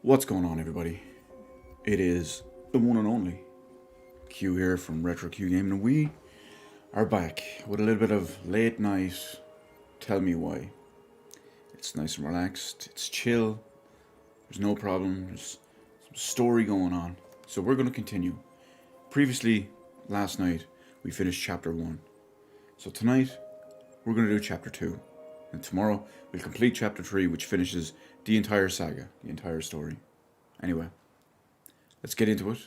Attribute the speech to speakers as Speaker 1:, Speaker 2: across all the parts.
Speaker 1: What's going on, everybody? It is the one and only Q here from Retro Q Gaming, and we are back with a little bit of late night. Tell me why. It's nice and relaxed. It's chill. There's no problem. There's some story going on. So we're going to continue. Previously, last night, we finished chapter 1. So tonight, we're going to do chapter 2. And tomorrow, we'll complete chapter 3, which finishes the entire saga, the entire story. Anyway, let's get into it,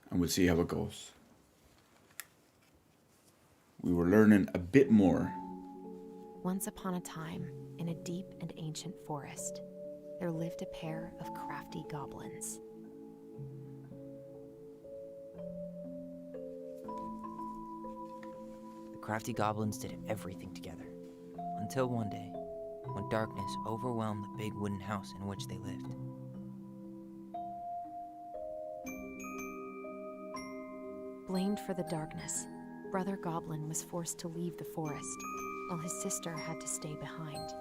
Speaker 1: and we'll see how it goes. We were learning a bit more.
Speaker 2: Once upon a time, in a deep and ancient forest, there lived a pair of crafty goblins.
Speaker 3: The crafty goblins did everything together, until one day, when darkness overwhelmed the big wooden house in which they lived.
Speaker 2: Blamed for the darkness, Brother Goblin was forced to leave the forest, while his sister had to stay behind.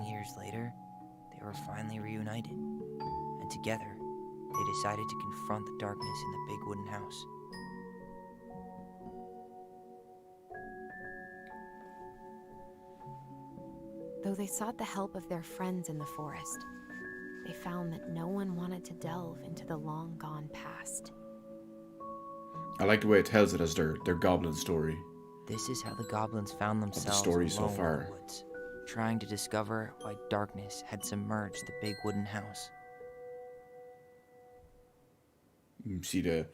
Speaker 3: Years later, they were finally reunited, and together, they decided to confront the darkness in the big wooden house.
Speaker 2: Though they sought the help of their friends in the forest, they found that no one wanted to delve into the long-gone past.
Speaker 1: I like the way it tells it as their goblin story.
Speaker 3: This is how the goblins found themselves
Speaker 1: story so
Speaker 3: alone in
Speaker 1: far.
Speaker 3: the woods, trying to discover why darkness had submerged the big wooden house.
Speaker 1: You see the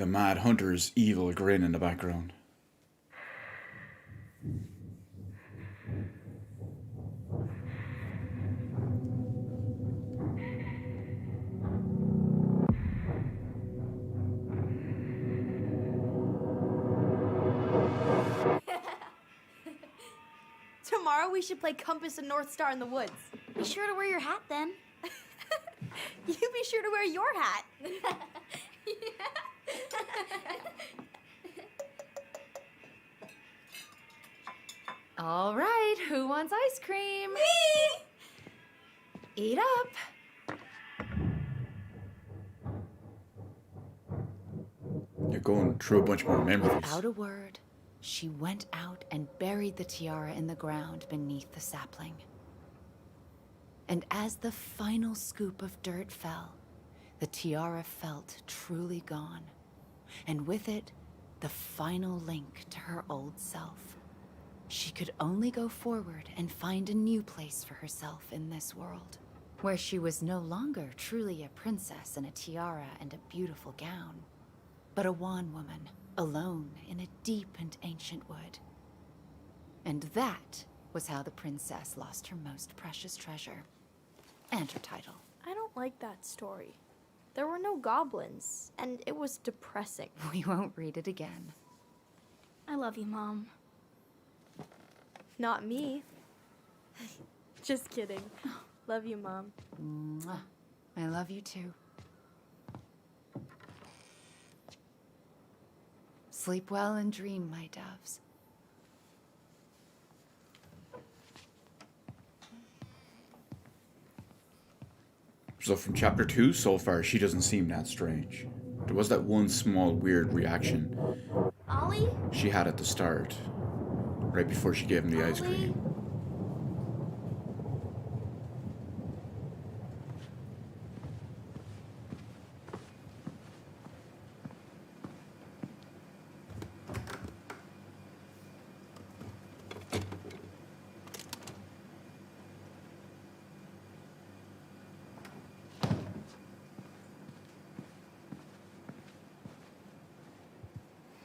Speaker 1: Mad Hunter's evil grin in the background.
Speaker 4: Tomorrow we should play Compass and North Star in the woods.
Speaker 5: Be sure to wear your hat then.
Speaker 4: You be sure to wear your hat.
Speaker 6: All right, who wants ice cream?
Speaker 4: Me!
Speaker 6: Eat up.
Speaker 1: You're going through a bunch more memories.
Speaker 7: Without a word, she went out and buried the tiara in the ground beneath the sapling. And as the final scoop of dirt fell, the tiara felt truly gone, and with it, the final link to her old self. She could only go forward and find a new place for herself in this world, where she was no longer truly a princess in a tiara and a beautiful gown, but a wan woman, alone in a deep and ancient wood. And that was how the princess lost her most precious treasure, and her title.
Speaker 4: I don't like that story. There were no goblins, and it was depressing.
Speaker 7: We won't read it again.
Speaker 5: I love you, Mom.
Speaker 4: Not me. Just kidding. Love you, Mom.
Speaker 7: Mwah. I love you too. Sleep well and dream, my doves.
Speaker 1: So from chapter 2 so far, she doesn't seem that strange. There was that one small weird reaction
Speaker 5: Ollie?
Speaker 1: she had at the start, right before she gave him the ice
Speaker 5: Ollie?
Speaker 1: cream.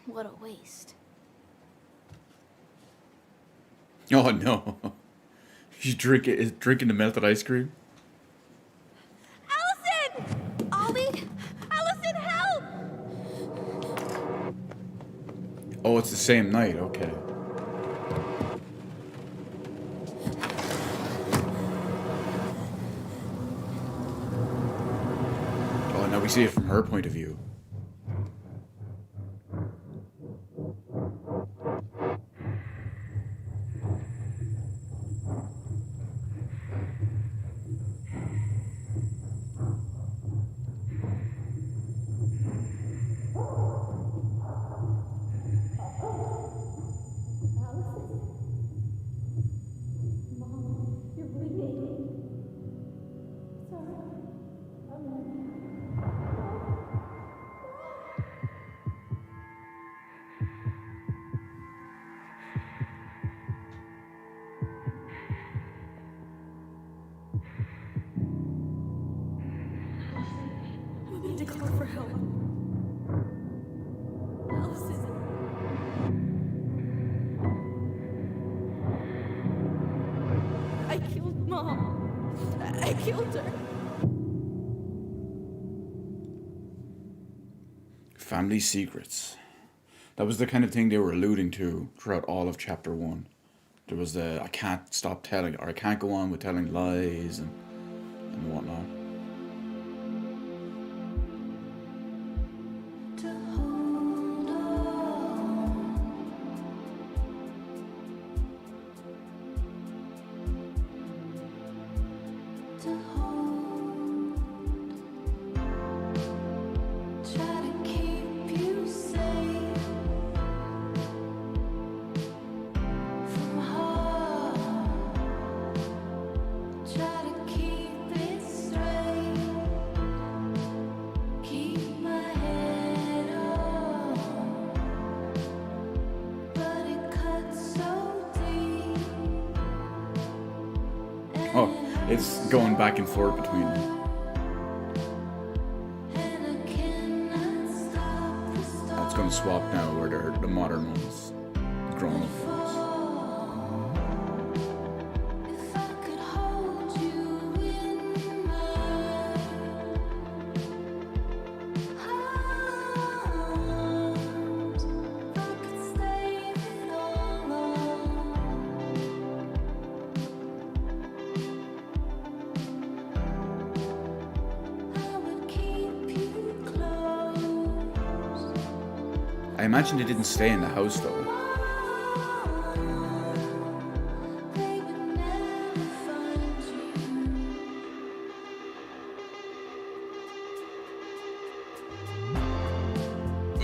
Speaker 5: What a waste.
Speaker 1: Oh no. She's drinking the melted ice cream?
Speaker 4: Allison! Ollie! Allison, help!
Speaker 1: Oh, it's the same night, okay. Oh, now we see it from her point of view.
Speaker 4: killed her.
Speaker 1: Family secrets. That was the kind of thing they were alluding to throughout all of chapter 1. There was the I can't stop telling, or I can't go on with telling lies and whatnot. Oh, it's going back and forth between them. That's going to swap now where they're the modern ones, the grown up ones. I imagine they didn't stay in the house though.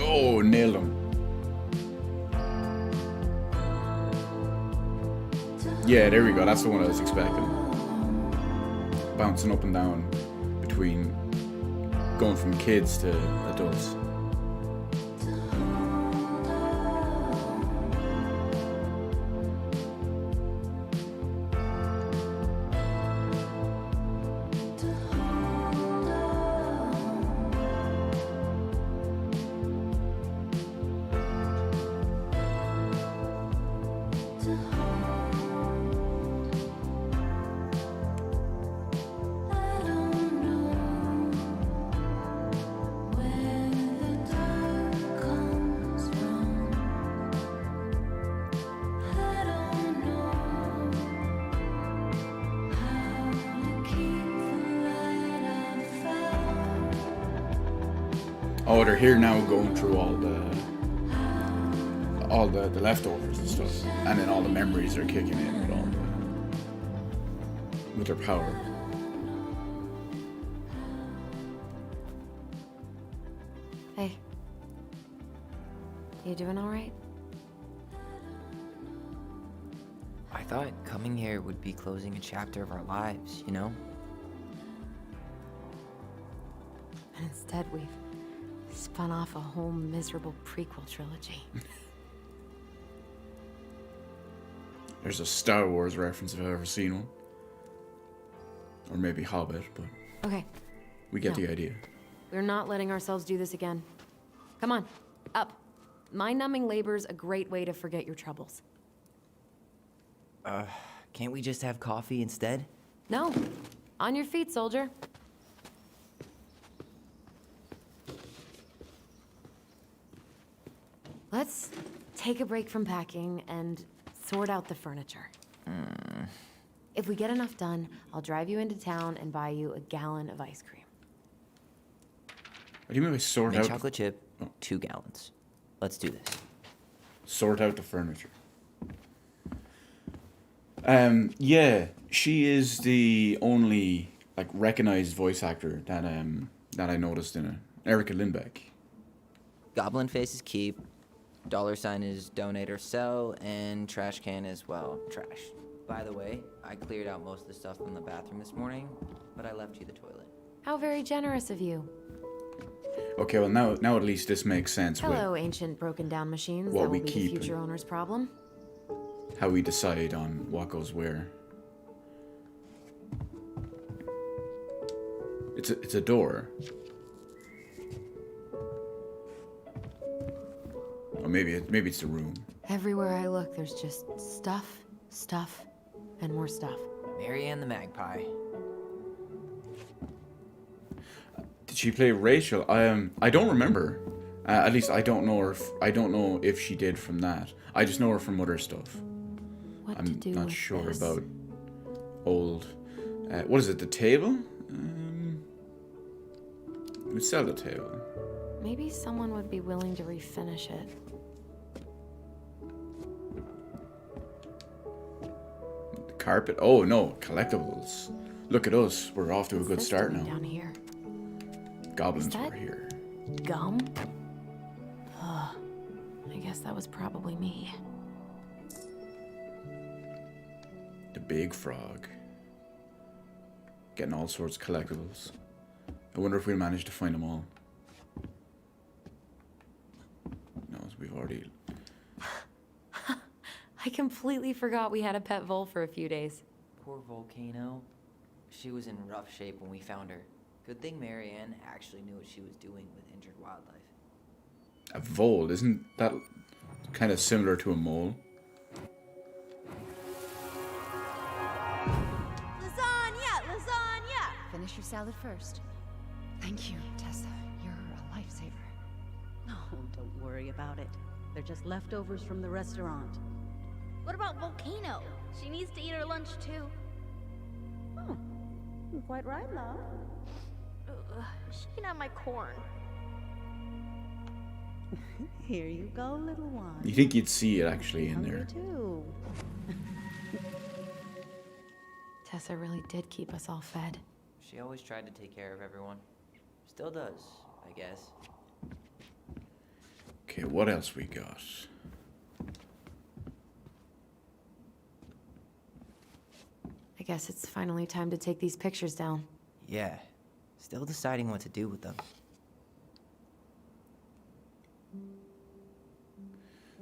Speaker 1: Oh, nailed him. Yeah, there we go. That's the one I was expecting. Bouncing up and down between going from kids to adults. Oh, they're here now going through all the leftovers and stuff. And then all the memories are kicking in with their power.
Speaker 2: Hey. You doing alright?
Speaker 3: I thought coming here would be closing a chapter of our lives, you know?
Speaker 2: And instead we've spun off a whole miserable prequel trilogy.
Speaker 1: There's a Star Wars reference if I've ever seen one. Or maybe Hobbit, but
Speaker 2: Okay.
Speaker 1: we get
Speaker 2: No.
Speaker 1: the idea.
Speaker 2: We're not letting ourselves do this again. Come on, up. Mind-numbing labor's a great way to forget your troubles.
Speaker 3: Can't we just have coffee instead?
Speaker 2: No. On your feet, soldier. Let's take a break from packing and sort out the furniture. If we get enough done, I'll drive you into town and buy you a gallon of ice cream.
Speaker 1: What do you mean by sort
Speaker 3: Mint
Speaker 1: out?
Speaker 3: chocolate chip, 2 gallons. Let's do this.
Speaker 1: Sort out the furniture. Yeah, she is the only like recognized voice actor that I noticed in it. Erica Lindbeck.
Speaker 3: Goblin face is keep, $sign is donate or sell, and trash can is, well, trash. By the way, I cleared out most of the stuff from the bathroom this morning, but I left you the toilet.
Speaker 2: How very generous of you.
Speaker 1: Okay, well now at least this makes sense
Speaker 2: Hello, ancient broken-down machines.
Speaker 1: what
Speaker 2: That
Speaker 1: we
Speaker 2: will be
Speaker 1: keep
Speaker 2: the future
Speaker 1: and-
Speaker 2: owner's problem.
Speaker 1: with how we decide on what goes where. It's a door. Or maybe it's the room.
Speaker 2: Everywhere I look, there's just stuff, stuff, and more stuff.
Speaker 3: Mary Ann the Magpie.
Speaker 1: she play Rachel? I don't remember. At least I don't know her. I don't know if she did from that. I just know her from other stuff.
Speaker 2: What to
Speaker 1: I'm
Speaker 2: do
Speaker 1: not
Speaker 2: with
Speaker 1: sure
Speaker 2: this?
Speaker 1: about old. What is it? The table? We sell the table.
Speaker 2: Maybe someone would be willing to refinish it.
Speaker 1: The carpet. Oh no, collectibles. Look at us. We're off to a
Speaker 2: What's
Speaker 1: good
Speaker 2: this
Speaker 1: start
Speaker 2: doing
Speaker 1: now.
Speaker 2: down here?
Speaker 1: Goblins
Speaker 2: Is that-
Speaker 1: were here.
Speaker 2: Gum? Ugh. I guess that was probably me.
Speaker 1: The big frog. Getting all sorts of collectibles. I wonder if we'll manage to find them all. No, we've already...
Speaker 2: I completely forgot we had a pet vole for a few days.
Speaker 3: Poor Volcano. She was in rough shape when we found her. Good thing Marianne actually knew what she was doing with injured wildlife.
Speaker 1: A vole, isn't that kind of similar to a mole?
Speaker 7: Finish your salad first. Thank you, Tessa. You're a lifesaver.
Speaker 8: Oh, don't worry about it. They're just leftovers from the restaurant.
Speaker 5: What about Volcano? She needs to eat her lunch too.
Speaker 8: Oh, you're quite right, love.
Speaker 4: She can have my corn.
Speaker 8: Here you go, little one.
Speaker 1: You think you'd see it actually in
Speaker 8: Hungry
Speaker 1: there?
Speaker 8: too.
Speaker 2: Tessa really did keep us all fed.
Speaker 3: She always tried to take care of everyone. Still does, I guess.
Speaker 1: Okay, what else we got?
Speaker 2: I guess it's finally time to take these pictures down.
Speaker 3: Yeah. Still deciding what to do with them.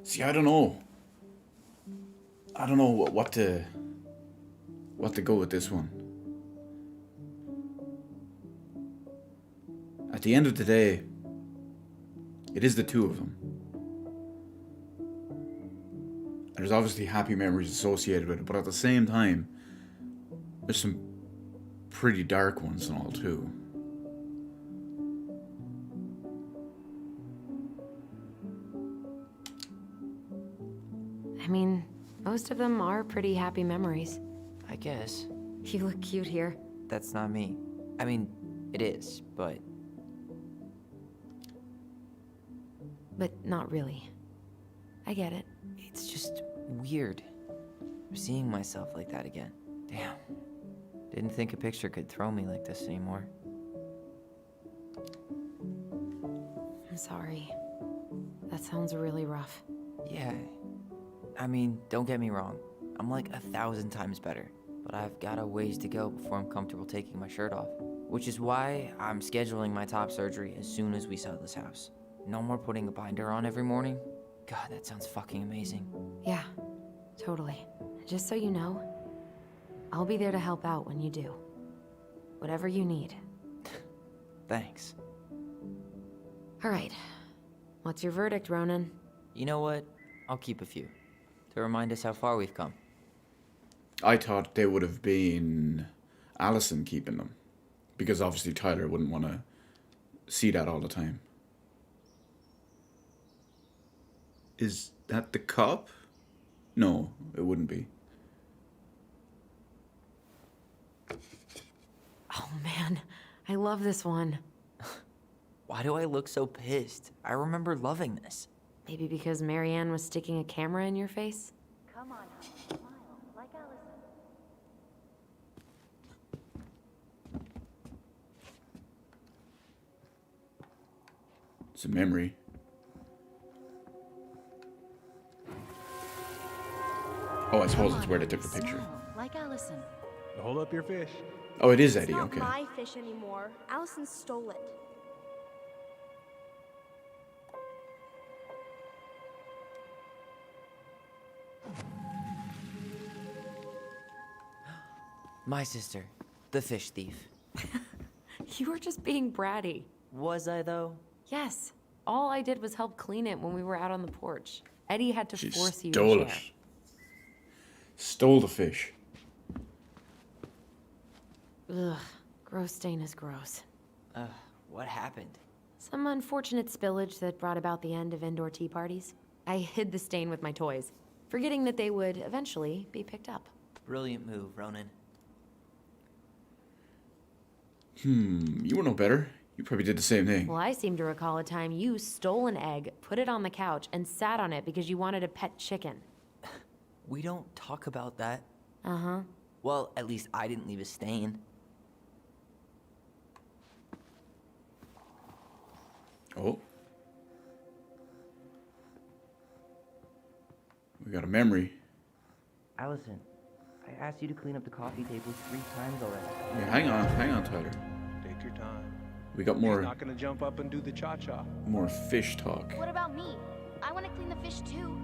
Speaker 1: See, I don't know. I don't know what to go with this one. At the end of the day, it is the two of them. And there's obviously happy memories associated with it, but at the same time, there's some pretty dark ones and all too.
Speaker 2: I mean, most of them are pretty happy memories.
Speaker 3: I guess.
Speaker 2: You look cute here.
Speaker 3: That's not me. I mean, it is, but
Speaker 2: But not really. I get it.
Speaker 3: it's just weird. Seeing myself like that again. Damn. Didn't think a picture could throw me like this anymore.
Speaker 2: I'm sorry. That sounds really rough.
Speaker 3: Yeah. I mean, don't get me wrong. I'm like 1,000 times better. But I've got a ways to go before I'm comfortable taking my shirt off. Which is why I'm scheduling my top surgery as soon as we sell this house. No more putting a binder on every morning. God, that sounds fucking amazing.
Speaker 2: Yeah, totally. Just so you know, I'll be there to help out when you do. Whatever you need.
Speaker 3: Thanks.
Speaker 2: All right. What's your verdict, Ronan?
Speaker 3: You know what? I'll keep a few. To remind us how far we've come.
Speaker 1: I thought they would have been Allison keeping them. Because obviously Tyler wouldn't want to see that all the time. Is that the cop? No, it wouldn't be.
Speaker 2: Oh man, I love this one.
Speaker 3: Why do I look so pissed? I remember loving this.
Speaker 2: Maybe because Marianne was sticking a camera in your face?
Speaker 7: Come on, smile like Allison.
Speaker 1: It's a memory. Oh, I suppose it's where they took the picture.
Speaker 7: Smile like Allison.
Speaker 9: Hold up your fish.
Speaker 1: Oh, it is
Speaker 4: It's
Speaker 1: Eddie,
Speaker 4: not
Speaker 1: okay.
Speaker 4: my fish anymore. Allison stole it.
Speaker 3: My sister, the fish thief.
Speaker 2: You were just being bratty.
Speaker 3: Was I, though?
Speaker 2: Yes. All I did was help clean it when we were out on the porch. Eddie had to
Speaker 1: She
Speaker 2: force you
Speaker 1: stole
Speaker 2: to
Speaker 1: it.
Speaker 2: share.
Speaker 1: Stole the fish.
Speaker 2: Ugh. Gross stain is gross.
Speaker 3: What happened?
Speaker 2: Some unfortunate spillage that brought about the end of indoor tea parties. I hid the stain with my toys, forgetting that they would eventually be picked up.
Speaker 3: Brilliant move, Ronan.
Speaker 1: You were no better. You probably did the same thing.
Speaker 2: Well, I seem to recall a time you stole an egg, put it on the couch, and sat on it because you wanted a pet chicken.
Speaker 3: We don't talk about that.
Speaker 2: Uh-huh.
Speaker 3: Well, at least I didn't leave a stain.
Speaker 1: Oh. We got a memory.
Speaker 3: Allison, I asked you to clean up the coffee table 3 times already.
Speaker 1: Yeah, hang on, Tyler.
Speaker 9: Take your time.
Speaker 1: We got
Speaker 9: He's
Speaker 1: more
Speaker 9: not gonna jump up and do the cha-cha.
Speaker 1: fish talk.
Speaker 5: What about me? I want to clean the fish too.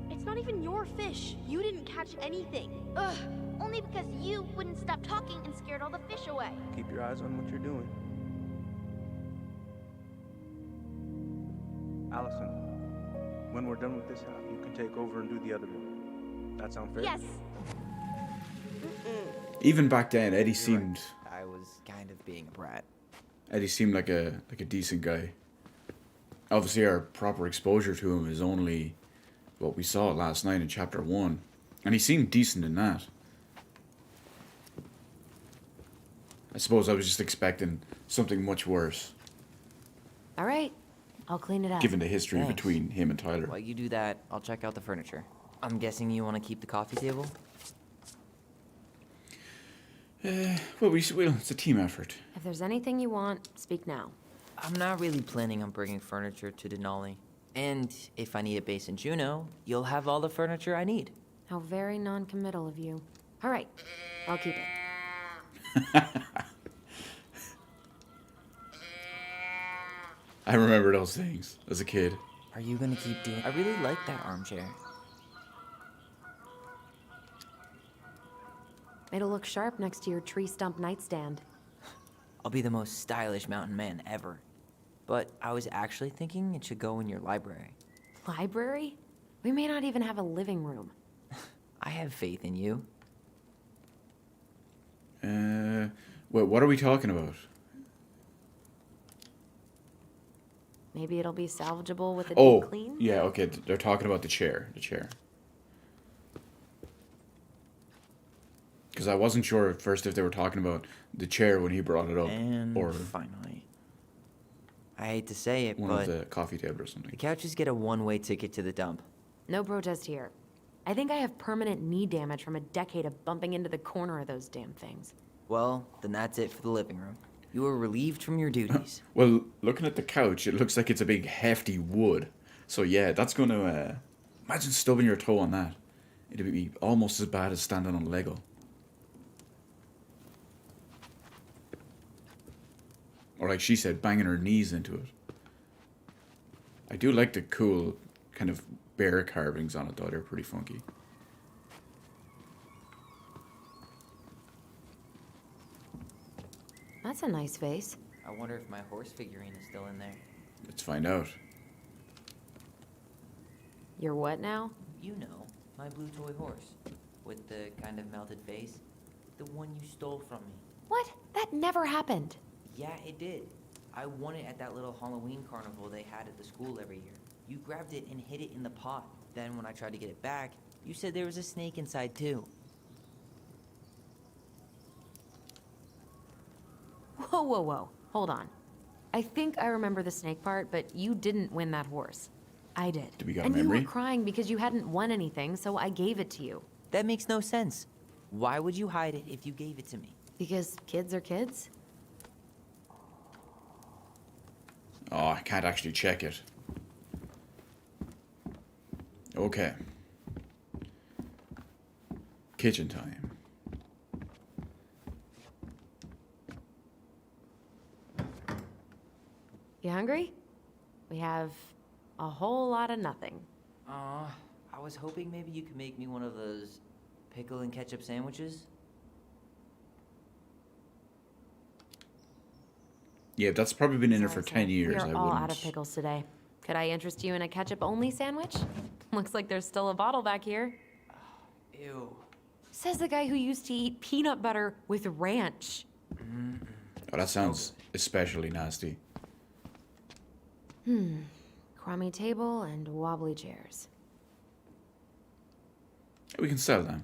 Speaker 4: It's not even your fish. You didn't catch anything.
Speaker 5: Ugh, only because you wouldn't stop talking and scared all the fish away.
Speaker 9: Keep your eyes on what you're doing. Allison, when we're done with this half, you can take over and do the other one. That sound fair?
Speaker 5: Yes.
Speaker 1: Even back then, Eddie seemed
Speaker 3: I was kind of being a brat.
Speaker 1: like a decent guy. Obviously, our proper exposure to him is only what we saw last night in chapter 1, and he seemed decent in that. I suppose I was just expecting something much worse,
Speaker 2: All right, I'll clean it up.
Speaker 1: given the history
Speaker 3: Thanks.
Speaker 1: between him and Tyler.
Speaker 3: While you do that, I'll check out the furniture. I'm guessing you want to keep the coffee table?
Speaker 1: Well, it's a team effort.
Speaker 2: If there's anything you want, speak now.
Speaker 3: I'm not really planning on bringing furniture to Denali. And if I need a base in Juneau, you'll have all the furniture I need.
Speaker 2: How very non-committal of you. All right, I'll keep it.
Speaker 1: I remember those things as a kid.
Speaker 3: Are you gonna keep doing? I really like that armchair.
Speaker 2: It'll look sharp next to your tree stump nightstand.
Speaker 3: I'll be the most stylish mountain man ever. But I was actually thinking it should go in your library.
Speaker 2: Library? We may not even have a living room.
Speaker 3: I have faith in you.
Speaker 1: Well, what are we talking about?
Speaker 2: Maybe it'll be salvageable with a
Speaker 1: Oh,
Speaker 2: deep clean?
Speaker 1: yeah, okay. They're talking about the chair. Because I wasn't sure at first if they were talking about the chair when he brought it up,
Speaker 3: And
Speaker 1: or
Speaker 3: finally, I hate to say it,
Speaker 1: one
Speaker 3: but
Speaker 1: of the coffee table or something.
Speaker 3: the couches get a one-way ticket to the dump.
Speaker 2: No protest here. I think I have permanent knee damage from a decade of bumping into the corner of those damn things.
Speaker 3: Well, then that's it for the living room. You are relieved from your duties.
Speaker 1: Well, looking at the couch, it looks like it's a big hefty wood. So yeah, that's going to imagine stubbing your toe on that. It'd be almost as bad as standing on Lego. Or like she said, banging her knees into it. I do like the cool kind of bear carvings on it though, they're pretty funky.
Speaker 2: That's a nice face.
Speaker 3: I wonder if my horse figurine is still in there.
Speaker 1: Let's find out.
Speaker 2: You're what now?
Speaker 3: You know, my blue toy horse. With the kind of melted face. The one you stole from me.
Speaker 2: What? That never happened.
Speaker 3: Yeah, it did. I won it at that little Halloween carnival they had at the school every year. You grabbed it and hid it in the pot. Then when I tried to get it back, you said there was a snake inside too.
Speaker 2: Whoa, whoa, whoa. Hold on. I think I remember the snake part, but you didn't win that horse. I did.
Speaker 1: Do we got a
Speaker 2: and
Speaker 1: memory?
Speaker 2: you were crying because you hadn't won anything, so I gave it to you.
Speaker 3: That makes no sense. Why would you hide it if you gave it to me?
Speaker 2: Because kids are kids?
Speaker 1: Oh, I can't actually check it. Okay. Kitchen time.
Speaker 2: You hungry? We have a whole lot of nothing.
Speaker 3: I was hoping maybe you could make me one of those pickle and ketchup sandwiches.
Speaker 1: Yeah, that's probably been in there for
Speaker 2: Sorry,
Speaker 1: 10 years.
Speaker 2: We
Speaker 1: I
Speaker 2: are all
Speaker 1: wouldn't.
Speaker 2: out of pickles today. Could I interest you in a ketchup-only sandwich? Looks like there's still a bottle back here.
Speaker 3: Ew.
Speaker 2: Says the guy who used to eat peanut butter with ranch.
Speaker 1: Oh, that sounds especially nasty.
Speaker 2: Crummy table and wobbly chairs.
Speaker 1: We can sell them.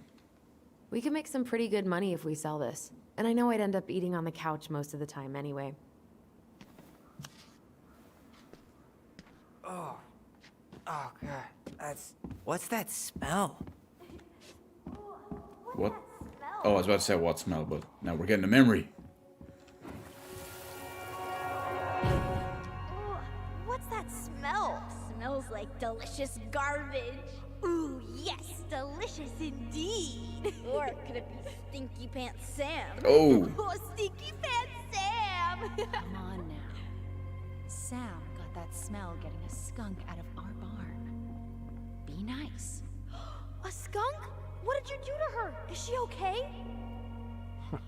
Speaker 2: We could make some pretty good money if we sell this. And I know I'd end up eating on the couch most of the time anyway.
Speaker 3: Oh God, what's that smell?
Speaker 1: What? Oh, I was about to say what smell, but now we're getting a memory.
Speaker 5: What's that smell? Smells like delicious garbage. Ooh, yes, delicious indeed. Or could it be Stinky Pants Sam?
Speaker 1: Oh.
Speaker 5: Oh, Stinky Pants Sam!
Speaker 7: Come on now. Sam got that smell getting a skunk out of our barn. Be nice.
Speaker 4: A skunk? What did you do to her? Is she okay?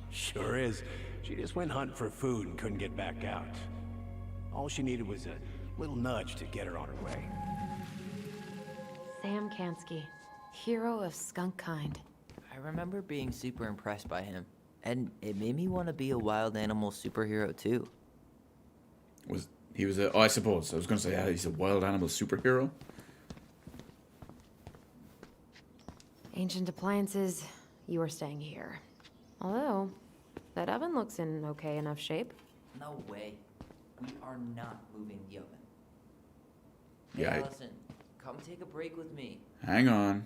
Speaker 10: Sure is. She just went hunting for food and couldn't get back out. All she needed was a little nudge to get her on her way.
Speaker 2: Sam Kansky, hero of skunk kind.
Speaker 3: I remember being super impressed by him, and it made me want to be a wild animal superhero too.
Speaker 1: He was a... Oh, I suppose. I was going to say, yeah, he's a wild animal superhero.
Speaker 2: Ancient appliances, you are staying here. Although, that oven looks in okay enough shape.
Speaker 3: No way. We are not moving the oven.
Speaker 1: Yeah,
Speaker 3: Hey, Allison, come take a break with me.
Speaker 1: Hang on.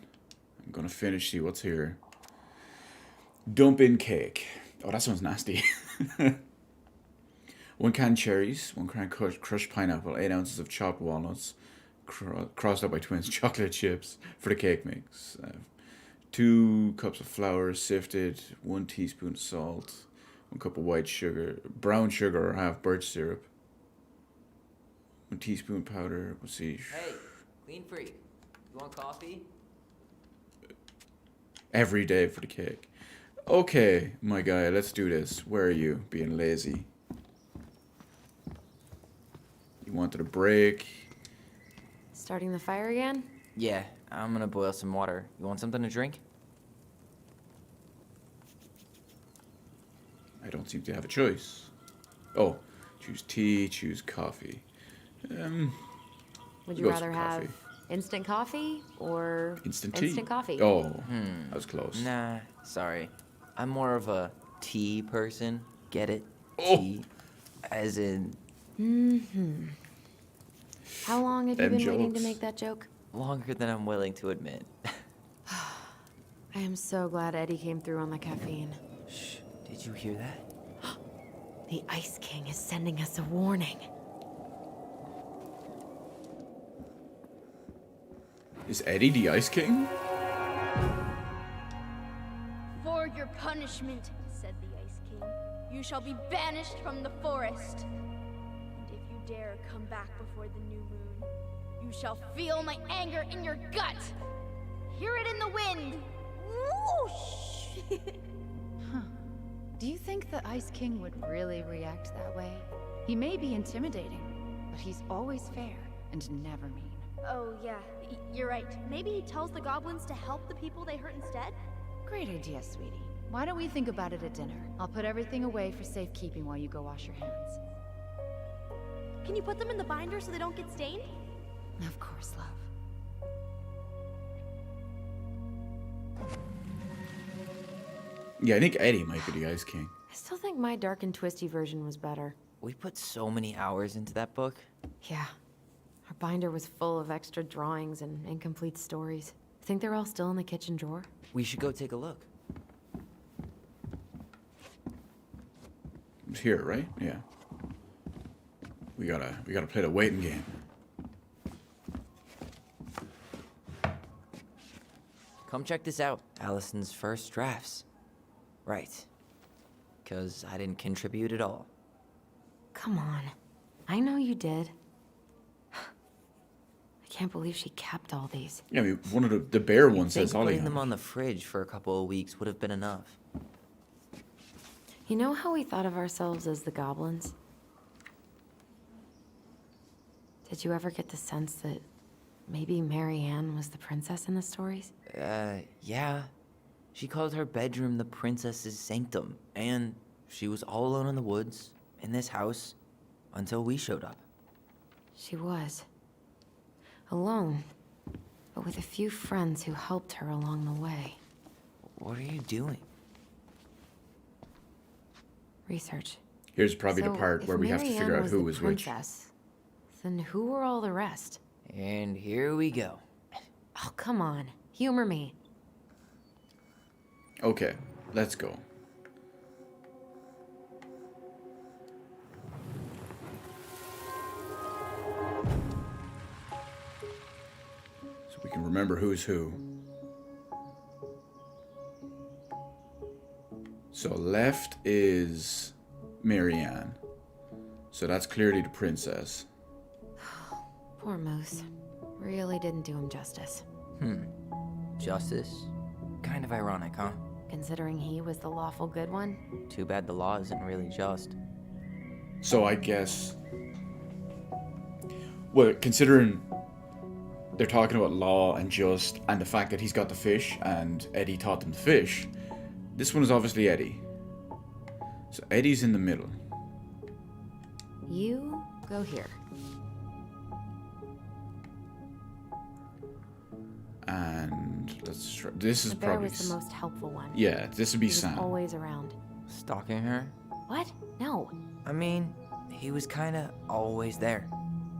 Speaker 1: I'm going to finish, see what's here. Dump in cake. Oh, that sounds nasty. 1 can cherries, 1 can crushed pineapple, 8 ounces of chopped walnuts, crossed up by twins chocolate chips for the cake mix. 2 cups of flour sifted, 1 teaspoon salt, 1 cup of white sugar, brown sugar or half birch syrup, 1 teaspoon powder. Let's see.
Speaker 3: Hey, clean freak. You want coffee?
Speaker 1: Every day for the cake. Okay, my guy, let's do this. Where are you? Being lazy. You wanted a break.
Speaker 2: Starting the fire again?
Speaker 3: Yeah, I'm gonna boil some water. You want something to drink?
Speaker 1: I don't seem to have a choice. Oh, choose tea, choose coffee.
Speaker 2: Would you
Speaker 1: Go
Speaker 2: rather
Speaker 1: for
Speaker 2: have
Speaker 1: coffee.
Speaker 2: instant coffee or
Speaker 1: Instant tea.
Speaker 2: instant coffee?
Speaker 1: Oh, that was close.
Speaker 3: Nah, sorry. I'm more of a tea person. Get it?
Speaker 1: Oh.
Speaker 3: Tea. As in,
Speaker 2: How long have you
Speaker 1: Them
Speaker 2: been waiting to
Speaker 1: jokes.
Speaker 2: make that joke?
Speaker 3: longer than I'm willing to admit.
Speaker 2: I am so glad Eddie came through on the caffeine.
Speaker 3: Shh, did you hear that?
Speaker 2: The Ice King is sending us a warning.
Speaker 1: Is Eddie the Ice King?
Speaker 4: For your punishment, said the Ice King, you shall be banished from the forest. And if you dare come back before the new moon, you shall feel my anger in your gut. Hear it in the wind. Whoosh!
Speaker 7: Do you think the Ice King would really react that way? He may be intimidating, but he's always fair and never mean.
Speaker 4: Oh, yeah, you're right. Maybe he tells the goblins to help the people they hurt instead?
Speaker 7: Great idea, sweetie. Why don't we think about it at dinner? I'll put everything away for safekeeping while you go wash your hands.
Speaker 4: Can you put them in the binder so they don't get stained?
Speaker 7: Of course, love.
Speaker 1: Yeah, I think Eddie might be the Ice King.
Speaker 2: I still think my dark and twisty version was better.
Speaker 3: We put so many hours into that book.
Speaker 2: Yeah. Our binder was full of extra drawings and incomplete stories. Think they're all still in the kitchen drawer?
Speaker 3: We should go take a look.
Speaker 1: It's here, right? Yeah. We gotta play the waiting game.
Speaker 3: Come check this out. Allison's first drafts. Right. 'Cause I didn't contribute at all.
Speaker 2: Come on. I know you did. I can't believe she kept all these.
Speaker 1: Yeah, I mean, one of the bare
Speaker 3: You'd
Speaker 1: ones says
Speaker 3: think
Speaker 1: Ollie
Speaker 3: putting
Speaker 1: on
Speaker 3: them
Speaker 1: it.
Speaker 3: on the fridge for a couple of weeks would have been enough.
Speaker 2: You know how we thought of ourselves as the goblins? Did you ever get the sense that maybe Mary Ann was the princess in the stories?
Speaker 3: Yeah. She called her bedroom the princess's sanctum, and she was all alone in the woods, in this house, until we showed up.
Speaker 2: She was. Alone. But with a few friends who helped her along the way.
Speaker 3: What are you doing?
Speaker 2: Research.
Speaker 1: Here's probably the
Speaker 2: So,
Speaker 1: part where
Speaker 2: if
Speaker 1: we have to
Speaker 2: Marianne
Speaker 1: figure out
Speaker 2: was
Speaker 1: who
Speaker 2: the
Speaker 1: was which.
Speaker 2: princess, then who were all the rest?
Speaker 3: And here we go.
Speaker 2: Oh, come on. Humor me.
Speaker 1: Okay, let's go. So we can remember who's who. So left is Marianne. So that's clearly the princess.
Speaker 2: Poor Moose. Really didn't do him justice.
Speaker 3: Justice? Kind of ironic, huh?
Speaker 2: Considering he was the lawful good one.
Speaker 3: Too bad the law isn't really just.
Speaker 1: So I guess... Well, considering they're talking about law and just, and the fact that he's got the fish, and Eddie taught them to fish, this one is obviously Eddie. So Eddie's in the middle.
Speaker 2: You go here.
Speaker 1: And let's try, this is
Speaker 2: The bear
Speaker 1: probably...
Speaker 2: was the most helpful one.
Speaker 1: Yeah, this would be
Speaker 2: He was
Speaker 1: Sam.
Speaker 2: always around.
Speaker 3: Stalking her?
Speaker 2: What? No.
Speaker 3: I mean, he was kinda always there.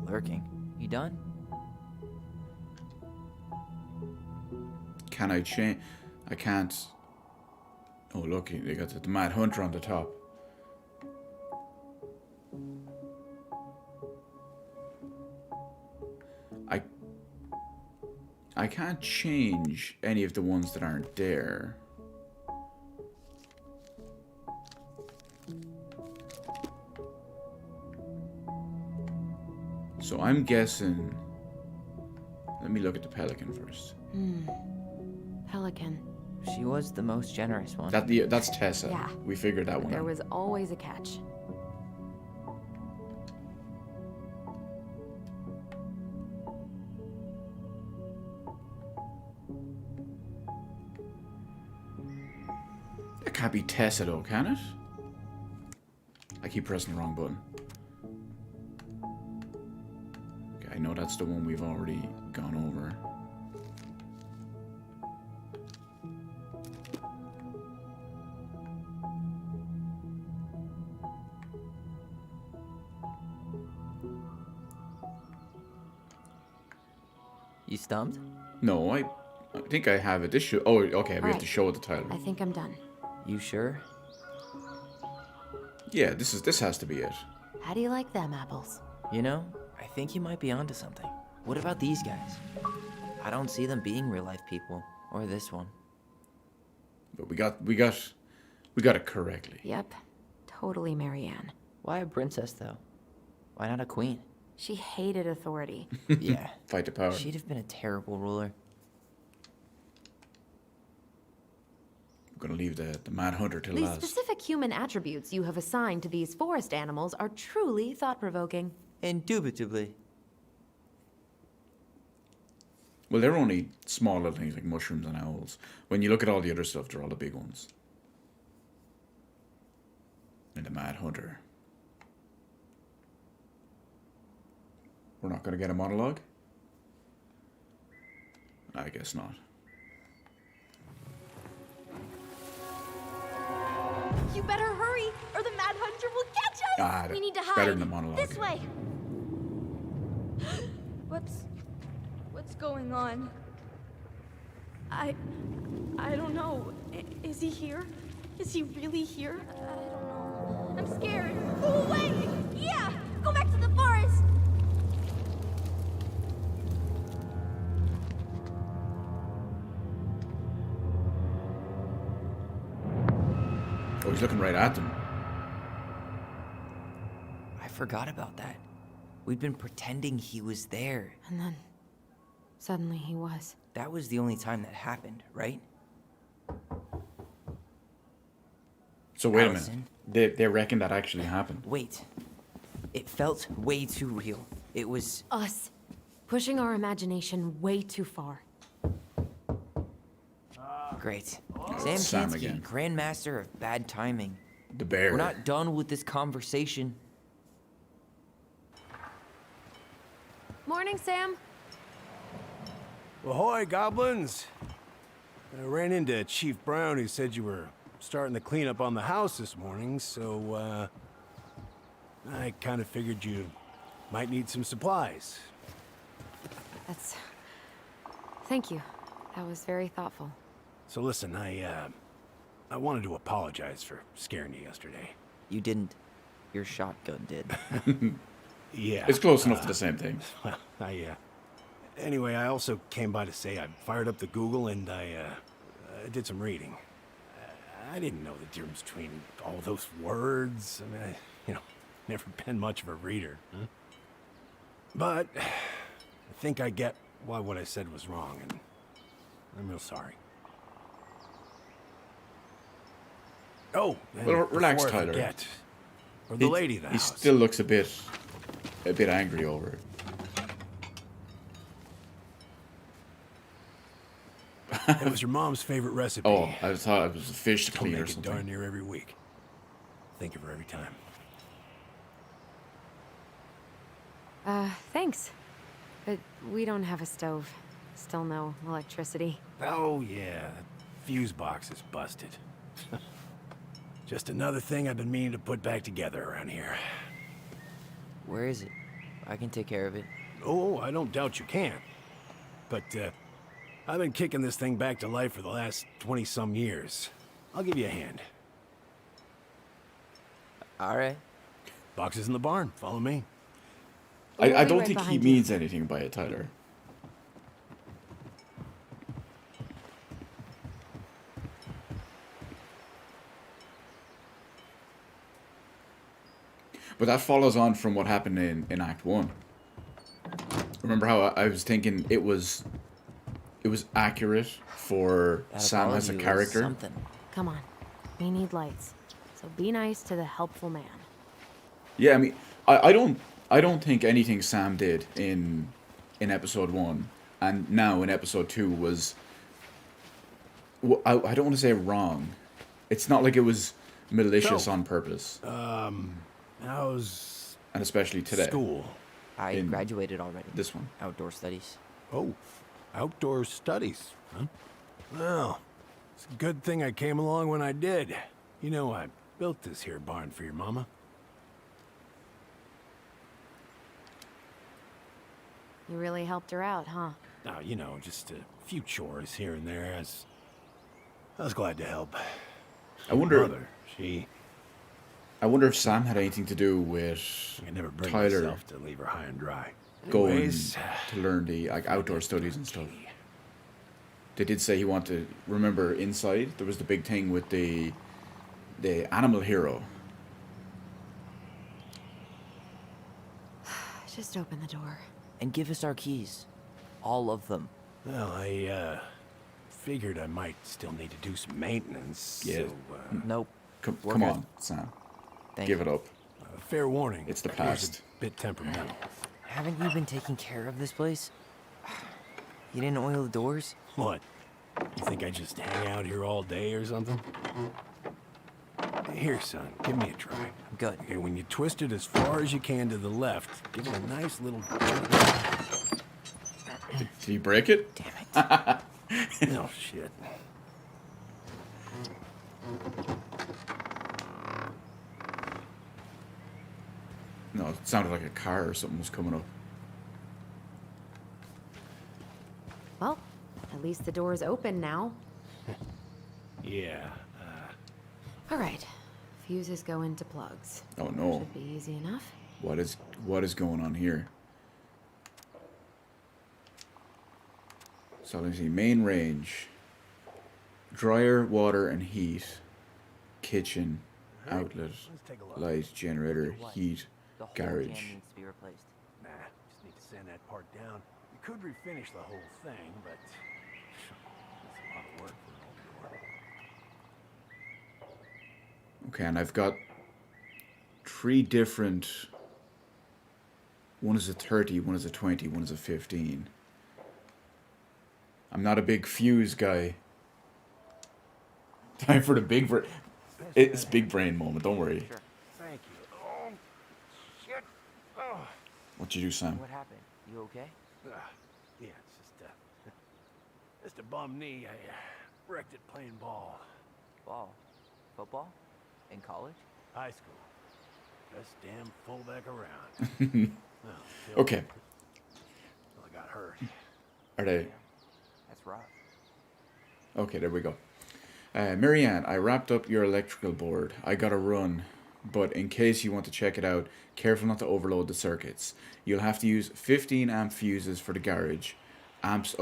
Speaker 3: Lurking. You done?
Speaker 1: Can I change? I can't... Oh, look, they got the Mad Hunter on the top. I can't change any of the ones that aren't there. So I'm guessing... Let me look at the pelican first.
Speaker 2: Pelican.
Speaker 3: She was the most generous one.
Speaker 1: That's Tessa.
Speaker 2: Yeah.
Speaker 1: We figured that
Speaker 2: But
Speaker 1: one
Speaker 2: there
Speaker 1: out.
Speaker 2: was always a catch.
Speaker 1: That can't be Tessa though, can it? I keep pressing the wrong button. Okay, I know that's the one we've already gone over.
Speaker 3: You stumped?
Speaker 1: No, I think I have it. This should... Oh, okay, we have
Speaker 2: Alright.
Speaker 1: to show the title.
Speaker 2: I think I'm done.
Speaker 3: You sure?
Speaker 1: Yeah, this has to be it.
Speaker 2: How do you like them apples?
Speaker 3: You know, I think you might be onto something. What about these guys? I don't see them being real-life people. Or this one.
Speaker 1: But we got it correctly.
Speaker 2: Yep. Totally Marianne.
Speaker 3: Why a princess, though? Why not a queen?
Speaker 2: She hated authority.
Speaker 3: Yeah.
Speaker 1: Fight the power.
Speaker 3: She'd have been a terrible ruler.
Speaker 1: I'm gonna leave the Mad Hunter till
Speaker 2: The
Speaker 1: last.
Speaker 2: specific human attributes you have assigned to these forest animals are truly thought-provoking.
Speaker 3: Indubitably.
Speaker 1: Well, they're only small little things like mushrooms and owls. When you look at all the other stuff, they're all the big ones. And the Mad Hunter. We're not gonna get a monologue? I guess not.
Speaker 4: You better hurry, or the Mad Hunter will catch us!
Speaker 1: Ah,
Speaker 4: We need to hide.
Speaker 1: better than a monologue.
Speaker 4: This way. What's going on? I don't know. Is he here? Is he really here? I don't know. I'm scared. Go away! Yeah! Go back to the forest!
Speaker 1: Oh, he's looking right at them.
Speaker 3: I forgot about that. We'd been pretending he was there.
Speaker 2: And then, suddenly he was.
Speaker 3: That was the only time that happened, right?
Speaker 1: So wait
Speaker 3: Allison?
Speaker 1: a minute. They reckon that actually happened.
Speaker 3: Wait. It felt way too real. It was...
Speaker 2: Us. Pushing our imagination way too far.
Speaker 3: Great.
Speaker 1: Sam
Speaker 3: Sam Kansky,
Speaker 1: again.
Speaker 3: Grandmaster of Bad Timing.
Speaker 1: The bear.
Speaker 3: We're not done with this conversation.
Speaker 2: Morning, Sam.
Speaker 10: Ahoy, goblins! I ran into Chief Brown, who said you were starting the cleanup on the house this morning, so, I kind of figured you might need some supplies.
Speaker 2: That's... Thank you. That was very thoughtful.
Speaker 10: So listen, I wanted to apologize for scaring you yesterday.
Speaker 3: You didn't. Your shotgun did.
Speaker 10: Yeah.
Speaker 1: It's close enough to the same thing.
Speaker 10: Well, anyway, I also came by to say I fired up the Google and I did some reading. I didn't know the difference between all those words. I mean, never been much of a reader. Huh? But I think I get why what I said was wrong, and I'm real sorry. Oh, and
Speaker 1: Well, relax,
Speaker 10: before I
Speaker 1: Tyler.
Speaker 10: forget, or the lady of the
Speaker 1: He
Speaker 10: house.
Speaker 1: still looks a bit angry over it.
Speaker 10: It was your mom's favorite recipe.
Speaker 1: Oh, I thought it was a fish to
Speaker 10: She'll
Speaker 1: clean
Speaker 10: make
Speaker 1: or
Speaker 10: it darn
Speaker 1: something.
Speaker 10: near every week. Think of her every time.
Speaker 2: Thanks. But we don't have a stove. Still no electricity.
Speaker 10: Oh yeah, that fuse box is busted. Just another thing I've been meaning to put back together around here.
Speaker 3: Where is it? I can take care of it.
Speaker 10: Oh, I don't doubt you can. But, I've been kicking this thing back to life for the last 20-some years. I'll give you a hand.
Speaker 3: All right.
Speaker 10: Box is in the barn. Follow me.
Speaker 2: We'll
Speaker 1: I
Speaker 2: be
Speaker 1: don't
Speaker 2: right
Speaker 1: think he
Speaker 2: behind you.
Speaker 1: means anything by it, Tyler. But that follows on from what happened in Act 1. Remember how I was thinking it was accurate for
Speaker 3: That
Speaker 1: Sam as a
Speaker 3: apology was
Speaker 1: character?
Speaker 3: Something.
Speaker 2: Come on. We need lights. So be nice to the helpful man.
Speaker 1: Yeah, I mean, I don't think anything Sam did in episode 1 and now in episode 2 was I don't want to say wrong. It's not like it was malicious
Speaker 10: So,
Speaker 1: on purpose,
Speaker 10: How's
Speaker 1: and especially today.
Speaker 10: school?
Speaker 3: I
Speaker 1: In
Speaker 3: graduated already.
Speaker 1: This one.
Speaker 3: Outdoor studies.
Speaker 10: Oh, outdoor studies, huh? Well, it's a good thing I came along when I did. You know, I built this here barn for your mama.
Speaker 2: You really helped her out, huh?
Speaker 10: Now, just a few chores here and there. I was glad to help.
Speaker 1: I wonder
Speaker 10: Mother,
Speaker 1: I wonder if Sam had anything to do with
Speaker 10: I never bring
Speaker 1: Tyler
Speaker 10: myself to leave her high and dry.
Speaker 1: going
Speaker 10: Anyways,
Speaker 1: to learn the outdoor studies and stuff. They did say he wanted to remember inside there was the big thing with the animal hero.
Speaker 2: Just open the door.
Speaker 3: And give us our keys. All of them.
Speaker 10: Well, I figured I might still need to do some maintenance.
Speaker 1: Yeah.
Speaker 10: So,
Speaker 3: Nope.
Speaker 1: Come
Speaker 3: We're
Speaker 1: come
Speaker 3: good.
Speaker 1: on, Sam.
Speaker 3: Thank
Speaker 1: Give
Speaker 3: you.
Speaker 1: it up.
Speaker 10: fair warning.
Speaker 1: It's the
Speaker 10: He's
Speaker 1: past.
Speaker 10: a bit temperamental.
Speaker 3: Haven't you been taking care of this place? You didn't oil the doors?
Speaker 10: What? You think I just hang out here all day or something? Here, son, give me a try.
Speaker 3: I'm good.
Speaker 10: Okay, when you twist it as far as you can to the left, give it a nice little jerk.
Speaker 1: Did he break it?
Speaker 3: Damn it.
Speaker 10: No shit.
Speaker 1: No, it sounded like a car or something was coming up.
Speaker 2: Well, at least the door's open now.
Speaker 10: Yeah.
Speaker 2: All right. Fuses go into plugs.
Speaker 1: Oh no.
Speaker 2: Should be easy enough.
Speaker 1: What is going on here? So let me see. Main range. Dryer, water, and heat. Kitchen. Outlet.
Speaker 10: take a look.
Speaker 1: Light, generator, heat,
Speaker 3: The whole
Speaker 1: garage.
Speaker 3: can needs to be replaced.
Speaker 10: Nah, just need to sand that part down. You could refinish the whole thing, but it's a lot of work for an old door.
Speaker 1: Okay, and I've got 3 different. One is a 30, one is a 20, one is a 15. I'm not a big fuse guy. Time for the big brain. It's big brain moment. Don't worry.
Speaker 3: Sure.
Speaker 10: Thank you. Oh, shit. Oh.
Speaker 1: What you do, Sam?
Speaker 3: What happened? You okay?
Speaker 10: Yeah, just a bum knee. I wrecked it playing ball.
Speaker 3: Ball? Football? In college?
Speaker 10: High school. Best damn fullback around. Well,
Speaker 1: Okay.
Speaker 10: I got hurt.
Speaker 1: Are they?
Speaker 3: That's rough.
Speaker 1: Okay, there we go. Marianne, I wrapped up your electrical board. I gotta run, but in case you want to check it out, careful not to overload the circuits. You'll have to use 15 amp fuses for the garage. Amps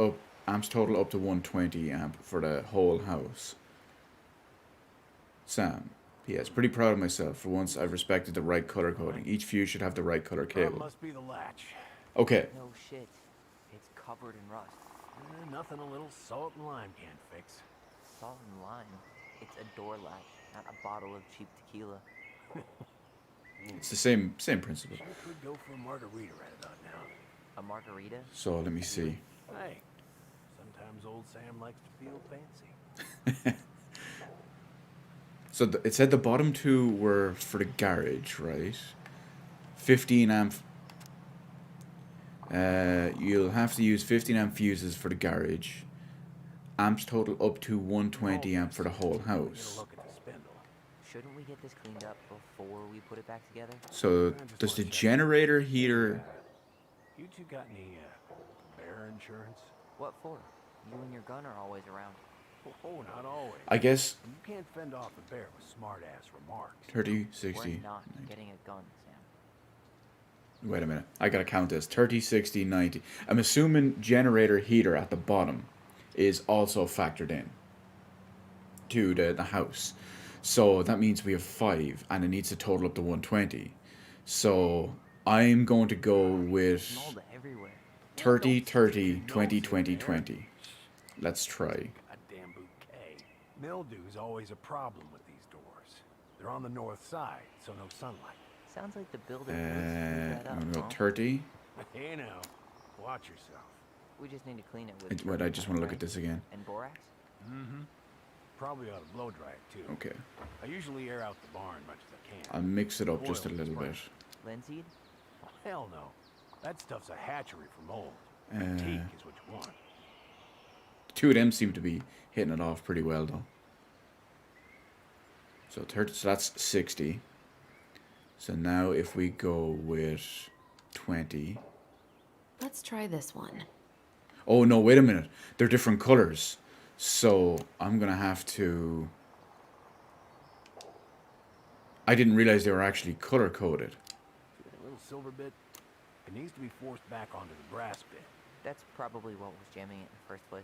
Speaker 1: total up to 120 amp for the whole house. Sam, P.S. Pretty proud of myself. For once, I've respected the right color coding. Each fuse should have the right color cable.
Speaker 10: Must be the latch.
Speaker 1: Okay.
Speaker 3: No shit. It's covered in rust.
Speaker 10: Nothing a little salt and lime can't fix.
Speaker 3: Salt and lime. It's a door latch, not a bottle of cheap tequila.
Speaker 1: It's the same principle.
Speaker 10: Sure could go for a margarita right about now.
Speaker 3: A margarita?
Speaker 1: So let me see.
Speaker 10: Hey, sometimes old Sam likes to feel fancy.
Speaker 1: So it said the bottom two were for the garage, right? 15 amp. You'll have to use 15 amp fuses for the garage. Amps total up to 120 amp for the whole house.
Speaker 3: Shouldn't we get this cleaned up before we put it back together?
Speaker 1: So does the generator heater?
Speaker 10: You two got any bear insurance?
Speaker 3: What for? You and your gun are always around.
Speaker 10: Oh, not always.
Speaker 1: I guess
Speaker 10: You can't fend off a bear with smart-ass remarks.
Speaker 1: 30, 60.
Speaker 3: We're not getting a gun, Sam.
Speaker 1: Wait a minute. I gotta count this. 30, 60, 90. I'm assuming generator heater at the bottom is also factored in to the house. So that means we have 5, and it needs to total up to 120. So I'm going to go with
Speaker 3: Mold everywhere.
Speaker 1: 30, 30, 20, 20, 20. Let's try.
Speaker 10: Goddamn bouquet. Mildew's always a problem with these doors. They're on the north side, so no sunlight.
Speaker 3: Sounds like the builder would screw that
Speaker 1: I'm
Speaker 3: up,
Speaker 1: gonna go
Speaker 3: huh?
Speaker 1: 30.
Speaker 10: Hey now, watch yourself.
Speaker 3: We just need to clean it with...
Speaker 1: Wait, I just want to look at
Speaker 3: right?
Speaker 1: this again.
Speaker 3: And borax?
Speaker 10: Mm-hmm. Probably ought to blow dry it too.
Speaker 1: Okay.
Speaker 10: I usually air out the barn much as I can.
Speaker 1: I'll mix it up just a
Speaker 10: Oil
Speaker 1: little
Speaker 10: spray.
Speaker 1: bit.
Speaker 3: Linseed?
Speaker 10: Oh, hell no. That stuff's a hatchery for mold.
Speaker 1: Uh,
Speaker 10: Teak is what you want.
Speaker 1: Two of them seem to be hitting it off pretty well, though. So 30, so that's 60. So now if we go with 20.
Speaker 2: Let's try this one.
Speaker 1: Oh, no, wait a minute. They're different colors. So I'm going to have to... I didn't realize they were actually color-coded.
Speaker 10: See that little silver bit? It needs to be forced back onto the brass bit.
Speaker 3: That's probably what was jamming it in the first place.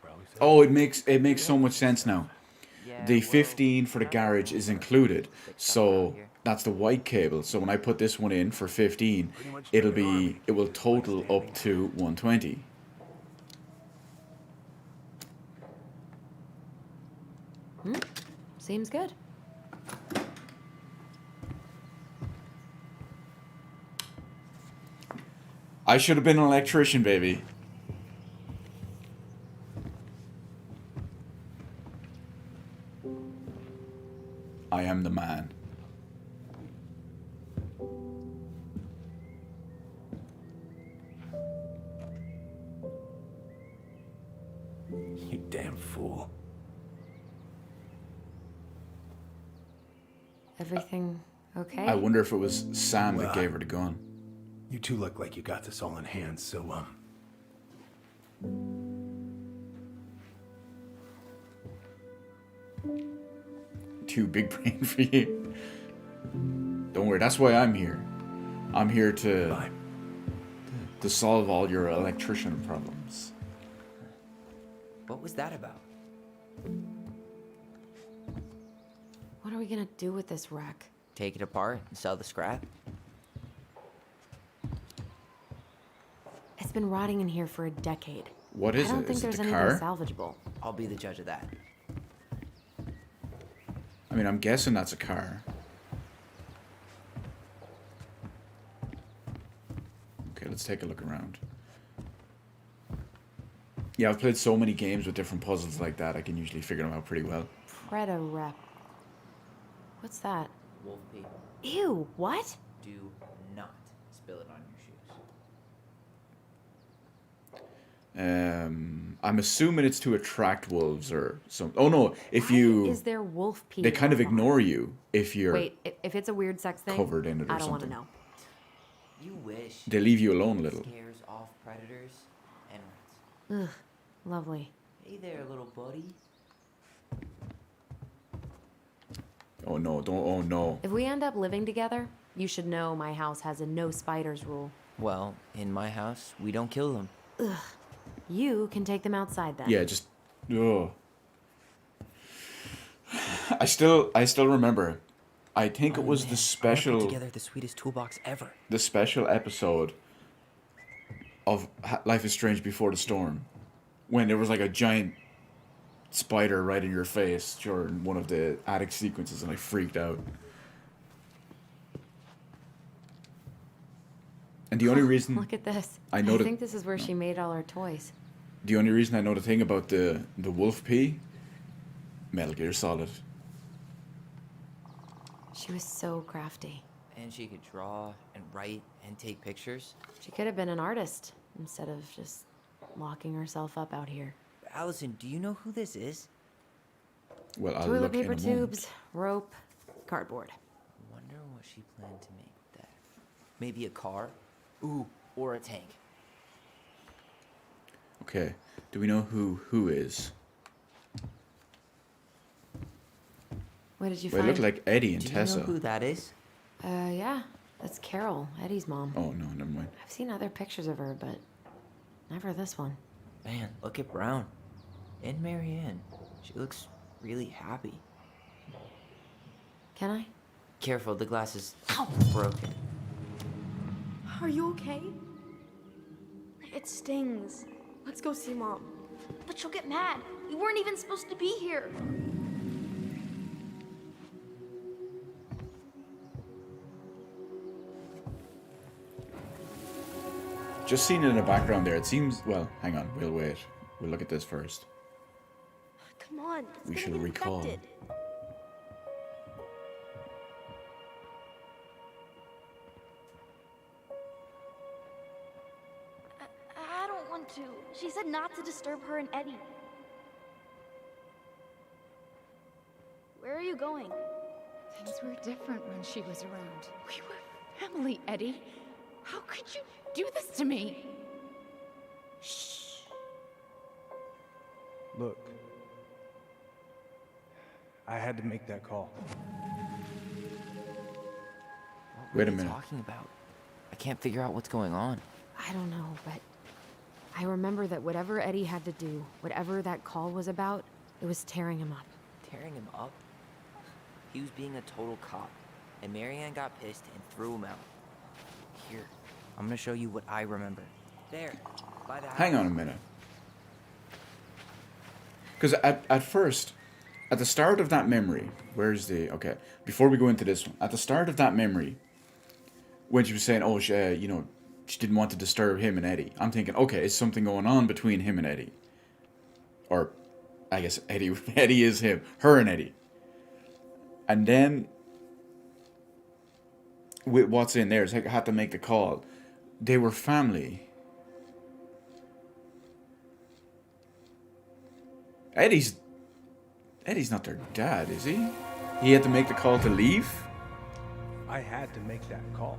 Speaker 10: Probably so.
Speaker 1: Oh, it makes so much sense now.
Speaker 3: Yeah,
Speaker 1: The
Speaker 3: well,
Speaker 1: 15 for the
Speaker 3: not
Speaker 1: garage
Speaker 3: really,
Speaker 1: is
Speaker 3: but
Speaker 1: included.
Speaker 3: stick something
Speaker 1: So
Speaker 3: out here.
Speaker 1: that's the white cable. So when I put this one in for 15, it will total up to 120.
Speaker 2: Seems good.
Speaker 1: I should have been an electrician, baby. I am the man.
Speaker 10: You damn fool.
Speaker 2: Everything okay?
Speaker 1: I wonder if it was Sam that gave her the gun.
Speaker 10: You two look like you got this all in hand, so,
Speaker 1: Too big brain for you. Don't worry, that's why I'm here. I'm here to solve all your electrician problems.
Speaker 3: What was that about?
Speaker 2: What are we gonna do with this wreck?
Speaker 3: Take it apart and sell the scrap?
Speaker 2: It's been rotting in here for a decade.
Speaker 1: What is
Speaker 2: I don't
Speaker 1: it?
Speaker 2: think
Speaker 1: Is it
Speaker 2: there's
Speaker 1: the
Speaker 2: anything
Speaker 1: car?
Speaker 2: salvageable.
Speaker 3: I'll be the judge of that.
Speaker 1: I mean, I'm guessing that's a car. Okay, let's take a look around. Yeah, I've played so many games with different puzzles like that, I can usually figure them out pretty well.
Speaker 2: Preda rep. What's that?
Speaker 3: Wolf pee.
Speaker 2: Ew, what?
Speaker 3: Do not spill it on your shoes.
Speaker 1: I'm assuming it's to attract wolves or something. Oh no, if you...
Speaker 2: Is there wolf pee?
Speaker 1: They kind of
Speaker 2: in the
Speaker 1: ignore
Speaker 2: pond?
Speaker 1: you if you're...
Speaker 2: Wait, if it's a weird sex thing,
Speaker 1: covered in it or
Speaker 2: I don't want to
Speaker 1: something.
Speaker 2: know.
Speaker 3: You wish.
Speaker 1: They leave you alone a little.
Speaker 3: Scares off predators and rats.
Speaker 2: Ugh, lovely.
Speaker 3: Hey there, little buddy.
Speaker 1: Oh no, don't... Oh no.
Speaker 2: If we end up living together, you should know my house has a no spiders rule.
Speaker 3: Well, in my house, we don't kill them.
Speaker 2: You can take them outside then.
Speaker 1: Yeah, just... Ugh. I still remember. I think it was the
Speaker 3: Put
Speaker 1: special...
Speaker 3: together the sweetest toolbox ever.
Speaker 1: The special episode of Life is Strange Before the Storm. When there was like a giant spider right in your face during one of the attic sequences and I freaked out. And the only reason...
Speaker 2: Look at this.
Speaker 1: I
Speaker 2: I
Speaker 1: know that-
Speaker 2: think this is where she made all her toys.
Speaker 1: The only reason I know the thing about the wolf pee, Metal Gear Solid.
Speaker 2: She was so crafty.
Speaker 3: And she could draw and write and take pictures.
Speaker 2: She could have been an artist instead of just locking herself up out here.
Speaker 3: Allison, do you know who this is?
Speaker 1: Well, I'll
Speaker 2: Toilet
Speaker 1: look in
Speaker 2: paper
Speaker 1: a moment.
Speaker 2: tubes, rope, cardboard.
Speaker 3: Wonder what she planned to make that. Maybe a car? Ooh, or a tank.
Speaker 1: Okay, do we know who is?
Speaker 2: What did you
Speaker 1: Well, it
Speaker 2: find?
Speaker 1: looked like Eddie and
Speaker 3: Do you
Speaker 1: Tessa.
Speaker 3: know who that is?
Speaker 2: Yeah, that's Carol, Eddie's mom.
Speaker 1: Oh no, never mind.
Speaker 2: I've seen other pictures of her, but never this one.
Speaker 3: Man, look at Brown. And Marianne. She looks really happy.
Speaker 2: Can I?
Speaker 3: Careful, the glass is broken.
Speaker 4: Are you okay? It stings. Let's go see Mom. But she'll get mad. We weren't even supposed to be here.
Speaker 1: Just seen it in the background there. It seems... Well, hang on. We'll wait. We'll look at this first.
Speaker 4: Come on. It's
Speaker 1: We
Speaker 4: gonna
Speaker 1: should
Speaker 4: get
Speaker 1: recall.
Speaker 4: infected. I don't want to. She said not to disturb her and Eddie. Where are you going?
Speaker 7: Things were different when she was around. We were family, Eddie. How could you do this to me?
Speaker 9: Look. I had to make that call.
Speaker 1: Wait a
Speaker 3: What are you
Speaker 1: minute.
Speaker 3: talking about? I can't figure out what's going on.
Speaker 2: I don't know, but I remember that whatever Eddie had to do, whatever that call was about, it was tearing him up.
Speaker 3: Tearing him up? He was being a total cop, and Marianne got pissed and threw him out. Here, I'm gonna show you what I remember. There, by the house.
Speaker 1: Hang on a minute. Because at first, at the start of that memory, where's the... Okay, before we go into this one. At the start of that memory, when she was saying, oh, she, you know, she didn't want to disturb him and Eddie. I'm thinking, okay, is something going on between him and Eddie? Or, I guess Eddie is him. Her and Eddie. And then, with what's in there, it's like I had to make the call. They were family. Eddie's not their dad, is he? He had to make the call to leave?
Speaker 9: I had to make that call.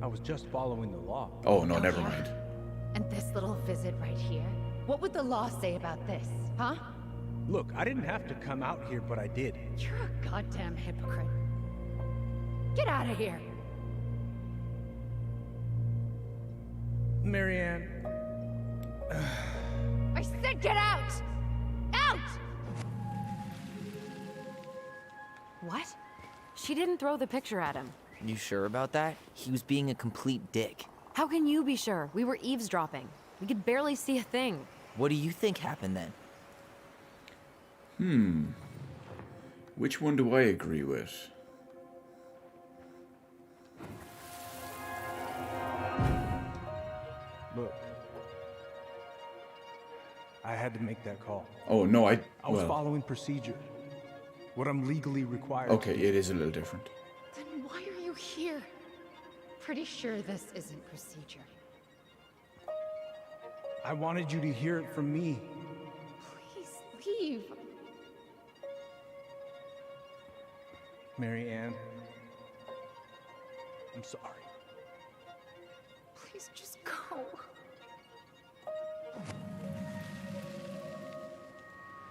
Speaker 9: I was just following the law.
Speaker 1: Oh, no, never mind.
Speaker 7: And this little visit right here? What would the law say about this, huh?
Speaker 9: Look, I didn't have to come out here, but I did.
Speaker 7: You're a goddamn hypocrite. Get out of here.
Speaker 9: Marianne,
Speaker 7: I said get out! Out!
Speaker 2: What? She didn't throw the picture at him.
Speaker 3: You sure about that? He was being a complete dick.
Speaker 2: How can you be sure? We were eavesdropping. We could barely see a thing.
Speaker 3: What do you think happened then?
Speaker 1: Which one do I agree with?
Speaker 9: look. I had to make that call.
Speaker 1: Oh, no,
Speaker 9: I was
Speaker 1: well,
Speaker 9: following procedure. What I'm legally required
Speaker 1: okay,
Speaker 9: to.
Speaker 1: it is a little different.
Speaker 7: Then why are you here? Pretty sure this isn't procedure.
Speaker 9: I wanted you to hear it from me.
Speaker 6: Please leave.
Speaker 9: Mary Ann, I'm sorry.
Speaker 6: Please just go.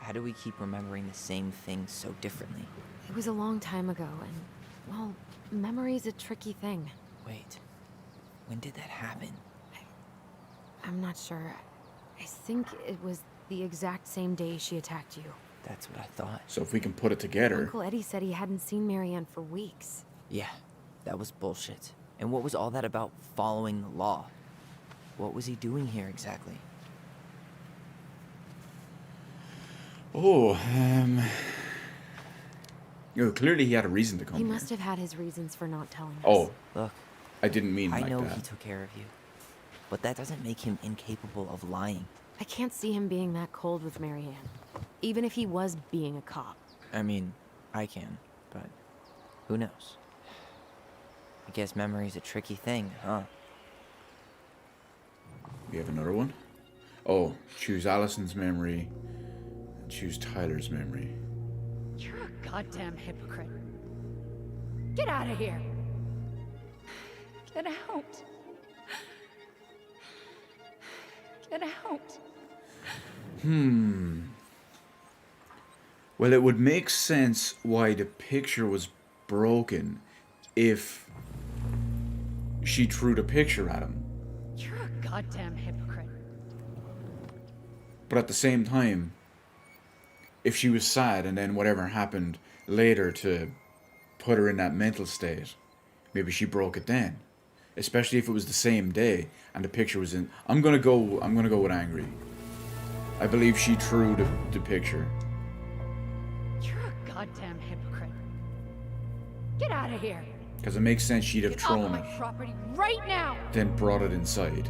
Speaker 3: How do we keep remembering the same things so differently?
Speaker 2: It was a long time ago, and, well, memory's a tricky thing.
Speaker 3: Wait, when did that happen?
Speaker 2: I'm not sure. I think it was the exact same day she attacked you.
Speaker 3: That's what I thought.
Speaker 1: So if we can put it together...
Speaker 2: Uncle Eddie said he hadn't seen Marianne for weeks.
Speaker 3: Yeah, that was bullshit. And what was all that about following the law? What was he doing here exactly?
Speaker 1: Oh, clearly he had a reason to come
Speaker 2: He
Speaker 1: here.
Speaker 2: must have had his reasons for not telling us.
Speaker 1: Oh,
Speaker 3: Look,
Speaker 1: I didn't mean
Speaker 3: I
Speaker 1: like
Speaker 3: know
Speaker 1: that.
Speaker 3: he took care of you, but that doesn't make him incapable of lying.
Speaker 2: I can't see him being that cold with Marianne, even if he was being a cop.
Speaker 3: I mean, I can, but who knows? I guess memory's a tricky thing, huh?
Speaker 1: We have another one? Oh, choose Allison's memory and choose Tyler's memory.
Speaker 7: You're a goddamn hypocrite. Get out of here!
Speaker 6: Get out. Get out.
Speaker 1: Well, it would make sense why the picture was broken if she threw the picture at him.
Speaker 7: You're a goddamn hypocrite.
Speaker 1: But at the same time, if she was sad and then whatever happened later to put her in that mental state, maybe she broke it then. Especially if it was the same day and the picture was in... I'm gonna go with angry. I believe she threw the picture.
Speaker 7: You're a goddamn hypocrite. Get out of here!
Speaker 1: Because it makes sense she'd have
Speaker 7: Get off
Speaker 1: thrown
Speaker 7: my
Speaker 1: it,
Speaker 7: property right now!
Speaker 1: then brought it inside,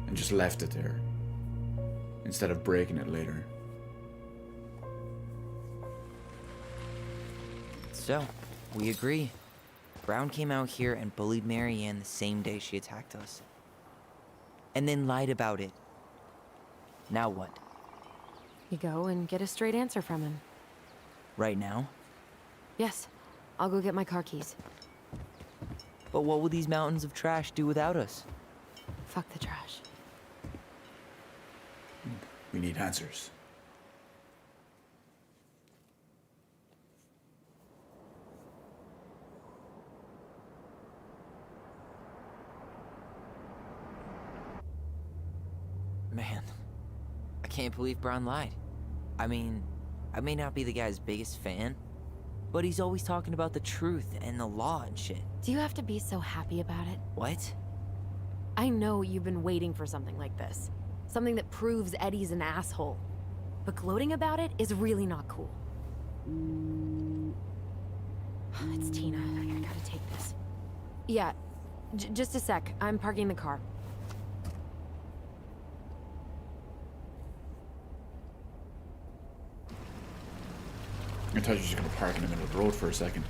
Speaker 1: and just left it there, instead of breaking it later.
Speaker 3: So, we agree. Brown came out here and bullied Marianne the same day she attacked us. And then lied about it. Now what?
Speaker 2: You go and get a straight answer from him.
Speaker 3: Right now?
Speaker 2: Yes, I'll go get my car keys.
Speaker 3: But what will these mountains of trash do without us?
Speaker 2: Fuck the trash.
Speaker 1: We need answers.
Speaker 3: Man, I can't believe Brown lied. I mean, I may not be the guy's biggest fan, but he's always talking about the truth and the law and shit.
Speaker 2: Do you have to be so happy about it?
Speaker 3: What?
Speaker 2: I know you've been waiting for something like this. Something that proves Eddie's an asshole. But gloating about it is really not cool. It's Tina. I gotta take this. Yeah, just a sec. I'm parking the car.
Speaker 1: I thought you were just gonna park in the middle of the road for a second.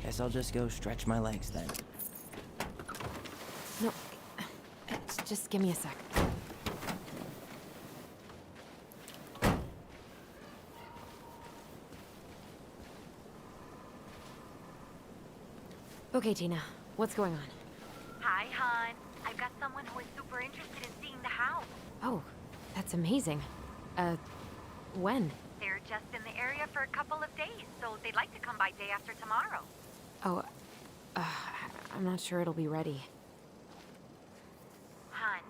Speaker 3: Guess I'll just go stretch my legs then.
Speaker 2: No, just give me a sec. Okay, Tina, what's going on?
Speaker 11: Hi, hon. I've got someone who is super interested in seeing the house.
Speaker 2: Oh, that's amazing. When?
Speaker 11: They're just in the area for a couple of days, so they'd like to come by day after tomorrow.
Speaker 2: Oh, I'm not sure it'll be ready.
Speaker 11: Hon,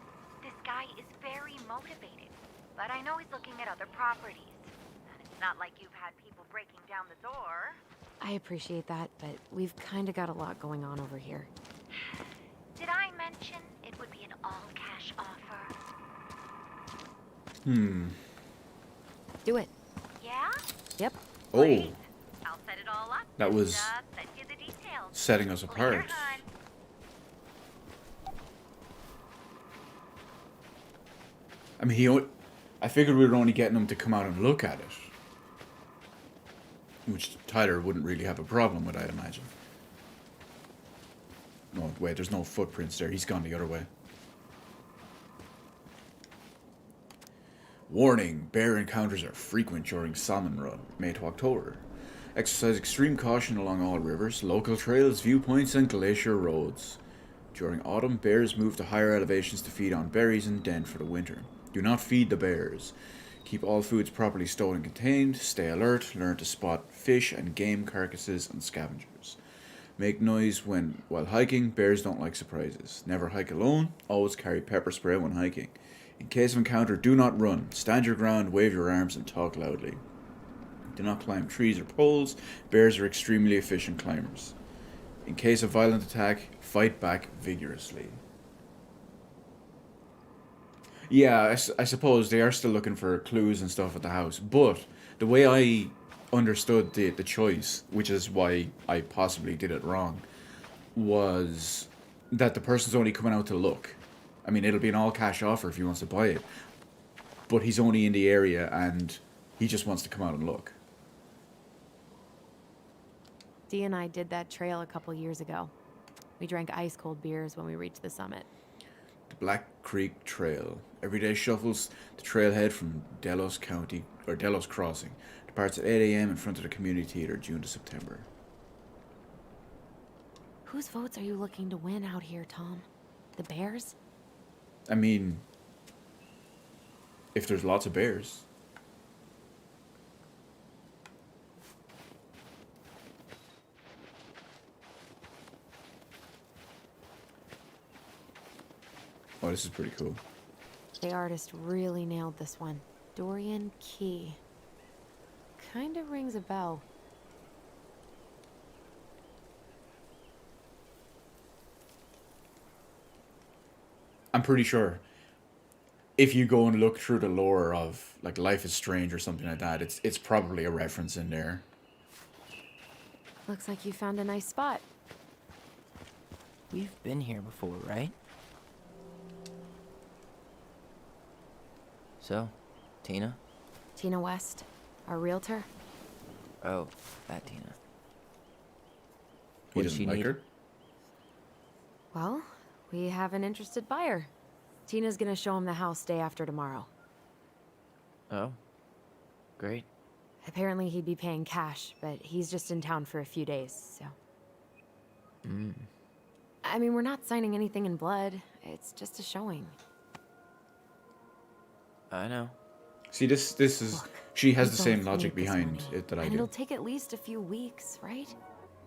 Speaker 11: this guy is very motivated, but I know he's looking at other properties. And it's not like you've had people breaking down the door.
Speaker 2: I appreciate that, but we've kinda got a lot going on over here.
Speaker 11: Did I mention it would be an all-cash offer?
Speaker 2: Do it.
Speaker 11: Yeah?
Speaker 2: Yep.
Speaker 1: Oh,
Speaker 11: I'll set it all up.
Speaker 1: that was
Speaker 11: Just send you the details.
Speaker 1: setting us
Speaker 11: Later,
Speaker 1: apart.
Speaker 11: hon.
Speaker 1: I mean, I figured we were only getting him to come out and look at it. Which Tyler wouldn't really have a problem with, I'd imagine. No, wait, there's no footprints there. He's gone the other way. Warning, bear encounters are frequent during salmon run, May to October. Exercise extreme caution along all rivers, local trails, viewpoints, and glacier roads. During autumn, bears move to higher elevations to feed on berries and den for the winter. Do not feed the bears. Keep all foods properly stowed and contained. Stay alert. Learn to spot fish and game carcasses and scavengers. Make noise while hiking. Bears don't like surprises. Never hike alone. Always carry pepper spray when hiking. In case of encounter, do not run. Stand your ground, wave your arms, and talk loudly. Do not climb trees or poles. Bears are extremely efficient climbers. In case of violent attack, fight back vigorously. Yeah, I suppose they are still looking for clues and stuff at the house, but the way I understood the choice, which is why I possibly did it wrong, was that the person's only coming out to look. I mean, it'll be an all-cash offer if he wants to buy it, but he's only in the area and he just wants to come out and look.
Speaker 2: Dee and I did that trail a couple years ago. We drank ice-cold beers when we reached the summit.
Speaker 1: The Black Creek Trail. Everyday shuffles the trailhead from Delos County, or Delos Crossing. Departs at 8 a.m. in front of the community theater, June to September.
Speaker 2: Whose votes are you looking to win out here, Tom? The Bears?
Speaker 1: I mean, if there's lots of bears. Oh, this is pretty cool.
Speaker 2: The artist really nailed this one. Dorian Key. Kinda rings a bell.
Speaker 1: I'm pretty sure if you go and look through the lore of like Life is Strange or something like that, it's probably a reference in there.
Speaker 2: Looks like you found a nice spot.
Speaker 3: We've been here before, right? So, Tina?
Speaker 2: Tina West, our realtor.
Speaker 3: Oh, that Tina.
Speaker 1: He
Speaker 3: What does
Speaker 1: doesn't
Speaker 3: she
Speaker 1: like
Speaker 3: need?
Speaker 1: her.
Speaker 2: Well, we have an interested buyer. Tina's gonna show him the house day after tomorrow.
Speaker 3: Oh, great.
Speaker 2: Apparently he'd be paying cash, but he's just in town for a few days, so... I mean, we're not signing anything in blood. It's just a showing.
Speaker 3: I know.
Speaker 1: See, this is...
Speaker 2: Look,
Speaker 1: she has
Speaker 2: we
Speaker 1: the same
Speaker 2: both
Speaker 1: logic
Speaker 2: need this
Speaker 1: behind
Speaker 2: money,
Speaker 1: it that I
Speaker 2: and
Speaker 1: do.
Speaker 2: it'll take at least a few weeks, right?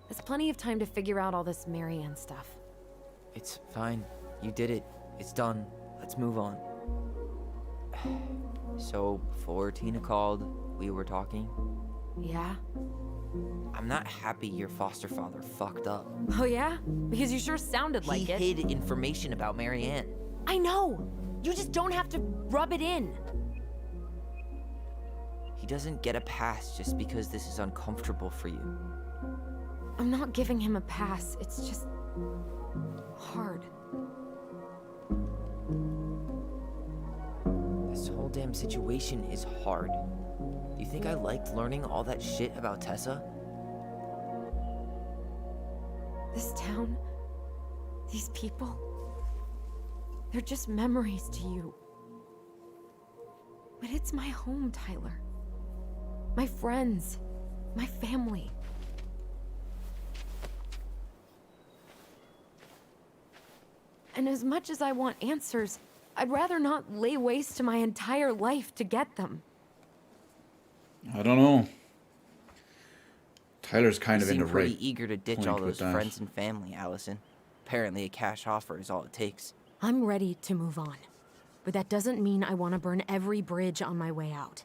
Speaker 2: There's plenty of time to figure out all this Marianne stuff.
Speaker 3: It's fine. You did it. It's done. Let's move on. So, before Tina called, we were talking.
Speaker 2: Yeah?
Speaker 3: I'm not happy your foster father fucked up.
Speaker 2: Oh yeah? Because you sure sounded like it.
Speaker 3: He hid information about Marianne.
Speaker 2: I know! You just don't have to rub it in.
Speaker 3: He doesn't get a pass just because this is uncomfortable for you.
Speaker 2: I'm not giving him a pass. It's just... hard.
Speaker 3: This whole damn situation is hard. Do you think I liked learning all that shit about Tessa?
Speaker 2: This town... these people... they're just memories to you. But it's my home, Tyler. My friends. My family. And as much as I want answers, I'd rather not lay waste to my entire life to get them.
Speaker 1: I don't know. Tyler's kind
Speaker 3: You
Speaker 1: of in
Speaker 3: seem
Speaker 1: the
Speaker 3: pretty
Speaker 1: right
Speaker 3: eager to ditch
Speaker 1: point
Speaker 3: all
Speaker 1: with
Speaker 3: those
Speaker 1: that.
Speaker 3: friends and family, Allison. Apparently a cash offer is all it takes.
Speaker 2: I'm ready to move on. But that doesn't mean I want to burn every bridge on my way out.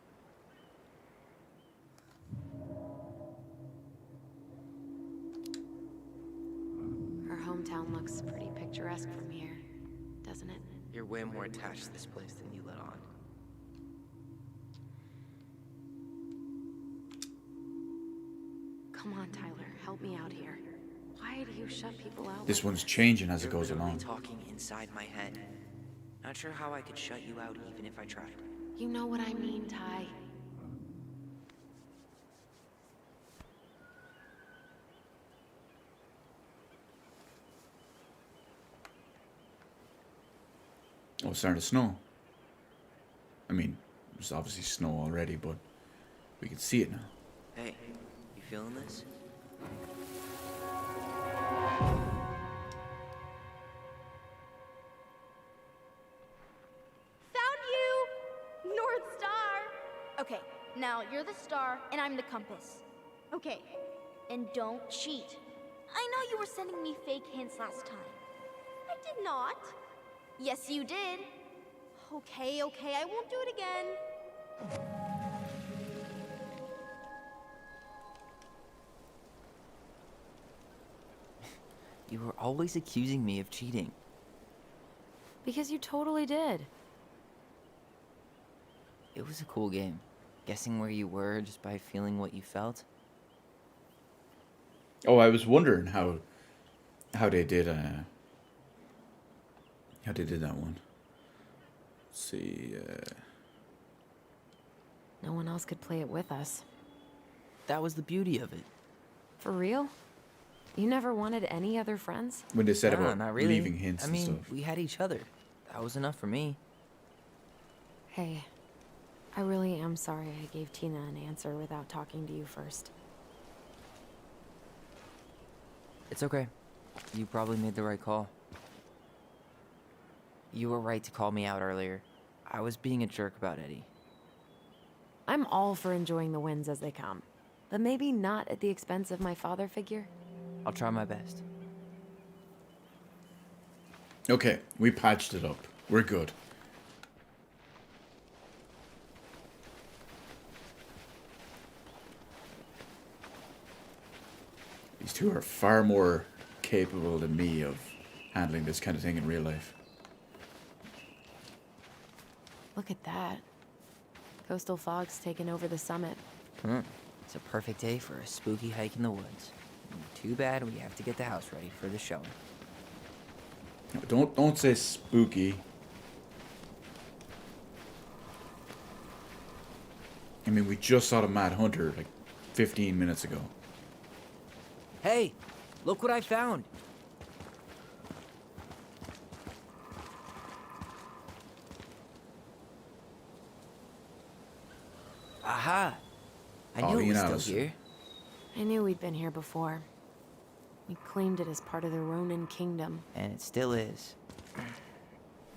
Speaker 2: Our hometown looks pretty picturesque from here, doesn't it?
Speaker 3: You're way more attached to this place than you let on.
Speaker 2: Come on, Tyler, help me out here. Why do you shut people out?
Speaker 1: This one's changing as it goes
Speaker 3: You're
Speaker 1: along.
Speaker 3: literally talking inside my head. Not sure how I could shut you out even if I tried.
Speaker 2: You know what I mean, Ty.
Speaker 1: Oh, it's starting to snow. I mean, There's obviously snow already, but we can see it now.
Speaker 3: Hey, you feeling this?
Speaker 4: Found you! North Star! Okay, now you're the star and I'm the compass. Okay. And don't cheat. I know you were sending me fake hints last time. I did not. Yes, you did. Okay, I won't do it again.
Speaker 3: You were always accusing me of cheating.
Speaker 2: Because you totally did.
Speaker 3: It was a cool game. Guessing where you were just by feeling what you felt.
Speaker 1: Oh, I was wondering how they did that one. Let's see.
Speaker 2: No one else could play it with us.
Speaker 3: That was the beauty of it.
Speaker 2: For real? You never wanted any other friends?
Speaker 1: When they said
Speaker 3: Nah,
Speaker 1: about
Speaker 3: not really.
Speaker 1: leaving hints
Speaker 3: I mean,
Speaker 1: and stuff.
Speaker 3: we had each other. That was enough for me.
Speaker 2: Hey, I really am sorry I gave Tina an answer without talking to you first.
Speaker 3: It's okay. You probably made the right call. You were right to call me out earlier. I was being a jerk about Eddie.
Speaker 2: I'm all for enjoying the wins as they come, but maybe not at the expense of my father figure.
Speaker 3: I'll try my best.
Speaker 1: Okay, we patched it up. We're good. These two are far more capable than me of handling this kind of thing in real life.
Speaker 2: Look at that. Coastal fog's taken over the summit.
Speaker 3: It's a perfect day for a spooky hike in the woods. Too bad we have to get the house ready for the showing.
Speaker 1: Don't say spooky. I mean, we just saw the Mad Hunter like 15 minutes ago.
Speaker 3: Hey, look what I found. Aha! I knew it was still
Speaker 1: Allison.
Speaker 3: here.
Speaker 2: I knew we'd been here before. We claimed it as part of the Ronin kingdom.
Speaker 3: And it still is.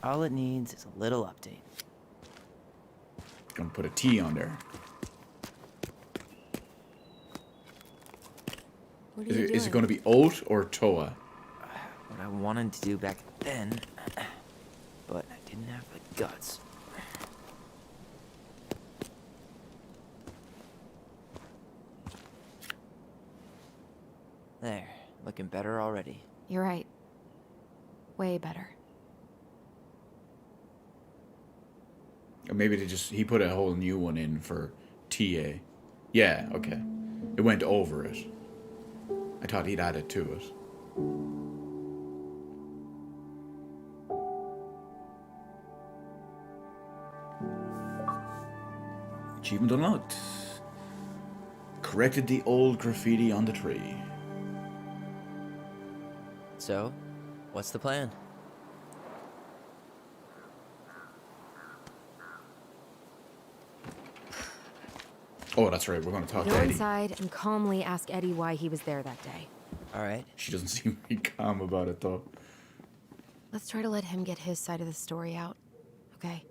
Speaker 3: All it needs is a little update.
Speaker 1: Gonna put a T on there.
Speaker 2: What are
Speaker 1: Is
Speaker 2: you
Speaker 1: it,
Speaker 2: doing?
Speaker 1: is it gonna be Oat or Toa?
Speaker 3: What I wanted to do back then, but I didn't have the guts. There, looking better already.
Speaker 2: You're right. Way better.
Speaker 1: Or maybe he put a whole new one in for TA. Yeah, okay. It went over it. I thought he'd added to it. Achievement unlocked. Corrected the old graffiti on the tree.
Speaker 3: So, what's the plan?
Speaker 1: Oh, that's right. We're going to talk
Speaker 2: Go
Speaker 1: to Eddie.
Speaker 2: inside and calmly ask Eddie why he was there that day.
Speaker 3: All right.
Speaker 1: She doesn't seem very calm about it, though.
Speaker 2: Let's try to let him get his side of the story out, okay?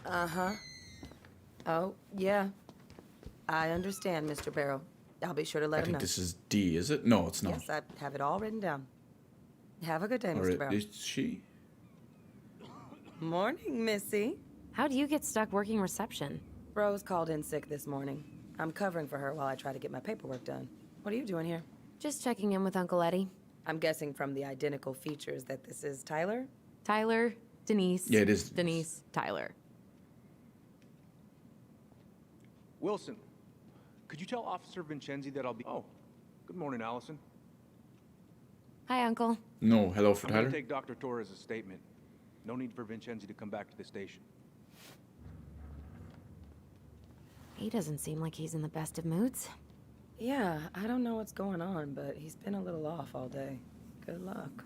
Speaker 12: Uh-huh. Oh, yeah. I understand, Mr. Barrow. I'll be sure to
Speaker 1: I
Speaker 12: let him
Speaker 1: think
Speaker 12: know.
Speaker 1: this is D, is it? No, it's not.
Speaker 12: Yes, I have it all written down. Have a good day,
Speaker 1: Or
Speaker 12: Mr. Barrow.
Speaker 1: is she?
Speaker 12: Morning, Missy.
Speaker 2: How'd you get stuck working reception?
Speaker 12: Rose called in sick this morning. I'm covering for her while I try to get my paperwork done. What are you doing here?
Speaker 2: Just checking in with Uncle Eddie.
Speaker 12: I'm guessing from the identical features that this is Tyler?
Speaker 2: Tyler, Denise.
Speaker 1: Yeah, it is.
Speaker 2: Denise, Tyler.
Speaker 9: Wilson, could you tell Officer Vincenzi that I'll be... Oh, good morning, Allison.
Speaker 2: Hi, Uncle.
Speaker 1: No, hello for
Speaker 9: I'm
Speaker 1: Tyler.
Speaker 9: gonna take Dr. Torres' statement. No need for Vincenzi to come back to the station.
Speaker 2: He doesn't seem like he's in the best of moods.
Speaker 12: Yeah, I don't know what's going on, but he's been a little off all day. Good luck.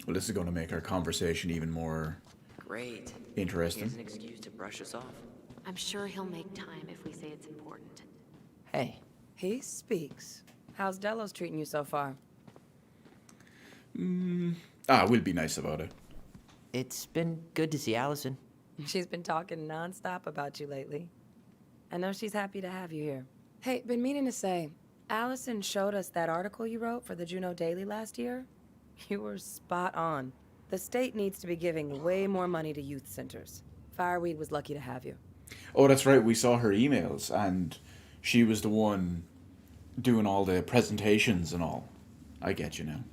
Speaker 1: Well, this is going to make our conversation even more
Speaker 3: Great.
Speaker 1: Interesting.
Speaker 3: Here's an excuse to brush us off.
Speaker 2: I'm sure he'll make time if we say it's important.
Speaker 3: Hey,
Speaker 12: He speaks. How's Delos treating you so far?
Speaker 1: We'll be nice about it.
Speaker 3: it's been good to see Allison.
Speaker 12: She's been talking nonstop about you lately. I know she's happy to have you here. Hey, been meaning to say, Allison showed us that article you wrote for the Juneau Daily last year. You were spot on. The state needs to be giving way more money to youth centers. Fireweed was lucky to have you.
Speaker 1: Oh, that's right. We saw her emails, and she was the one doing all the presentations and all. I get you now.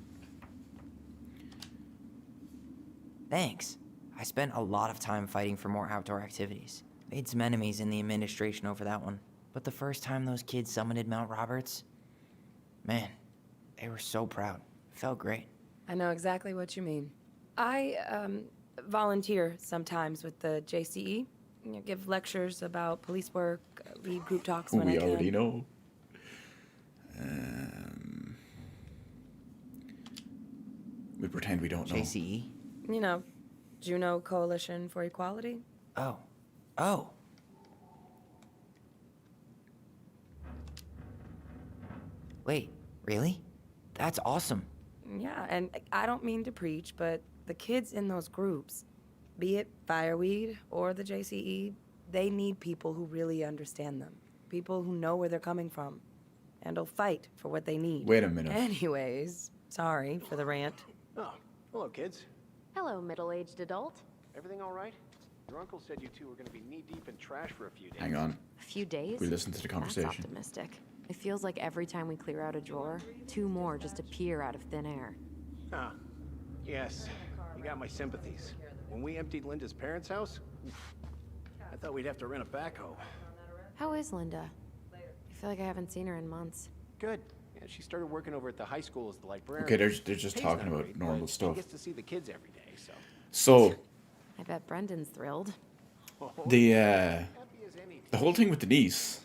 Speaker 3: Thanks. I spent a lot of time fighting for more outdoor activities. Made some enemies in the administration over that one. But the first time those kids summited Mount Roberts, man, they were so proud. Felt great.
Speaker 12: I know exactly what you mean. I volunteer sometimes with the JCE. You know, give lectures about police work, lead group talks when I
Speaker 1: We
Speaker 12: can.
Speaker 1: already know. We pretend we don't know.
Speaker 3: JCE?
Speaker 12: You know, Juneau Coalition for Equality.
Speaker 3: Oh. Oh. Wait, really? That's awesome.
Speaker 12: Yeah, and I don't mean to preach, but the kids in those groups, be it Fireweed or the JCE, they need people who really understand them. People who know where they're coming from and will fight for what they need.
Speaker 1: Wait a minute.
Speaker 12: Anyways, sorry for the rant.
Speaker 10: Oh, hello, kids.
Speaker 2: Hello, middle-aged adult.
Speaker 10: Everything all right? Your uncle said you two were going to be knee-deep in trash for a few days.
Speaker 1: Hang on.
Speaker 2: A few days?
Speaker 1: We listened to the conversation.
Speaker 2: That's optimistic. It feels like every time we clear out a drawer, 2 more just appear out of thin air.
Speaker 10: Ah, yes. You got my sympathies. When we emptied Linda's parents' house, I thought we'd have to rent a backhoe.
Speaker 2: How is Linda? I feel like I haven't seen her in months.
Speaker 10: Good. Yeah, she started working over at the high school as the librarian.
Speaker 1: Okay, they're just
Speaker 10: Pay's
Speaker 1: talking
Speaker 10: not
Speaker 1: about
Speaker 10: great,
Speaker 1: normal
Speaker 10: but
Speaker 1: stuff.
Speaker 10: She gets to see the kids every day, so.
Speaker 1: So,
Speaker 2: I bet Brendan's thrilled.
Speaker 1: the whole thing with Denise,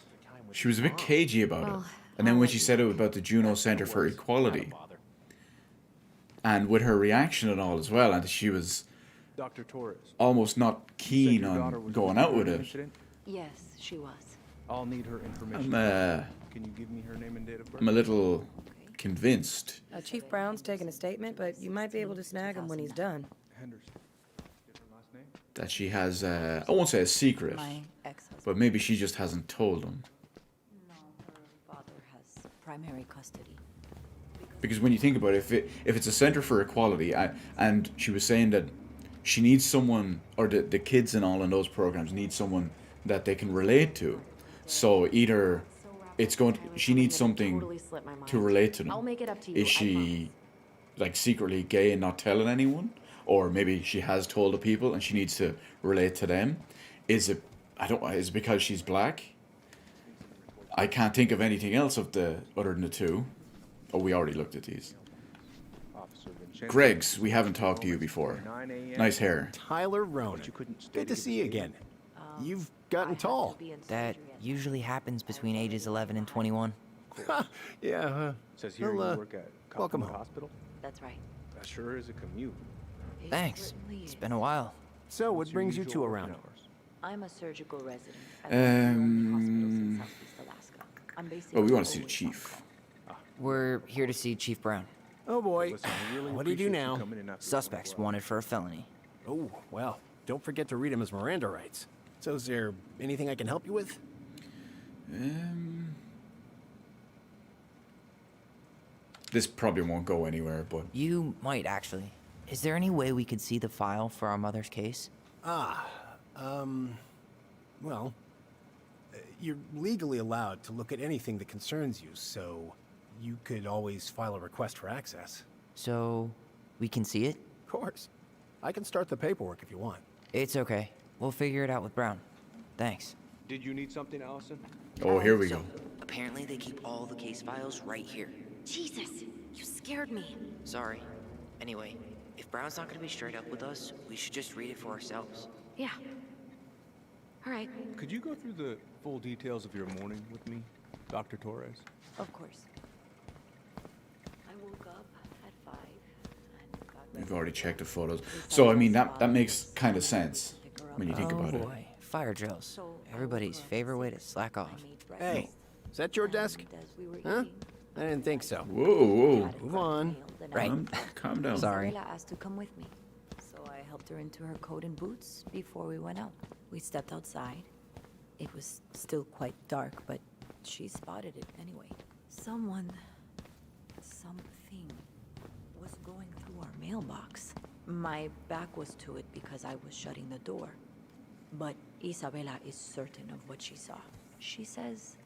Speaker 1: she was a bit cagey about it. And then when she said it about the Juneau Center for Equality, and with her reaction and all as well, and she was
Speaker 9: Dr. Torres.
Speaker 1: almost not keen on going out with it.
Speaker 8: Yes, she was.
Speaker 9: I'll need her information. Can you give me her name and date of birth?
Speaker 1: I'm a little convinced
Speaker 12: Chief Brown's taking a statement, but you might be able to snag him when he's done.
Speaker 9: Henderson. Different last name?
Speaker 1: that she has, I won't say a secret,
Speaker 8: My ex-husband.
Speaker 1: but maybe she just hasn't told him.
Speaker 8: No, her father has primary custody.
Speaker 1: Because when you think about it, if it's a center for equality, and she was saying that she needs someone, or the kids and all in those programs need someone that they can relate to. So either it's going to, she needs something to relate to them.
Speaker 2: I'll make it up to you.
Speaker 1: Is she like secretly gay and not telling anyone? Or maybe she has told the people and she needs to relate to them? Is it, is it because she's black? I can't think of anything else other than the two. Oh, we already looked at these. Greg's, we haven't talked to you before. Nice hair.
Speaker 10: Tyler Ronan. Good to see you again. You've gotten tall.
Speaker 3: That usually happens between ages 11 and 21.
Speaker 10: Yeah,
Speaker 9: Says here you
Speaker 10: well,
Speaker 9: work at
Speaker 10: welcome
Speaker 9: Kaufman
Speaker 10: home.
Speaker 9: Hospital.
Speaker 8: That's right.
Speaker 9: That sure is a commute.
Speaker 3: Thanks. It's been a while.
Speaker 10: So, what
Speaker 9: What's your
Speaker 10: brings you
Speaker 9: usual
Speaker 10: two
Speaker 9: working
Speaker 10: around?
Speaker 9: hours?
Speaker 8: I'm a surgical resident at one of the only hospitals in Southeast Alaska. I'm basically
Speaker 1: Oh, we want to see the
Speaker 8: always
Speaker 1: chief.
Speaker 8: on call.
Speaker 3: We're here to see Chief Brown.
Speaker 10: Oh boy.
Speaker 9: Listen, I really
Speaker 10: What do you do
Speaker 9: appreciate
Speaker 10: now?
Speaker 9: coming in after
Speaker 3: Suspects
Speaker 9: 1 o'clock.
Speaker 3: wanted for a felony.
Speaker 10: Oh, well, don't forget to read him his Miranda rights. So is there anything I can help you with?
Speaker 1: This probably won't go anywhere, but
Speaker 3: You might actually. Is there any way we could see the file for our mother's case?
Speaker 10: Well, you're legally allowed to look at anything that concerns you, so you could always file a request for access.
Speaker 3: So we can see it?
Speaker 10: Of course. I can start the paperwork if you want.
Speaker 3: It's okay. We'll figure it out with Brown. Thanks.
Speaker 9: Did you need something, Allison?
Speaker 1: oh, here we go.
Speaker 3: Apparently they keep all the case files right here.
Speaker 2: Jesus, you scared me.
Speaker 3: Sorry. Anyway, if Brown's not gonna be straight up with us, we should just read it for ourselves.
Speaker 2: Yeah. All right.
Speaker 9: Could you go through the full details of your morning with me, Dr. Torres?
Speaker 8: Of course. I woke up at 5 and got ready
Speaker 1: We've already checked the photos. So, I mean, that makes kind of sense when you think about it.
Speaker 3: Oh boy, fire drills. Everybody's favorite way to slack off.
Speaker 10: Hey, is that your desk? Huh? I didn't think so.
Speaker 1: Whoa, whoa.
Speaker 10: Move on.
Speaker 3: Right.
Speaker 1: Calm down.
Speaker 3: Sorry.
Speaker 8: Isabella asked to come with me, so I helped her into her coat and boots before we went out. We stepped outside. It was still quite dark, but she spotted it anyway. Something was going through our mailbox. My back was to it because I was shutting the door. But Isabella is certain of what she saw. She says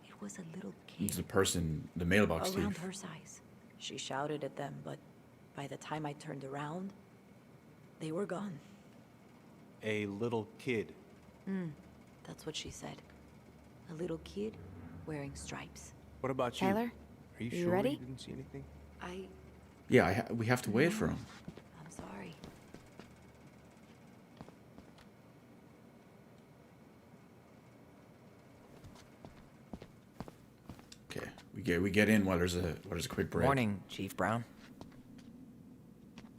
Speaker 8: it was a little kid.
Speaker 1: It's the person, the mailbox
Speaker 8: Around
Speaker 1: thief.
Speaker 8: her size. She shouted at them, but by the time I turned around, they were gone.
Speaker 9: A little kid.
Speaker 8: That's what she said. A little kid wearing stripes.
Speaker 9: What about you?
Speaker 2: Tyler,
Speaker 9: Are you
Speaker 2: you
Speaker 9: sure
Speaker 2: ready?
Speaker 9: you didn't see anything?
Speaker 1: Yeah, we have to wait for him.
Speaker 8: I'm sorry.
Speaker 1: Okay, we get in while there's a quick break.
Speaker 3: Morning, Chief Brown.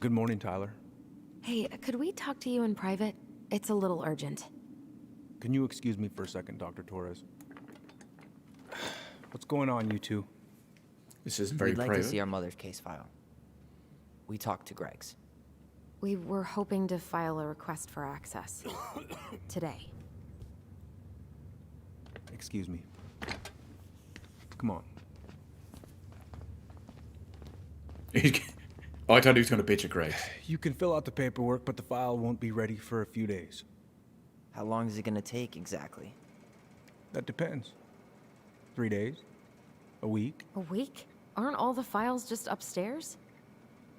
Speaker 9: Good morning, Tyler.
Speaker 2: Hey, could we talk to you in private? It's a little urgent.
Speaker 9: Can you excuse me for a second, Dr. Torres? What's going on, you two?
Speaker 1: This isn't very
Speaker 3: We'd like
Speaker 1: private.
Speaker 3: to see our mother's case file. We talked to Greg's.
Speaker 2: We were hoping to file a request for access. Today.
Speaker 9: Excuse me. Come on.
Speaker 1: Oh, I thought he was going to pitch it, Greg.
Speaker 9: You can fill out the paperwork, but the file won't be ready for a few days.
Speaker 3: How long is it gonna take exactly?
Speaker 9: That depends. 3 days? A week?
Speaker 2: A week? Aren't all the files just upstairs?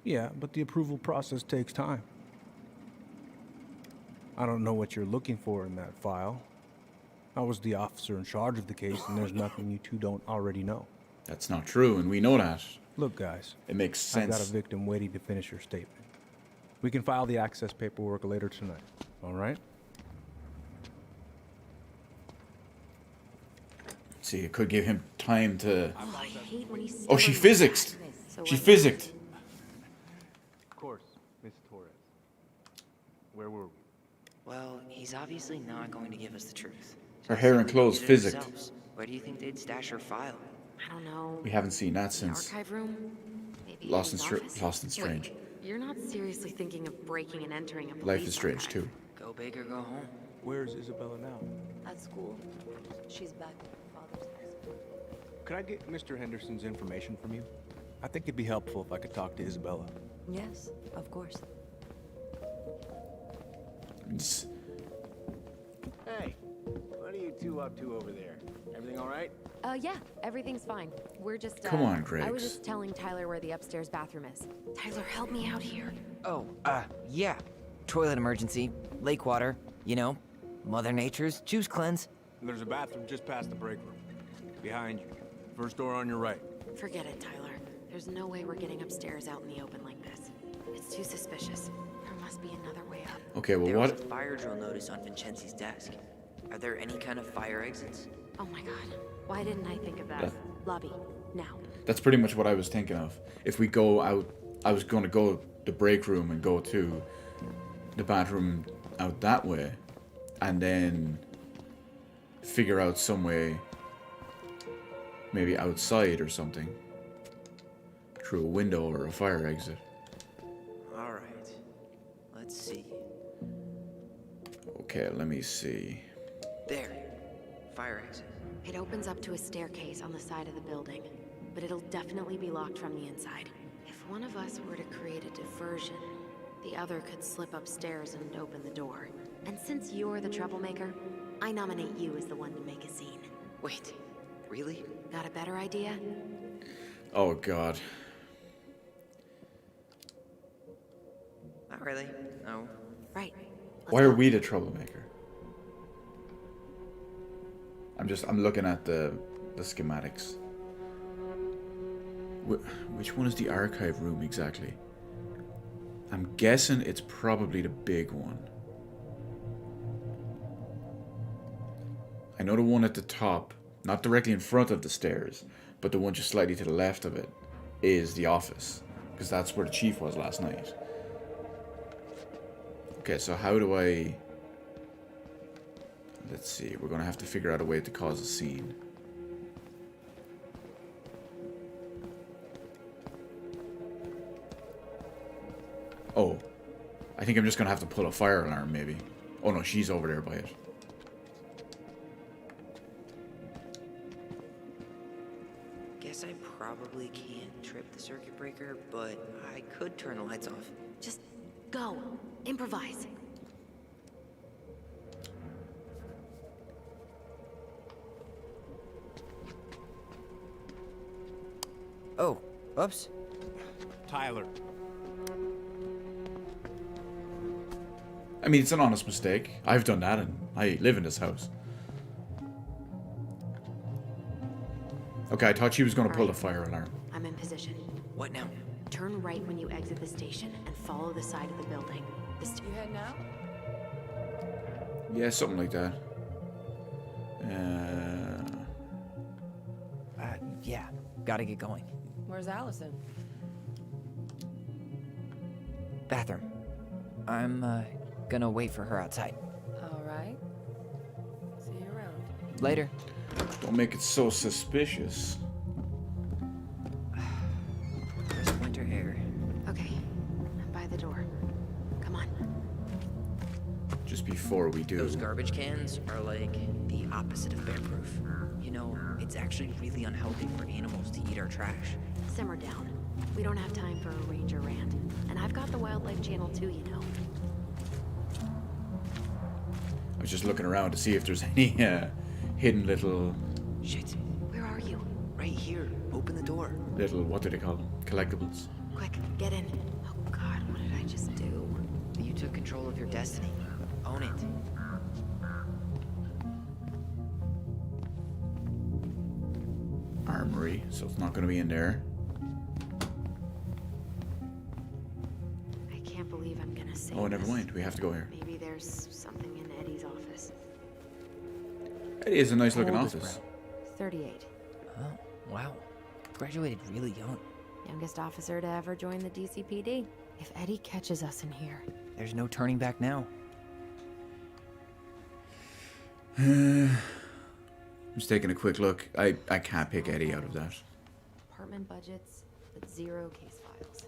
Speaker 9: Yeah, but the approval process takes time. I don't know what you're looking for in that file. I was the officer in charge of the case, and there's nothing you two don't already know.
Speaker 1: That's not true, and we know that.
Speaker 9: Look, guys.
Speaker 1: It makes
Speaker 9: I've got a
Speaker 1: sense.
Speaker 9: victim waiting to finish her statement. We can file the access paperwork later tonight, all right?
Speaker 1: See, it could give him time to...
Speaker 2: I hate when he's
Speaker 1: Oh, she
Speaker 2: stubborn like
Speaker 1: physicsed.
Speaker 2: that. So
Speaker 1: She
Speaker 2: what-
Speaker 1: physicked.
Speaker 9: Of course, Miss Torres. Where were we?
Speaker 3: Well, he's obviously not going to give us the truth.
Speaker 1: Her hair and
Speaker 3: So we
Speaker 1: clothes
Speaker 3: did it
Speaker 1: physicked.
Speaker 3: ourselves. Where do you think they'd stash her file?
Speaker 2: I don't know.
Speaker 1: We haven't seen that
Speaker 2: The
Speaker 1: since
Speaker 2: archive room? Maybe
Speaker 1: Lost
Speaker 2: his
Speaker 1: and
Speaker 2: office?
Speaker 1: Lost and Strange.
Speaker 2: Wait, you're not seriously thinking of breaking and entering a police
Speaker 1: Life is Strange,
Speaker 2: archive?
Speaker 1: too.
Speaker 3: Go big or go home.
Speaker 9: Where's Isabella now?
Speaker 8: At school. She's back at her father's house.
Speaker 9: Could I get Mr. Henderson's information from you? I think it'd be helpful if I could talk to Isabella.
Speaker 8: Yes, of course.
Speaker 1: It's-
Speaker 10: Hey, what are you two up to over there? Everything all right?
Speaker 2: Yeah, everything's fine. We're just,
Speaker 1: Come on,
Speaker 2: I
Speaker 1: Griggs.
Speaker 2: was just telling Tyler where the upstairs bathroom is. Tyler, help me out here.
Speaker 3: Oh, yeah. Toilet emergency, lake water, you know, Mother Nature's juice cleanse.
Speaker 9: There's a bathroom just past the break room. Behind you. First door on your right.
Speaker 2: Forget it, Tyler. There's no way we're getting upstairs out in the open like this. It's too suspicious. There must be another way up.
Speaker 1: Okay, well,
Speaker 3: There was
Speaker 1: what?
Speaker 3: a fire drill notice on Vincenzi's desk. Are there any kind of fire exits?
Speaker 2: Oh my god. Why didn't I think of that?
Speaker 1: Yeah.
Speaker 2: Lobby. Now.
Speaker 1: That's pretty much what I was thinking of. If we go out, I was going to go the break room and go to the bathroom out that way, and then figure out some way, maybe outside or something, through a window or a fire exit.
Speaker 3: All right. Let's see.
Speaker 1: Okay, let me see.
Speaker 3: There. Fire exit.
Speaker 2: It opens up to a staircase on the side of the building, but it'll definitely be locked from the inside. If one of us were to create a diversion, the other could slip upstairs and open the door. And since you're the troublemaker, I nominate you as the one to make a scene.
Speaker 3: Wait. Really?
Speaker 2: Got a better idea?
Speaker 1: Oh god.
Speaker 3: Not really. No.
Speaker 2: Right.
Speaker 1: Why are we the troublemaker? I'm looking at the schematics. Which one is the archive room exactly? I'm guessing it's probably the big one. I know the one at the top, not directly in front of the stairs, but the one just slightly to the left of it, is the office. Because that's where the chief was last night. Okay, so how do I... Let's see, we're gonna have to figure out a way to cause a scene. Oh, I think I'm just gonna have to pull a fire alarm, maybe. Oh no, she's over there by it.
Speaker 3: Guess I probably can't trip the circuit breaker, but I could turn the lights off.
Speaker 2: Just go. Improvise.
Speaker 3: Oh, oops.
Speaker 10: Tyler.
Speaker 1: I mean, it's an honest mistake. I've done that, and I live in this house. Okay, I thought she was going to pull the fire alarm.
Speaker 2: I'm in position.
Speaker 3: What now?
Speaker 2: Turn right when you exit the station and follow the side of the building.
Speaker 12: You head now?
Speaker 1: Yeah, something like that.
Speaker 3: Yeah, gotta get going.
Speaker 12: Where's Allison?
Speaker 3: Bathroom. I'm, gonna wait for her outside.
Speaker 12: All right. See you around.
Speaker 3: Later.
Speaker 1: Don't make it so suspicious.
Speaker 3: Crisp winter air.
Speaker 2: Okay, I'm by the door. Come on.
Speaker 1: Just before we do.
Speaker 3: Those garbage cans are like the opposite of bear-proof. You know, it's actually really unhealthy for animals to eat our trash.
Speaker 2: Simmer down. We don't have time for a ranger rant. And I've got the Wildlife Channel too, you know.
Speaker 1: I was just looking around to see if there's any hidden little...
Speaker 3: Shit.
Speaker 2: Where are you?
Speaker 3: Right here. Open the door.
Speaker 1: Little, what do they call them? Collectibles.
Speaker 2: Quick, get in. Oh God, what did I just do?
Speaker 3: You took control of your destiny. Own it.
Speaker 1: Armory, so it's not going to be in there.
Speaker 2: I can't believe I'm gonna say
Speaker 1: Oh, never
Speaker 2: this.
Speaker 1: mind. We have to go here.
Speaker 2: Maybe there's something in Eddie's office.
Speaker 1: It is a nice looking
Speaker 3: How old is
Speaker 1: office.
Speaker 2: 38.
Speaker 3: Oh, wow. Graduated really young.
Speaker 2: Youngest officer to ever join the DCPD. If Eddie catches us in here...
Speaker 3: There's no turning back now.
Speaker 1: I'm just taking a quick look. I can't pick Eddie out of that.
Speaker 2: Apartment budgets, but 0 case files.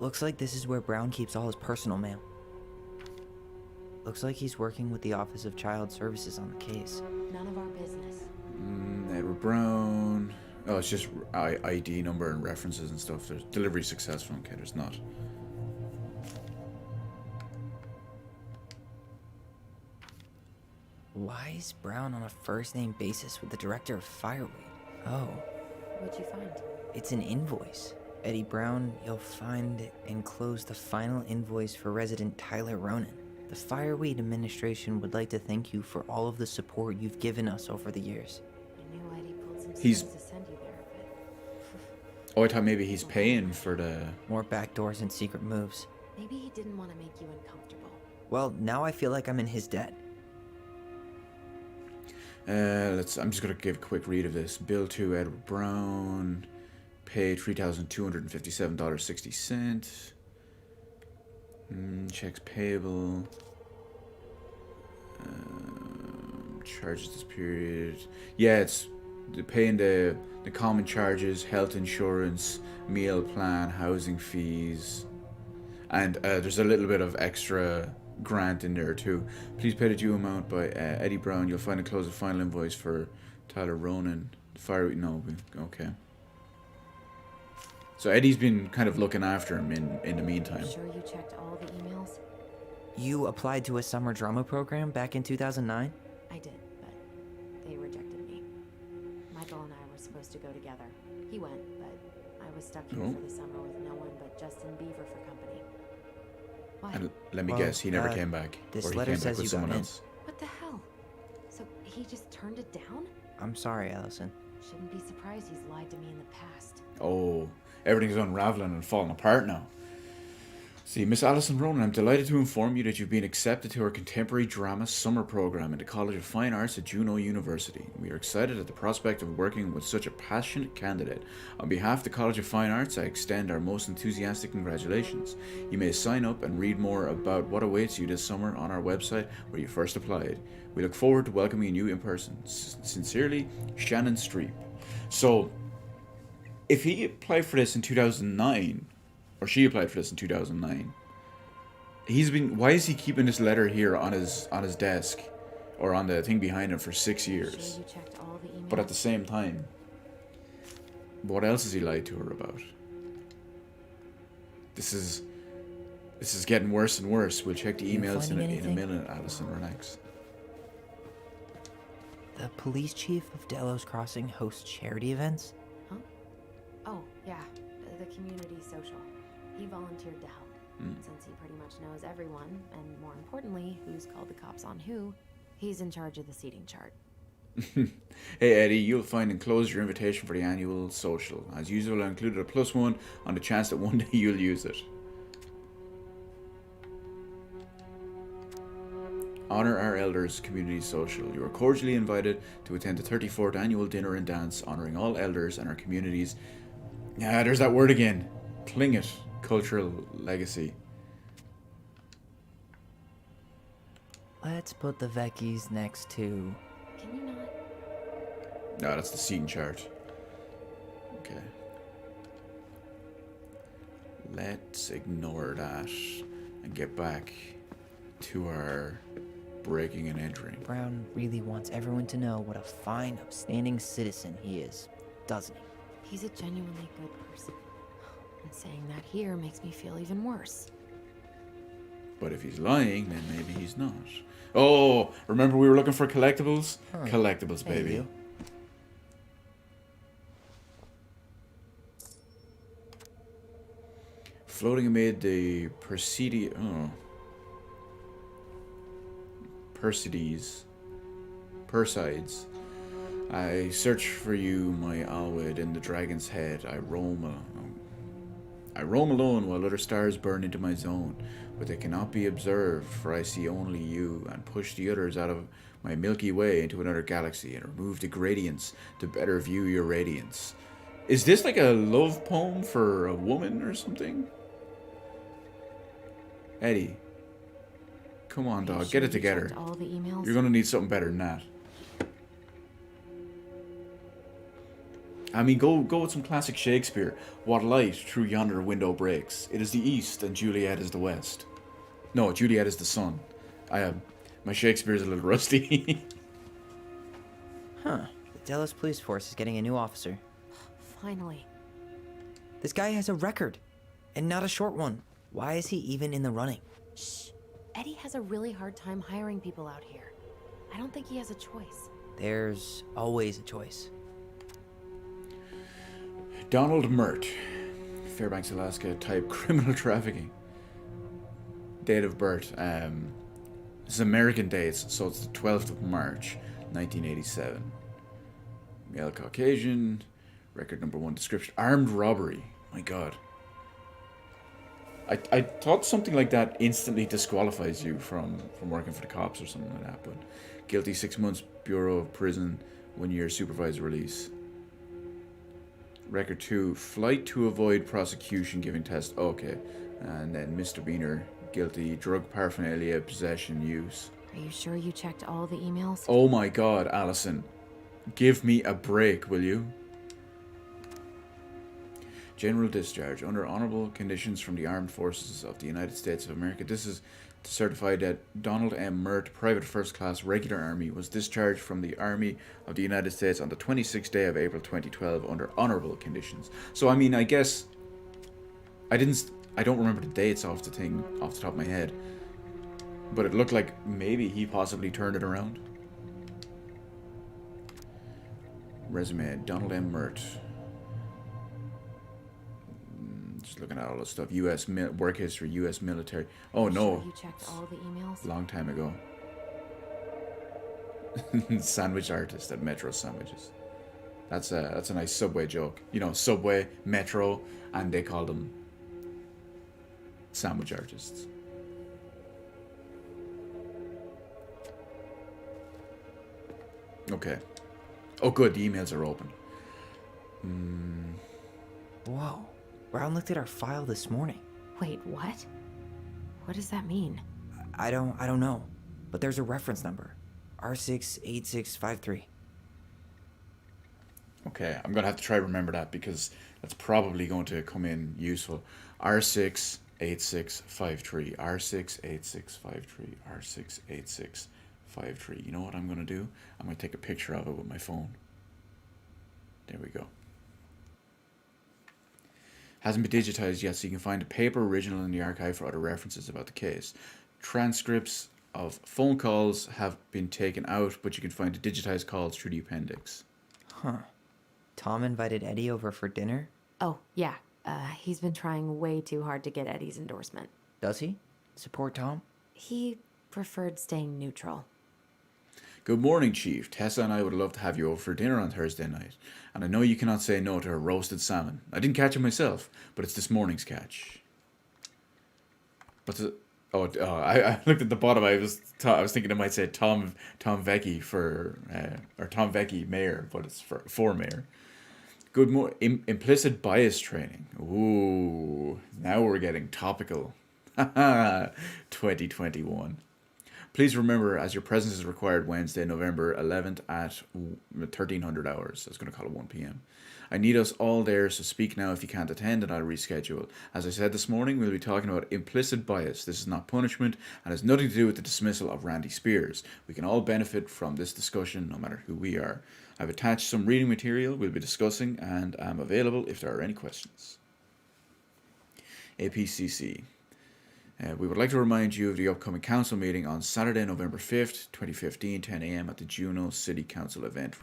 Speaker 3: Looks like this is where Brown keeps all his personal mail. Looks like he's working with the Office of Child Services on the case.
Speaker 2: None of our business.
Speaker 1: Edward Brown. Oh, it's just ID number and references and stuff. There's delivery successful. Okay, there's not.
Speaker 3: Why is Brown on a first-name basis with the director of Fireweed? Oh,
Speaker 2: What'd you find?
Speaker 3: it's an invoice. Eddie Brown, you'll find enclosed the final invoice for resident Tyler Ronan. The Fireweed administration would like to thank you for all of the support you've given us over the years.
Speaker 2: I knew Eddie pulled some
Speaker 1: He's-
Speaker 2: strings to send you there, but...
Speaker 1: Oh, I thought maybe he's paying for the...
Speaker 3: More backdoors and secret moves.
Speaker 2: Maybe he didn't want to make you uncomfortable.
Speaker 3: Well, now I feel like I'm in his debt.
Speaker 1: I'm just gonna give a quick read of this. Bill to Edward Brown. Paid $3,257.60. Checks payable. Charges this period. Yeah, it's paying the common charges, health insurance, meal plan, housing fees, and there's a little bit of extra grant in there too. Please pay the due amount by Eddie Brown. You'll find enclosed a final invoice for Tyler Ronan. Okay. So Eddie's been kind of looking after him in the meantime.
Speaker 2: Sure you checked all the emails?
Speaker 3: You applied to a summer drama program back in 2009?
Speaker 2: I did, but they rejected me. Michael and I were supposed to go together. He went, but I was stuck here
Speaker 1: Oh.
Speaker 2: for the summer with no one but Justin Beaver for company. Why?
Speaker 1: And let me
Speaker 3: Well,
Speaker 1: guess, he never came back.
Speaker 3: this
Speaker 1: Or he
Speaker 3: letter
Speaker 1: came back
Speaker 3: says
Speaker 1: with
Speaker 3: you got
Speaker 1: someone
Speaker 3: in.
Speaker 1: else.
Speaker 2: What the hell? So he just turned it down?
Speaker 3: I'm sorry, Allison.
Speaker 2: Shouldn't be surprised he's lied to me in the past.
Speaker 1: Oh, everything's unraveling and falling apart now. See, Miss Alison Ronan, I'm delighted to inform you that you've been accepted to our contemporary drama summer program in the College of Fine Arts at Juneau University. We are excited at the prospect of working with such a passionate candidate. On behalf of the College of Fine Arts, I extend our most enthusiastic congratulations. You may sign up and read more about what awaits you this summer on our website where you first applied. We look forward to welcoming you in person. Sincerely, Shannon Streep. So, if he applied for this in 2009, or she applied for this in 2009. Why is he keeping this letter here on his desk or on the thing behind him for 6 years?
Speaker 2: Sure you checked all the emails?
Speaker 1: But at the same time, what else has he lied to her about? This is getting worse and worse. We'll check the emails in a minute, Allison. Relax.
Speaker 13: The police chief of Delos Crossing hosts charity events?
Speaker 2: Huh? Oh, yeah. The community social. He volunteered to help. Since he pretty much knows everyone, and more importantly, who's called the cops on who, he's in charge of the seating chart.
Speaker 1: Hey Eddie, you'll find enclosed your invitation for the annual social. As usual, I included a +1 on the chance that one day you'll use it. Honor Our Elders Community Social. You are cordially invited to attend the 34th annual dinner and dance honoring all elders and our communities. Yeah, there's that word again. Cling it. Cultural legacy.
Speaker 13: Let's put the Vecchies next to...
Speaker 2: Can you not?
Speaker 1: No, that's the scene chart. Okay. Let's ignore that and get back to our breaking and entering.
Speaker 13: Brown really wants everyone to know what a fine, upstanding citizen he is, doesn't he?
Speaker 2: He's a genuinely good person. And saying that here makes me feel even worse.
Speaker 1: But if he's lying, then maybe he's not. Oh, remember we were looking for collectibles?
Speaker 13: Huh.
Speaker 1: Collectibles,
Speaker 13: Hey,
Speaker 1: baby.
Speaker 13: you.
Speaker 1: Floating amid the Persides. I search for you, my Alwyd, in the dragon's head. I roam alone while other stars burn into my zone, but they cannot be observed, for I see only you, and push the others out of my Milky Way into another galaxy, and remove the gradients to better view your radiance. Is this like a love poem for a woman or something? Eddie. Come on, dog. Get it together.
Speaker 2: All the emails?
Speaker 1: You're gonna need something better than that. I mean, go with some classic Shakespeare. What light through yonder window breaks? It is the east, and Juliet is the west. No, Juliet is the sun. My Shakespeare's a little rusty.
Speaker 13: Huh. The Delos police force is getting a new officer.
Speaker 2: Finally.
Speaker 13: This guy has a record, and not a short one. Why is he even in the running?
Speaker 2: Shh. Eddie has a really hard time hiring people out here. I don't think he has a choice.
Speaker 13: There's always a choice.
Speaker 1: Donald Mert. Fairbanks, Alaska type criminal trafficking. Date of birth. This is American dates, so it's the 12th of March, 1987. Male Caucasian. Record number 1 description. Armed robbery. My god. I thought something like that instantly disqualifies you from working for the cops or something like that, but guilty 6 months, Bureau of Prison, 1 year supervised release. Record 2, flight to avoid prosecution, giving test. Okay. And then misdemeanor, guilty, drug paraphernalia, possession, use.
Speaker 2: Are you sure you checked all the emails?
Speaker 1: Oh my god, Allison. Give me a break, will you? General discharge under honorable conditions from the Armed Forces of the United States of America. This is to certify that Donald M. Mert, Private First Class Regular Army, was discharged from the Army of the United States on the 26th day of April 2012 under honorable conditions. So, I mean, I guess I don't remember the dates off the top of my head, but it looked like maybe he possibly turned it around. Resume, Donald M. Mert. Just looking at all this stuff. U.S. work history, U.S. military. Oh no.
Speaker 2: Sure you checked all the emails?
Speaker 1: Long time ago. Sandwich artist at Metro Sandwiches. That's a nice Subway joke. You know, Subway, Metro, and they call them sandwich artists. Okay. Oh, good. The emails are open.
Speaker 13: Whoa. Brown looked at our file this morning.
Speaker 2: Wait, what? What does that mean?
Speaker 13: I don't know. But there's a reference number. R68653.
Speaker 1: Okay, I'm going to have to try to remember that because that's probably going to come in useful. R68653. R68653. R68653. You know what I'm going to do? I'm going to take a picture of it with my phone. There we go. Hasn't been digitized yet, so you can find a paper original in the archive for other references about the case. Transcripts of phone calls have been taken out, but you can find the digitized calls through the appendix.
Speaker 13: Huh. Tom invited Eddie over for dinner?
Speaker 2: Oh, yeah. He's been trying way too hard to get Eddie's endorsement.
Speaker 13: Does he? Support Tom?
Speaker 2: He preferred staying neutral.
Speaker 1: Good morning, Chief. Tessa and I would love to have you over for dinner on Thursday night. And I know you cannot say no to a roasted salmon. I didn't catch it myself, but it's this morning's catch. What's it? I looked at the bottom. I was thinking it might say Tom Vecchi for or Tom Vecchi mayor, but it's for mayor. Good implicit bias training. Ooh, now we're getting topical. 2021. Please remember, as your presence is required Wednesday, November 11th at 1300 hours. I was going to call it 1 p.m. I need us all there, so speak now if you can't attend and I'll reschedule. As I said this morning, we'll be talking about implicit bias. This is not punishment and has nothing to do with the dismissal of Randy Spears. We can all benefit from this discussion, no matter who we are. I've attached some reading material we'll be discussing and am available if there are any questions. APCC. We would like to remind you of the upcoming council meeting on Saturday, November 5th, 2015, 10 a.m. at the Juneau City Council event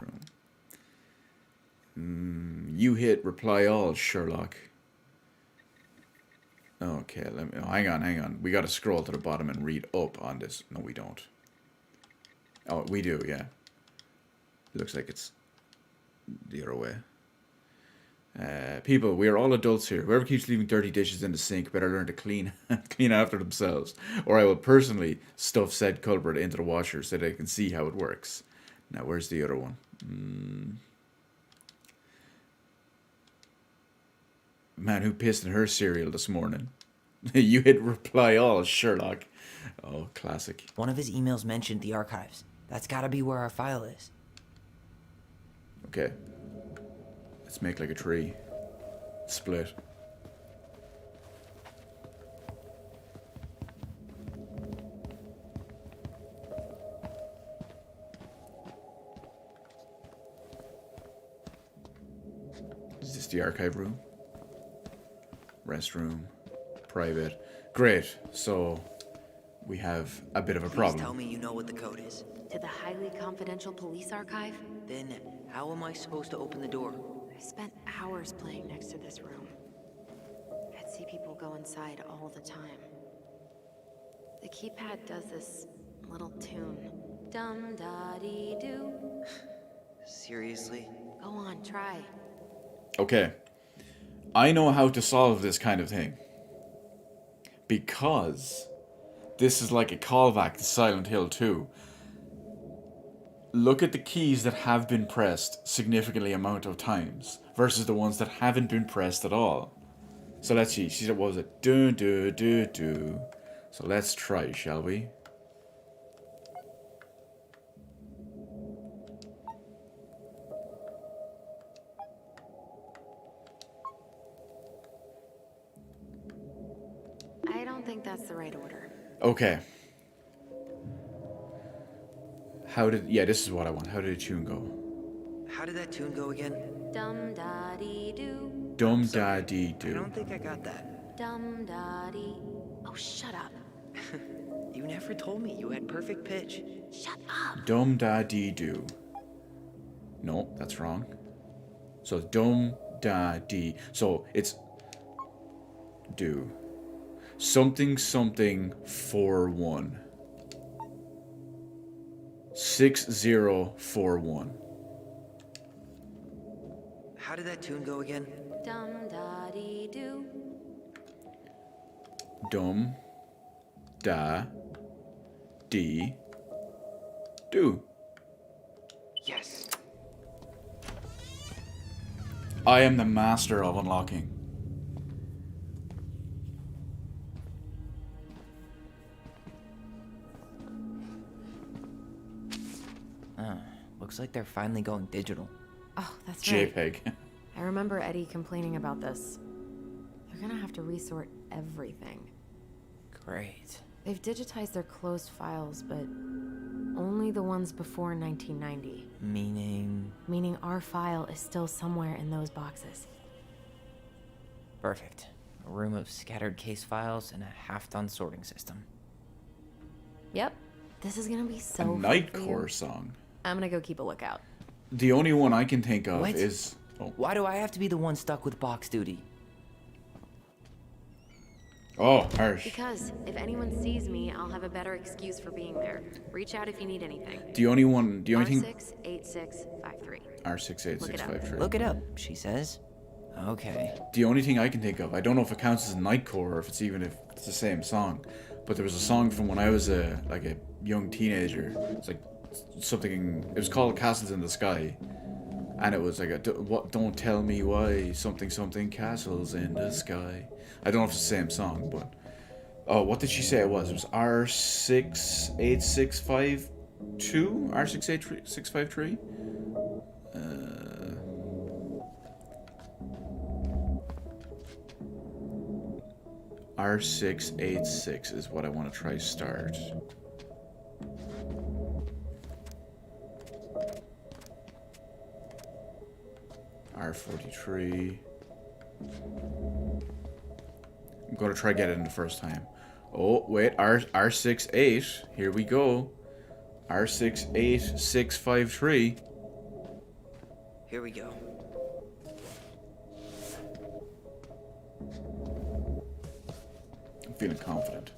Speaker 1: room. You hit reply all, Sherlock. Okay, hang on. We got to scroll to the bottom and read up on this. No, we don't. Oh, we do, yeah. Looks like it's the other way. People, we are all adults here. Whoever keeps leaving dirty dishes in the sink better learn to clean after themselves, or I will personally stuff said culprit into the washer so they can see how it works. Now, where's the other one? Man who pissed in her cereal this morning. You hit reply all, Sherlock. Oh, classic.
Speaker 13: One of his emails mentioned the archives. That's gotta be where our file is.
Speaker 1: Okay. Let's make like a tree. Split. Is this the archive room? Restroom. Private. Great. So we have a bit of a problem.
Speaker 3: Please tell me you know what the code is.
Speaker 2: To the highly confidential police archive?
Speaker 3: Then how am I supposed to open the door?
Speaker 2: I spent hours playing next to this room. I'd see people go inside all the time. The keypad does this little tune. Dum-da-dee-doo.
Speaker 3: Seriously?
Speaker 2: Go on, try.
Speaker 1: Okay. I know how to solve this kind of thing. Because this is like a callback to Silent Hill 2. Look at the keys that have been pressed significantly amount of times versus the ones that haven't been pressed at all. So let's see. She said, what was it? Do, do, do, do. So let's try, shall we?
Speaker 2: I don't think that's the right order.
Speaker 1: Okay. This is what I want. How did the tune go?
Speaker 3: How did that tune go again?
Speaker 2: Dum-da-dee-doo.
Speaker 1: Dum-da-dee-doo.
Speaker 3: I don't think I got that.
Speaker 2: Dum-da-dee. Oh, shut up.
Speaker 3: You never told me you had perfect pitch.
Speaker 2: Shut up.
Speaker 1: Dum-da-dee-doo. No, that's wrong. So dum-da-dee. So it's do. Something something 4-1. 6041.
Speaker 3: How did that tune go again?
Speaker 2: Dum-da-dee-doo.
Speaker 1: Dum. Da. Dee. Do.
Speaker 13: Yes.
Speaker 1: I am the master of unlocking.
Speaker 13: Looks like they're finally going digital.
Speaker 2: Oh, that's right.
Speaker 1: JPEG.
Speaker 2: I remember Eddie complaining about this. They're gonna have to resort everything.
Speaker 13: Great.
Speaker 2: They've digitized their closed files, but only the ones before 1990.
Speaker 13: Meaning?
Speaker 2: Meaning our file is still somewhere in those boxes.
Speaker 13: Perfect. A room of scattered case files and a half-done sorting system.
Speaker 2: Yep. This is gonna be so
Speaker 1: A
Speaker 2: fun for
Speaker 1: Nightcore
Speaker 2: you.
Speaker 1: song.
Speaker 2: I'm gonna go keep a lookout.
Speaker 1: The only one I can think of
Speaker 13: What?
Speaker 1: is... Oh.
Speaker 13: Why do I have to be the one stuck with box duty?
Speaker 1: Oh, harsh.
Speaker 2: Because if anyone sees me, I'll have a better excuse for being there. Reach out if you need anything.
Speaker 1: The only thing...
Speaker 2: R68653.
Speaker 1: R68653.
Speaker 13: Look it up, she says. Okay.
Speaker 1: The only thing I can think of, I don't know if it counts as a Nightcore or if it's the same song, but there was a song from when I was a young teenager. It's like something, it was called Castles in the Sky, and it was like don't tell me why, something castles in the sky. I don't know if it's the same song, but oh, what did she say it was? It was R68652? R68653? R686 is what I want to try start. R43. I'm going to try get it in the first time. Oh, wait, R68. Here we go. R68653.
Speaker 13: Here we go.
Speaker 1: I'm feeling confident.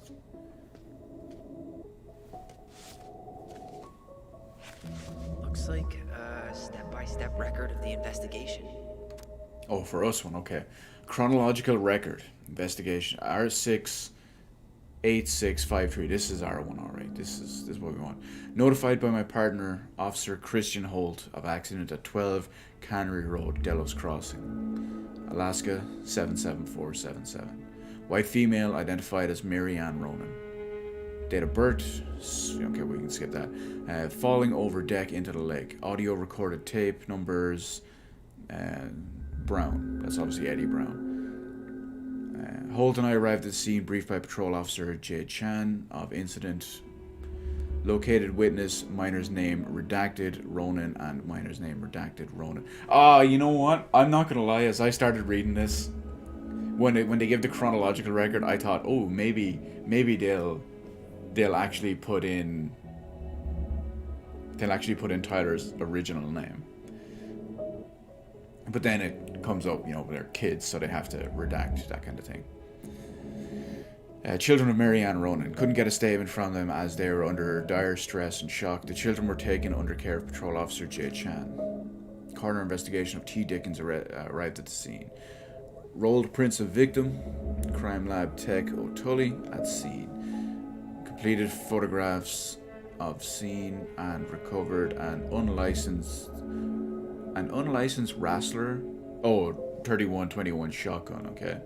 Speaker 13: Looks like a step-by-step record of the investigation.
Speaker 1: Oh, for us one, okay. Chronological record. Investigation. R68653. This is our one, alright. This is what we want. Notified by my partner, Officer Christian Holt, of accident at 12 Cannery Road, Delos Crossing, Alaska 77477. White female identified as Mary Ann Ronan. Date of birth, okay, we can skip that. Falling over deck into the lake. Audio recorded tape, numbers, Brown. That's obviously Eddie Brown. Holt and I arrived at the scene, briefed by Patrol Officer Jay Chan of incident. Located witness, minor's name redacted, Ronan, and minor's name redacted, Ronan. Ah, you know what? I'm not gonna lie, as I started reading this, when they give the chronological record, I thought, oh, maybe they'll actually put in Tyler's original name. But then it comes up, they're kids, so they have to redact that kind of thing. Children of Mary Ann Ronan. Couldn't get a statement from them as they were under dire stress and shock. The children were taken under care of Patrol Officer Jay Chan. Coroner investigation of T. Dickens arrived at the scene. Rolled prints of victim. Crime lab tech O'Tully at scene. Completed photographs of scene and recovered an unlicensed Rassler. Oh, 3121 shotgun, okay.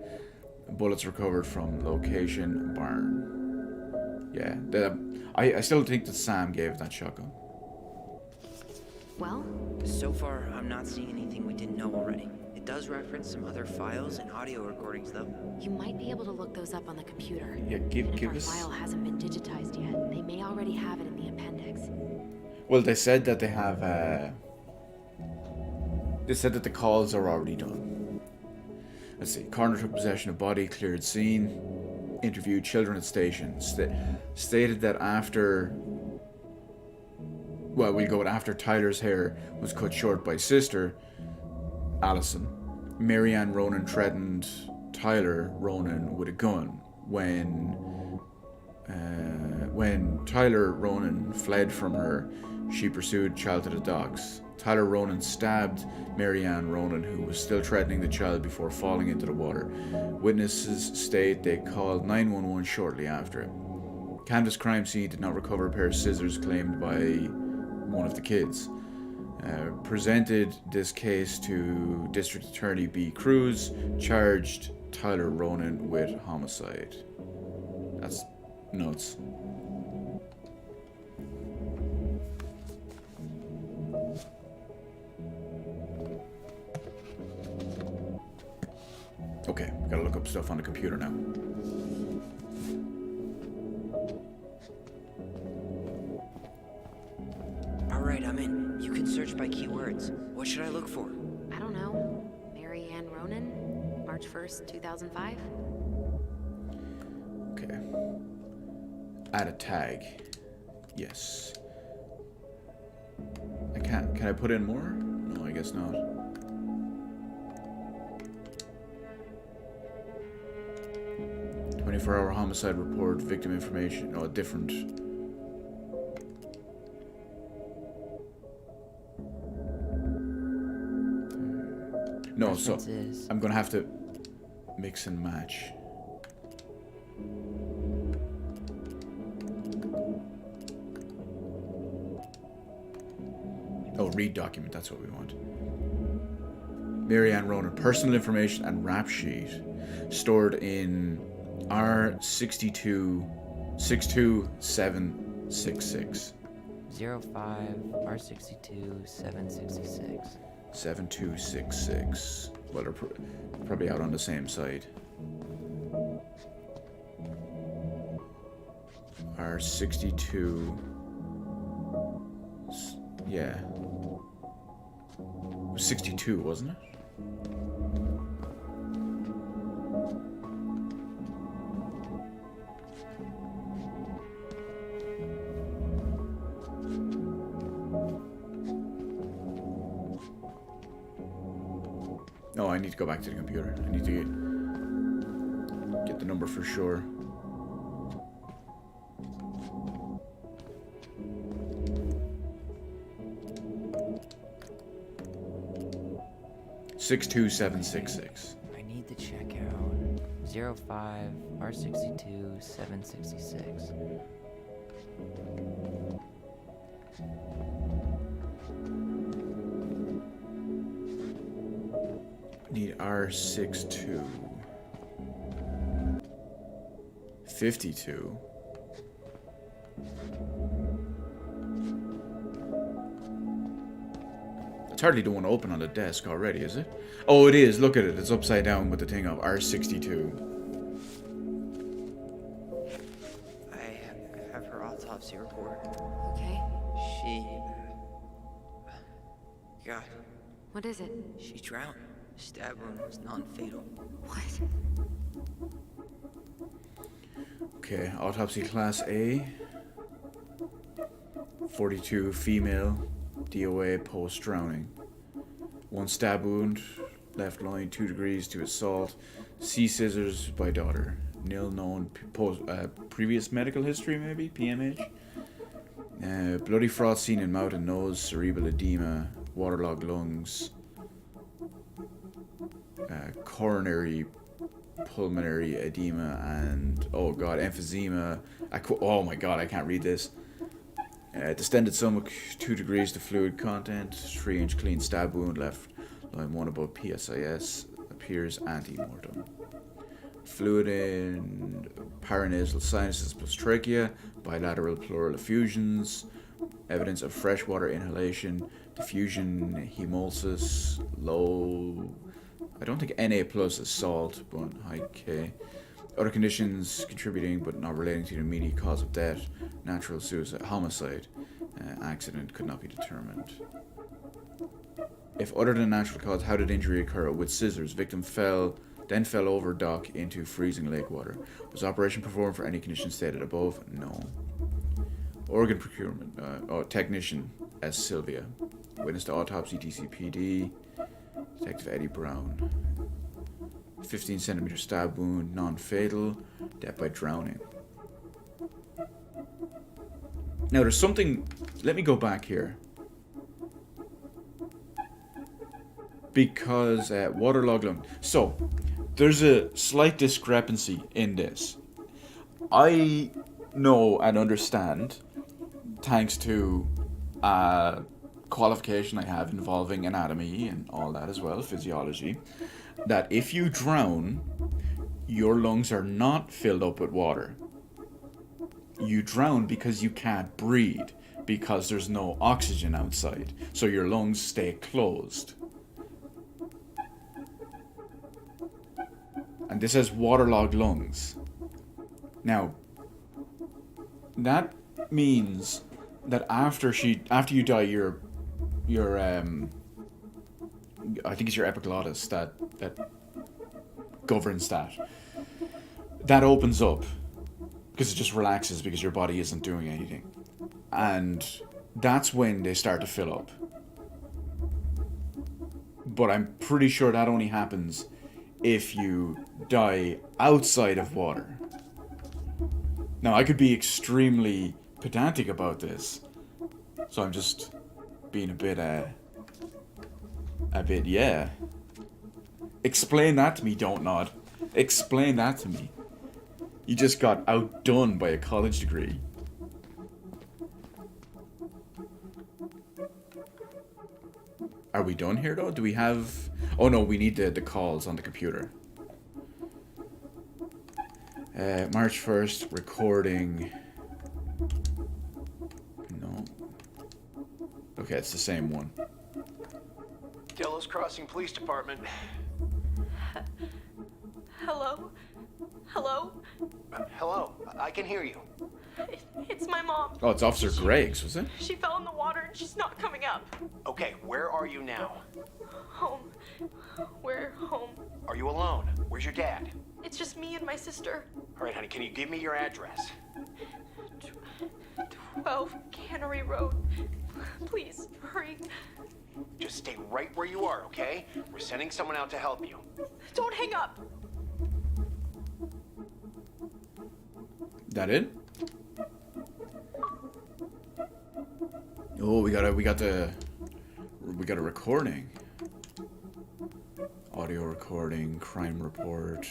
Speaker 1: Bullets recovered from location barn. Yeah, I still think that Sam gave that shotgun.
Speaker 2: Well?
Speaker 13: So far, I'm not seeing anything we didn't know already. It does reference some other files and audio recordings, though.
Speaker 2: You might be able to look those up on the computer.
Speaker 1: Yeah, give
Speaker 2: our
Speaker 1: us...
Speaker 2: file hasn't been digitized yet, they may already have it in the appendix.
Speaker 1: Well, they said that they have, They said that the calls are already done. Let's see. Coroner took possession of body, cleared scene, interviewed children at station. Stated that after... Well, we'll go with after Tyler's hair was cut short by sister, Allison. Mary Ann Ronan threatened Tyler Ronan with a gun. When Tyler Ronan fled from her, she pursued child to the docks. Tyler Ronan stabbed Mary Ann Ronan, who was still threatening the child before falling into the water. Witnesses state they called 911 shortly after. Canada's crime scene did not recover a pair of scissors claimed by one of the kids. Presented this case to District Attorney B. Cruz, charged Tyler Ronan with homicide. That's nuts. Okay, gotta look up stuff on the computer now.
Speaker 13: Alright, I'm in. You can search by keywords. What should I look for?
Speaker 2: I don't know. Mary Ann Ronan? March 1st, 2005?
Speaker 1: Okay. Add a tag. Yes. I can't. Can I put in more? No, I guess not. "24-hour homicide report, victim information." Oh, different. No, so I'm gonna have to mix and match. Oh, read document, that's what we want. Mary Ann Ronan, personal information and rap sheet stored in R62-62766.
Speaker 3: 05 R62 766.
Speaker 1: 7266. Well, they're probably out on the same side. R62. Yeah. It was 62, wasn't it? Oh, I need to go back to the computer. I need to get the number for sure. $62766.
Speaker 3: I need to check out 05 R62 766.
Speaker 1: Need R62. 52. It's hardly the one open on the desk already, is it? Oh, it is. Look at it. It's upside down with the thing of R62.
Speaker 13: I have her autopsy report.
Speaker 2: Okay.
Speaker 13: She... God.
Speaker 2: What is it?
Speaker 13: She drowned. Stab wound was non-fatal.
Speaker 2: What?
Speaker 1: Okay, autopsy class A. 42 female. DOA post-drowning. 1 stab wound. Left loin 2 degrees to assault. C scissors by daughter. Nil known previous medical history, maybe? PMH. Bloody froth seen in mouth and nose. Cerebral edema. Waterlogged lungs. Coronary pulmonary edema and, oh god, emphysema. Oh my god, I can't read this. Distended stomach, 2 degrees to fluid content, 3-inch clean stab wound, left line 1 above PSIS, appears ante-mortem. Fluid in paranasal sinuses plus trachea, bilateral pleural effusions, evidence of freshwater inhalation, diffusion hemolysis, low... I don't think Na plus is salt, but high K. Other conditions contributing but not relating to the immediate cause of death. Natural suicide, homicide. Accident could not be determined. If other than natural cause, how did injury occur? With scissors. Victim then fell over dock into freezing lake water. Was operation performed for any condition stated above? No. Organ procurement. Technician S. Sylvia. Witness to autopsy DCPD. Detective Eddie Brown. 15 centimeter stab wound, non-fatal, death by drowning. Now there's something, let me go back here. because waterlogged lung. So there's a slight discrepancy in this. I know and understand, thanks to qualification I have involving anatomy and all that as well, physiology, that if you drown, your lungs are not filled up with water. You drown because you can't breathe, because there's no oxygen outside, so your lungs stay closed. And this has waterlogged lungs. Now, that means that after you die, your I think it's your epiglottis that governs that. That opens up because it just relaxes because your body isn't doing anything, and that's when they start to fill up. But I'm pretty sure that only happens if you die outside of water. Now, I could be extremely pedantic about this, so I'm just being a bit, yeah. Explain that to me, Dontnod. Explain that to me. You just got outdone by a college degree. Are we done here, though? Do we have... Oh, no, we need the calls on the computer. March 1st, recording... No. Okay, it's the same one.
Speaker 10: Delos Crossing Police Department.
Speaker 14: Hello? Hello?
Speaker 10: Hello, I can hear you.
Speaker 14: It's my mom.
Speaker 1: Oh, it's Officer Greggs, was it?
Speaker 14: She fell in the water and she's not coming up.
Speaker 10: Okay, where are you now?
Speaker 14: Home. We're home.
Speaker 10: Are you alone? Where's your dad?
Speaker 14: It's just me and my sister.
Speaker 10: All right, honey, can you give me your address?
Speaker 14: 12 Cannery Road. Please, hurry.
Speaker 10: Just stay right where you are, okay? We're sending someone out to help you.
Speaker 14: Don't hang up.
Speaker 1: That it? Oh, we got a recording. Audio recording, crime report.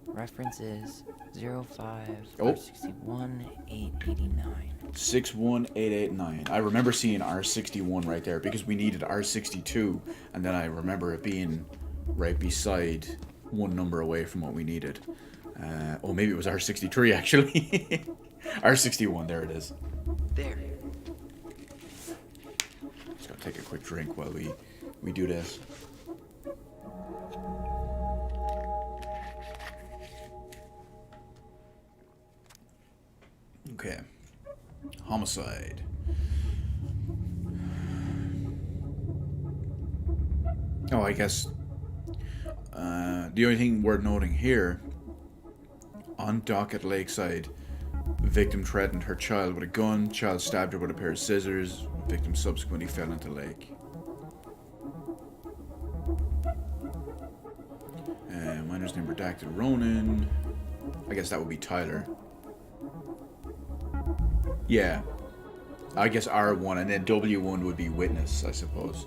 Speaker 13: Reference is 05
Speaker 1: Oh.
Speaker 13: 61 889.
Speaker 1: 61889. I remember seeing R61 right there because we needed R62, and then I remember it being right beside one number away from what we needed. Oh, maybe it was R63 actually. R61, there it is.
Speaker 13: There.
Speaker 1: Just gotta take a quick drink while we do this. Okay. Homicide. Oh, I guess the only thing worth noting here, on dock at Lakeside, victim threatened her child with a gun, child stabbed her with a pair of scissors, victim subsequently fell into the lake. Minor's name redacted, Ronan. I guess that would be Tyler. Yeah. I guess R1 and then W1 would be witness, I suppose.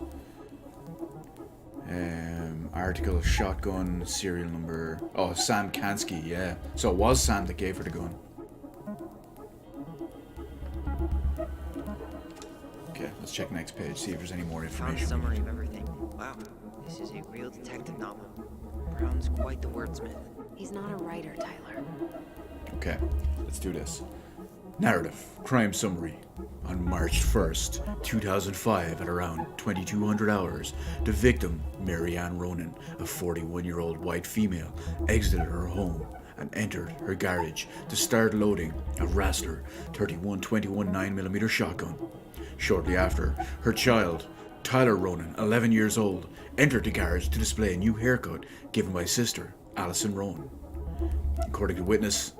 Speaker 1: Article, shotgun, serial number. Oh, Sam Kansky, yeah. So it was Sam that gave her the gun. Okay, let's check next page, see if there's any more
Speaker 13: Found a
Speaker 1: information.
Speaker 13: summary of everything. Wow, this is a real detective novel. Brown's quite the wordsmith.
Speaker 2: He's not a writer, Tyler.
Speaker 1: Okay, let's do this. Narrative, crime summary. On March 1st, 2005, at around 2200 hours, the victim, Mary Ann Ronan, a 41-year-old white female, exited her home and entered her garage to start loading a Rassler 3121 9mm shotgun. Shortly after, her child, Tyler Ronan, 11 years old, entered the garage to display a new haircut given by sister, Allison Ronan. According to witness,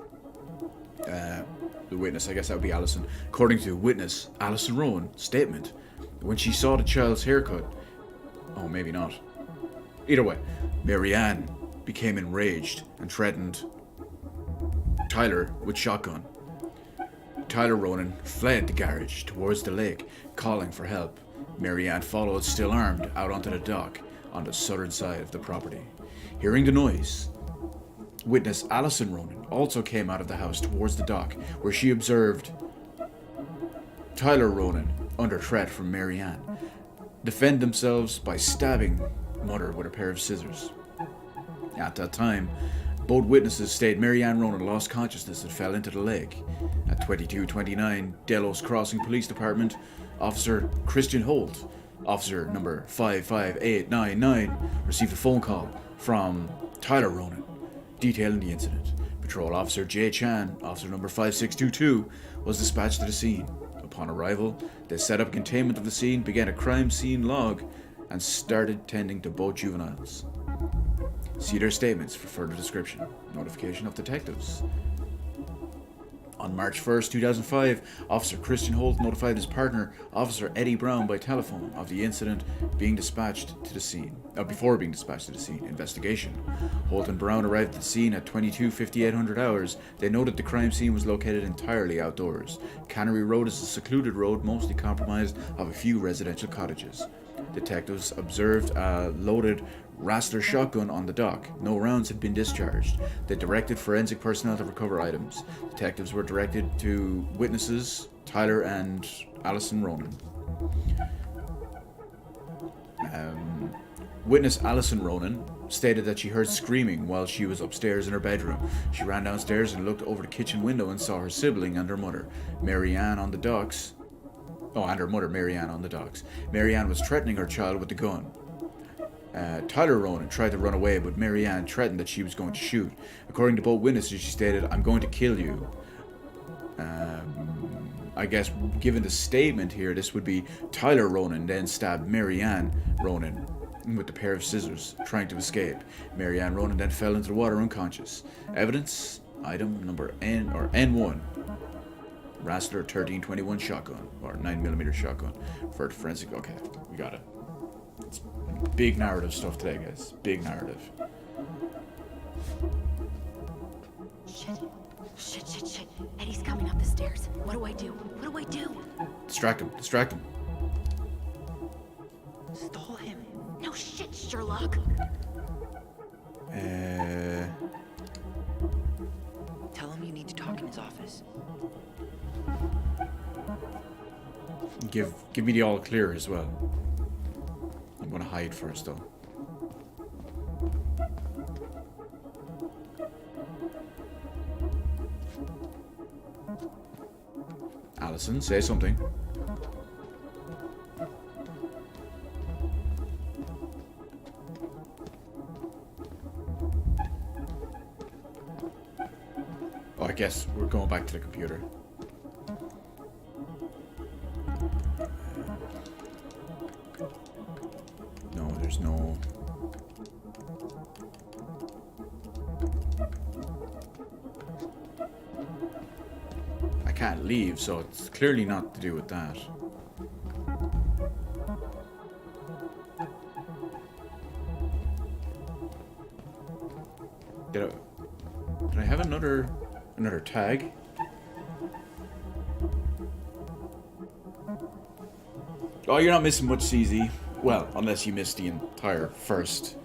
Speaker 1: I guess that would be Allison. According to witness Allison Rowan's statement, when she saw the child's haircut, oh, maybe not. Either way, Mary Ann became enraged and threatened Tyler with shotgun. Tyler Ronan fled the garage towards the lake, calling for help. Mary Ann followed, still armed, out onto the dock on the southern side of the property. Hearing the noise, witness Allison Ronan also came out of the house towards the dock, where she observed Tyler Ronan, under threat from Mary Ann, defend themselves by stabbing Mother with a pair of scissors. At that time, both witnesses state Mary Ann Ronan lost consciousness and fell into the lake. At 2229 Delos Crossing Police Department, Officer Christian Holt, officer number 55899, received a phone call from Tyler Ronan detailing the incident. Patrol Officer Jay Chan, officer number 5622, was dispatched to the scene. Upon arrival, they set up containment of the scene, began a crime scene log, and started tending to both juveniles. See their statements for further description. Notification of detectives. On March 1st, 2005, Officer Christian Holt notified his partner, Officer Eddie Brown, by telephone of the incident being dispatched to the scene. Before being dispatched to the scene. Investigation. Holt and Brown arrived at the scene at 22:58 hours. They noted the crime scene was located entirely outdoors. Cannery Road is a secluded road, mostly compromised of a few residential cottages. Detectives observed a loaded Rassler shotgun on the dock. No rounds had been discharged. They directed forensic personnel to recover items. Detectives were directed to witnesses Tyler and Allison Ronan. Witness Allison Ronan stated that she heard screaming while she was upstairs in her bedroom. She ran downstairs and looked over the kitchen window and saw her sibling and her mother, Mary Ann, on the docks. Oh, and her mother, Mary Ann, on the docks. Mary Ann was threatening her child with the gun. Tyler Ronan tried to run away, but Mary Ann threatened that she was going to shoot. According to both witnesses, she stated, "I'm going to kill you." I guess, given the statement here, this would be Tyler Ronan then stabbed Mary Ann Ronan with a pair of scissors, trying to escape. Mary Ann Ronan then fell into the water unconscious. Evidence, item number N1. Rassler 1321 shotgun, or 9mm shotgun, for forensic. Okay, we got it. It's big narrative stuff today, guys. Big narrative.
Speaker 2: Shit. Eddie's coming up the stairs. What do I do?
Speaker 1: Distract him.
Speaker 2: Stall him. No shit, Sherlock.
Speaker 13: Tell him you need to talk in his office.
Speaker 1: Give me the all clear as well. I'm gonna hide first though. Allison, say something. Oh, I guess we're going back to the computer. No, there's no... I can't leave, so it's clearly not to do with that. Did I have another tag? Oh, you're not missing much, CZ. Well, unless you missed the entire first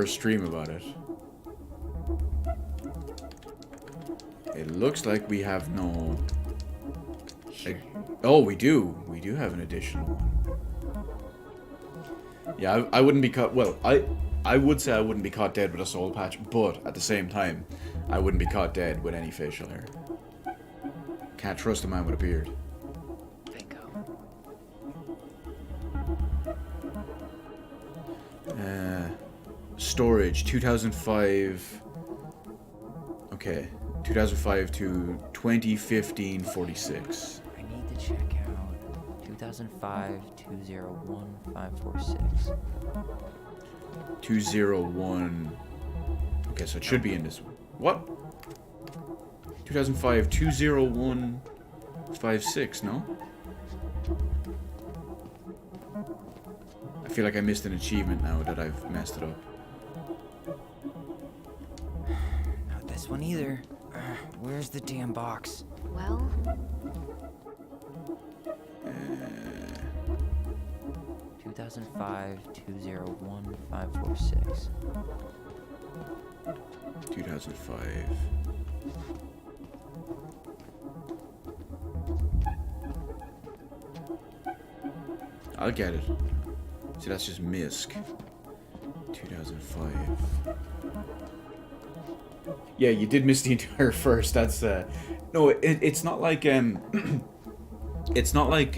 Speaker 1: stream about it. It looks like we have no... oh, we do. We do have an additional one. Yeah, I wouldn't be caught... Well, I would say I wouldn't be caught dead with a soul patch, but at the same time, I wouldn't be caught dead with any facial hair. Can't trust a man with a beard. Storage, 2005... Okay, 2005 to 2015, 46.
Speaker 13: I need to check out 2005 201 546.
Speaker 1: 201... Okay, so it should be in this one. What? 2005 201 56, no? I feel like I missed an achievement now that I've messed it up.
Speaker 13: Not this one either. Where's the damn box?
Speaker 2: Well,
Speaker 13: 2005 201 546.
Speaker 1: 2005. I'll get it. See, that's just MISC. 2005. Yeah, you did miss the entire first. That's no, it's not like it's not like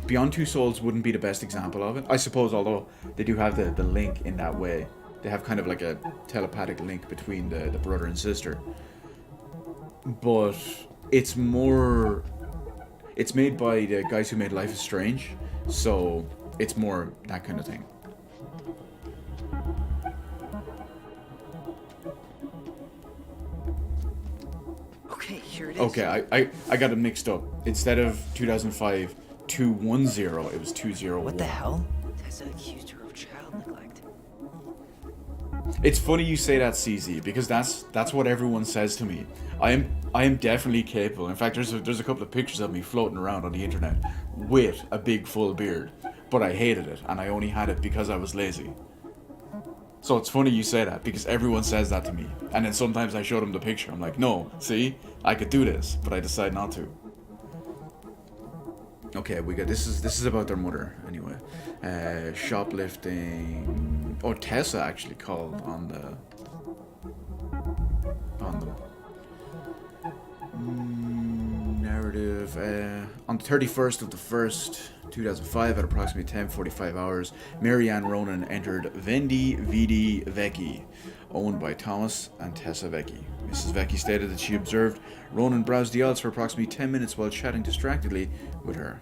Speaker 1: Beyond Two Souls wouldn't be the best example of it, I suppose. Although they do have the link in that way, they have kind of like a telepathic link between the brother and sister. But it's more. It's made by the guys who made Life is Strange, so it's more that kind of thing.
Speaker 13: Okay, here it is.
Speaker 1: Okay, I got it mixed up. Instead of 2005 210, it was 201.
Speaker 13: What the hell? Tessa accused her of child neglect.
Speaker 1: It's funny you say that, CZ, because that's what everyone says to me. I am definitely capable. In fact, there's a couple of pictures of me floating around on the internet with a big full beard, but I hated it, and I only had it because I was lazy. So it's funny you say that, because everyone says that to me, and then sometimes I show them the picture. I'm like, no, see, I could do this, but I decide not to. Okay, we got this is about their mother anyway. Shoplifting. Oh, Tessa actually called on them. Narrative. On the 31st of the 1st, 2005, at approximately 10:45 hours, Marianne Ronan entered Vendi Vidi Vecchi, owned by Thomas and Tessa Vecchi. Mrs. Vecchi stated that she observed Ronan browse the aisles for approximately 10 minutes while chatting distractedly with her.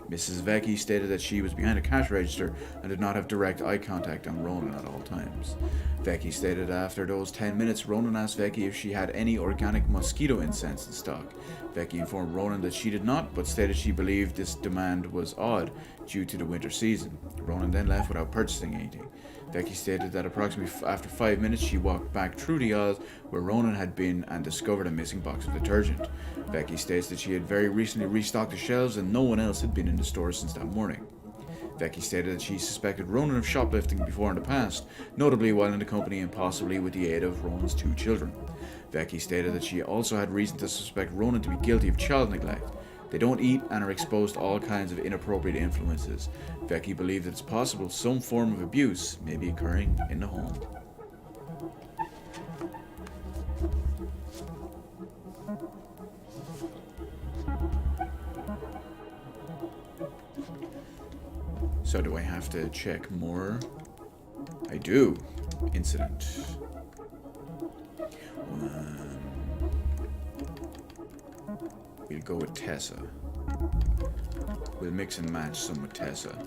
Speaker 1: Mrs. Vecchi stated that she was behind a cash register and did not have direct eye contact on Ronan at all times. Vecchi stated after those 10 minutes, Ronan asked Vecchi if she had any organic mosquito incense in stock. Vecchi informed Ronan that she did not, but stated she believed this demand was odd due to the winter season. Ronan then left without purchasing anything. Vecchi stated that approximately after 5 minutes, she walked back through the aisles where Ronan had been and discovered a missing box of detergent. Vecchi states that she had very recently restocked the shelves and no one else had been in the store since that morning. Vecchi stated that she suspected Ronan of shoplifting before in the past, notably while in the company and possibly with the aid of Ronan's 2 children. Vecchi stated that she also had reason to suspect Ronan to be guilty of child neglect. They don't eat and are exposed to all kinds of inappropriate influences. Vecchi believed that it's possible some form of abuse may be occurring in the home. So do I have to check more? I do. Incident. We'll go with Tessa. We'll mix and match some with Tessa.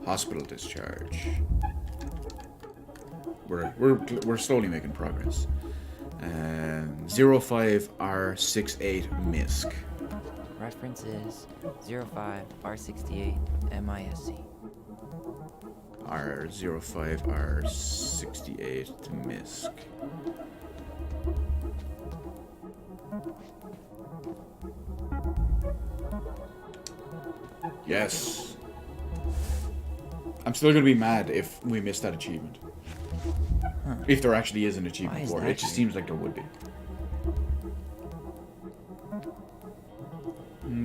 Speaker 1: Hospital discharge. We're slowly making progress. 05R68 MISC.
Speaker 13: Reference is 05R68 MISC.
Speaker 1: R05R68 to MISC. Yes. I'm still gonna be mad if we miss that achievement.
Speaker 13: Huh.
Speaker 1: If there actually is an achievement
Speaker 13: Why is
Speaker 1: for it.
Speaker 13: that
Speaker 1: It just seems like there would be.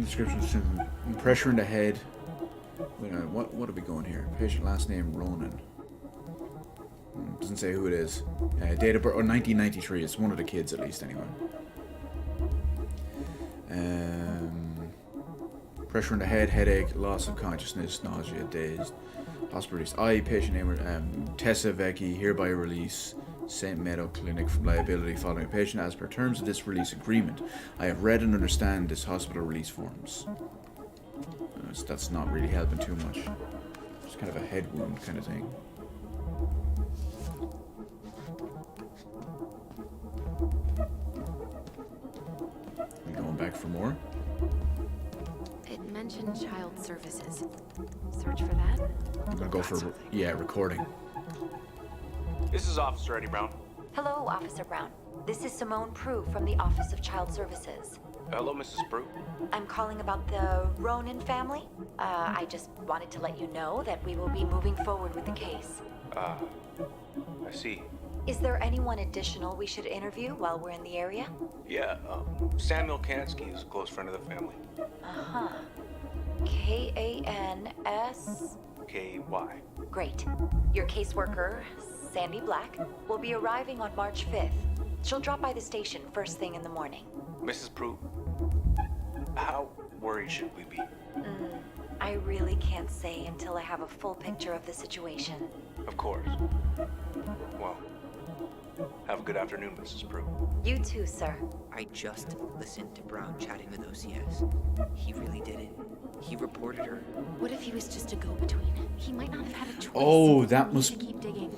Speaker 1: Description simple. Pressure in the head. Wait a minute, what are we going here? Patient last name Ronan. Doesn't say who it is. Date of birth, or 1993. It's one of the kids at least, anyway. Pressure in the head, headache, loss of consciousness, nausea, dazed. Hospital release. Patient name Tessa Vecchi, hereby release St. Meadow Clinic from liability following a patient as per terms of this release agreement. I have read and understand this hospital release forms. That's not really helping too much. It's kind of a head wound kind of thing. Are we going back for more?
Speaker 2: It mentioned child services. Search for that?
Speaker 1: I'm gonna go for, yeah, recording.
Speaker 15: This is Officer Eddie Brown.
Speaker 8: Hello, Officer Brown. This is Simone Prue from the Office of Child Services.
Speaker 15: Hello, Mrs. Prue.
Speaker 8: I'm calling about the Ronan family. I just wanted to let you know that we will be moving forward with the case.
Speaker 15: I see.
Speaker 8: Is there anyone additional we should interview while we're in the area?
Speaker 15: Yeah, Samuel Kansky is a close friend of the family.
Speaker 8: Uh-huh. K-A-N-S...
Speaker 15: K-Y.
Speaker 8: Great. Your caseworker, Sandy Black, will be arriving on March 5th. She'll drop by the station first thing in the morning.
Speaker 15: Mrs. Prue, how worried should we be?
Speaker 8: I really can't say until I have a full picture of the situation.
Speaker 15: Of course. Well, have a good afternoon, Mrs. Prue.
Speaker 8: You too, sir.
Speaker 13: I just listened to Brown chatting with OCS. He really did it. He reported her.
Speaker 2: What if he was just a go-between? He might not have had a choice.
Speaker 1: Oh, that
Speaker 2: We
Speaker 1: must...
Speaker 2: need to keep digging.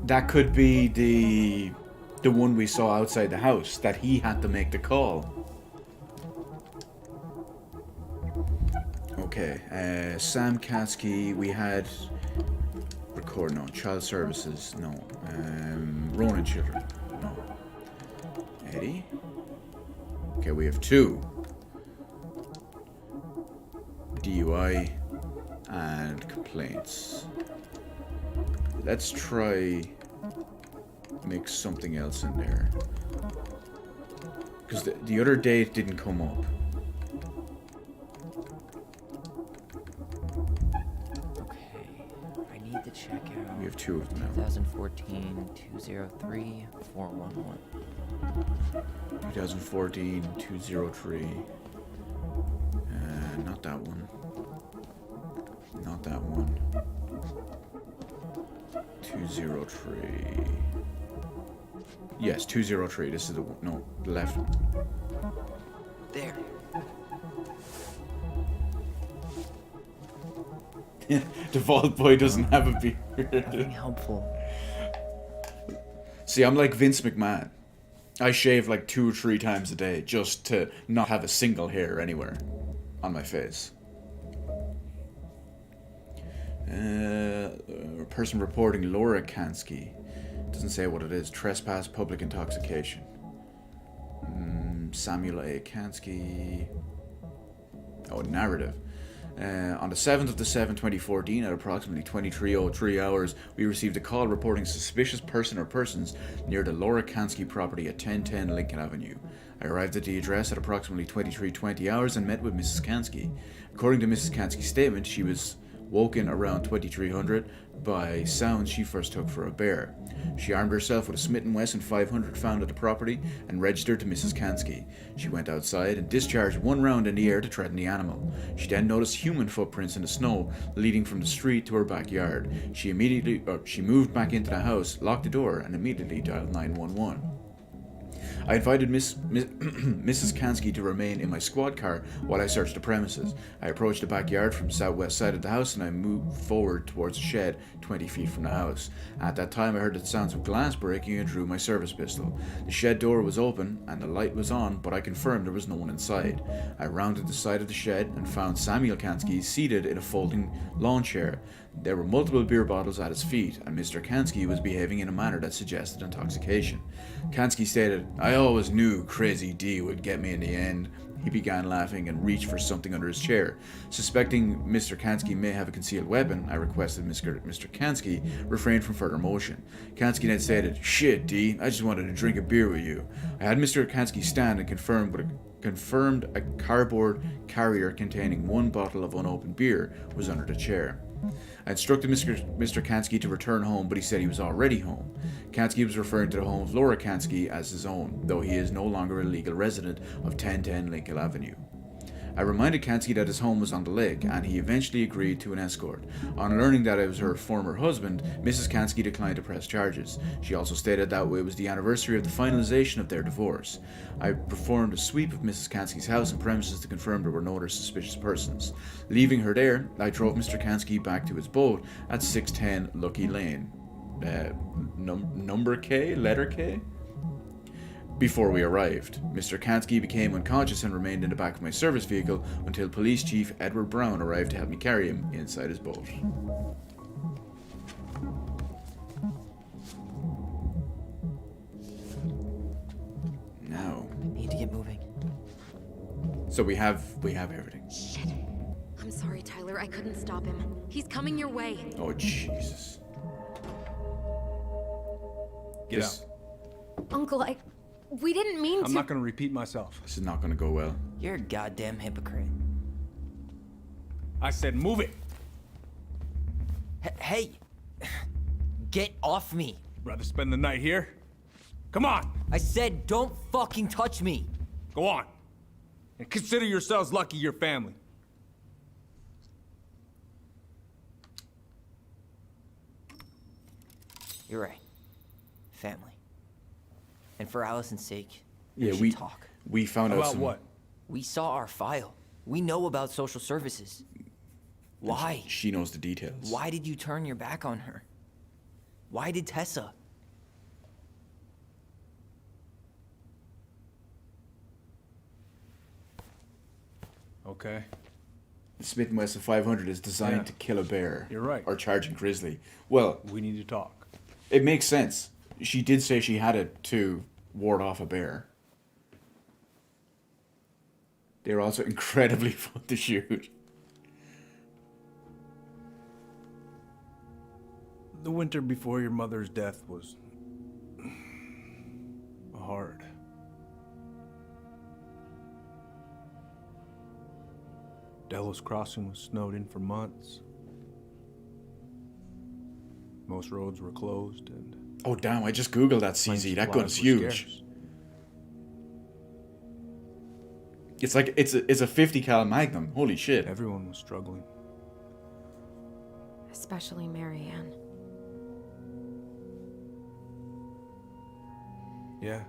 Speaker 1: That could be the one we saw outside the house, that he had to make the call. Okay, Sam Kansky, we had... Record, no. Child Services, no. Ronan Children, no. Eddie? Okay, we have 2. DUI and complaints. Let's try mix something else in there. Because the other date didn't come up.
Speaker 13: I need to check out.
Speaker 1: We have 2 of them now.
Speaker 13: 2014 203 411.
Speaker 1: 2014 203. Not that one. Not that one. 203. Yes, 203. This is the one. No, the left.
Speaker 13: There.
Speaker 1: The Vault Boy doesn't have a beard.
Speaker 13: Nothing helpful.
Speaker 1: See, I'm like Vince McMahon. I shave like 2 or 3 times a day just to not have a single hair anywhere on my face. Person reporting Laura Kansky. Doesn't say what it is. Trespass, public intoxication. Samuel A. Kansky. Oh, narrative. On the 7th of the 7th, 2014, at approximately 23:03 hours, we received a call reporting suspicious person or persons near the Laura Kansky property at 1010 Lincoln Avenue. I arrived at the address at approximately 23:20 hours and met with Mrs. Kansky. According to Mrs. Kansky's statement, she was woken around 2300 by sounds she first took for a bear. She armed herself with a Smith & Wesson 500 found at the property and registered to Mrs. Kansky. She went outside and discharged 1 round in the air to threaten the animal. She then noticed human footprints in the snow leading from the street to her backyard. She moved back into the house, locked the door, and immediately dialed 911. I invited Mrs. Kansky to remain in my squad car while I searched the premises. I approached the backyard from the southwest side of the house and I moved forward towards the shed 20 feet from the house. At that time I heard the sounds of glass breaking and drew my service pistol. The shed door was open and the light was on, but I confirmed there was no one inside. I rounded the side of the shed and found Samuel Kansky seated in a folding lawn chair. There were multiple beer bottles at his feet, and Mr. Kansky was behaving in a manner that suggested intoxication. Kansky stated, "I always knew Crazy D would get me in the end." He began laughing and reached for something under his chair. Suspecting Mr. Kansky may have a concealed weapon, I requested Mr. Kansky refrain from further motion. Kansky then stated, "Shit, D, I just wanted to drink a beer with you." I had Mr. Kansky stand and confirmed a cardboard carrier containing 1 bottle of unopened beer was under the chair. I instructed Mr. Kansky to return home, but he said he was already home. Kansky was referring to the home of Laura Kansky as his own, though he is no longer a legal resident of 1010 Lincoln Avenue. I reminded Kansky that his home was on the lake, and he eventually agreed to an escort. On learning that it was her former husband, Mrs. Kansky declined to press charges. She also stated that it was the anniversary of the finalization of their divorce. I performed a sweep of Mrs. Kansky's house and premises to confirm there were no other suspicious persons. Leaving her there, I drove Mr. Kansky back to his boat at 610 Lucky Lane. Number K? Letter K? before we arrived. Mr. Kansky became unconscious and remained in the back of my service vehicle until Police Chief Edward Brown arrived to help me carry him inside his boat. Now,
Speaker 13: Need to get moving.
Speaker 1: so we have everything.
Speaker 2: Shit. I'm sorry, Tyler. I couldn't stop him. He's coming your way.
Speaker 1: Oh Jesus!
Speaker 9: Get
Speaker 1: This-
Speaker 9: out.
Speaker 2: Uncle, we didn't mean to.
Speaker 9: I'm not gonna repeat myself.
Speaker 1: This is not going to go well.
Speaker 13: You're a goddamn hypocrite.
Speaker 9: I said move it.
Speaker 13: Hey! Get off me!
Speaker 9: Rather spend the night here? Come on,
Speaker 13: I said don't fucking touch me!
Speaker 9: go on. And consider yourselves lucky you're family.
Speaker 13: You're right. Family. And for Allison's sake,
Speaker 1: Yeah,
Speaker 13: should
Speaker 1: we
Speaker 13: talk.
Speaker 1: we found out
Speaker 9: About
Speaker 1: some.
Speaker 9: what?
Speaker 13: We saw our file. We know about social services. Why?
Speaker 1: She knows the details.
Speaker 13: Why did you turn your back on her? Why did Tessa?
Speaker 9: Okay.
Speaker 1: The Smith & Wesson 500 is designed
Speaker 9: Yeah.
Speaker 1: to kill a bear.
Speaker 9: You're right.
Speaker 1: Or charge a grizzly. Well,
Speaker 9: We need to talk.
Speaker 1: it makes sense. She did say she had it to ward off a bear. They're also incredibly fun to shoot.
Speaker 9: The winter before your mother's death was hard. Delos Crossing was snowed in for months. Most roads were closed and
Speaker 1: Oh damn, I just googled that
Speaker 9: plane
Speaker 1: CZ. That
Speaker 9: supplies
Speaker 1: gun's
Speaker 9: were
Speaker 1: huge.
Speaker 9: scarce.
Speaker 1: It's like it's a 50 cal Magnum. Holy shit.
Speaker 9: Everyone was struggling.
Speaker 2: Especially Marianne.
Speaker 9: Yeah.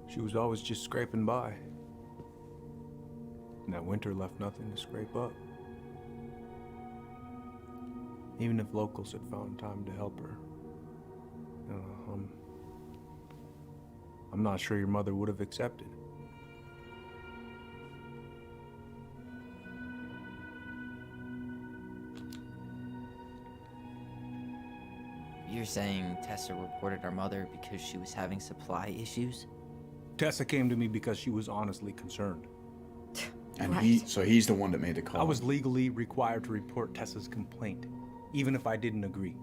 Speaker 9: She was always just scraping by. And that winter left nothing to scrape up. Even if locals had found time to help her. You know, I'm not sure your mother would have accepted.
Speaker 13: You're saying Tessa reported our mother because she was having supply issues?
Speaker 9: Tessa came to me because she was honestly concerned.
Speaker 1: And he's the one that made the call.
Speaker 9: I was legally required to report Tessa's complaint, even if I didn't agree.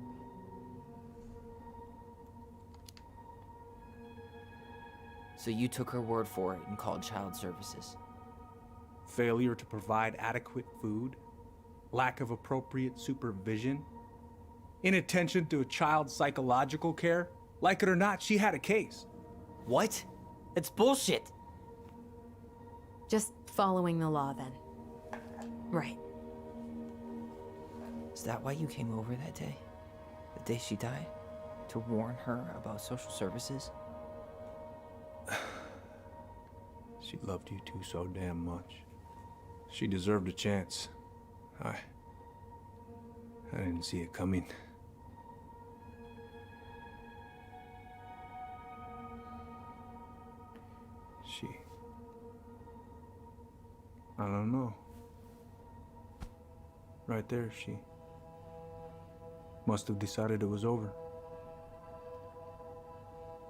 Speaker 13: So you took her word for it and called child services?
Speaker 9: Failure to provide adequate food, lack of appropriate supervision, inattention to a child's psychological care. Like it or not, she had a case.
Speaker 13: What? It's bullshit!
Speaker 2: Just following the law, then. Right.
Speaker 13: Is that why you came over that day? The day she died? To warn her about social services?
Speaker 9: She loved you two so damn much. She deserved a chance. I didn't see it coming. I don't know. Right there, she must have decided it was over.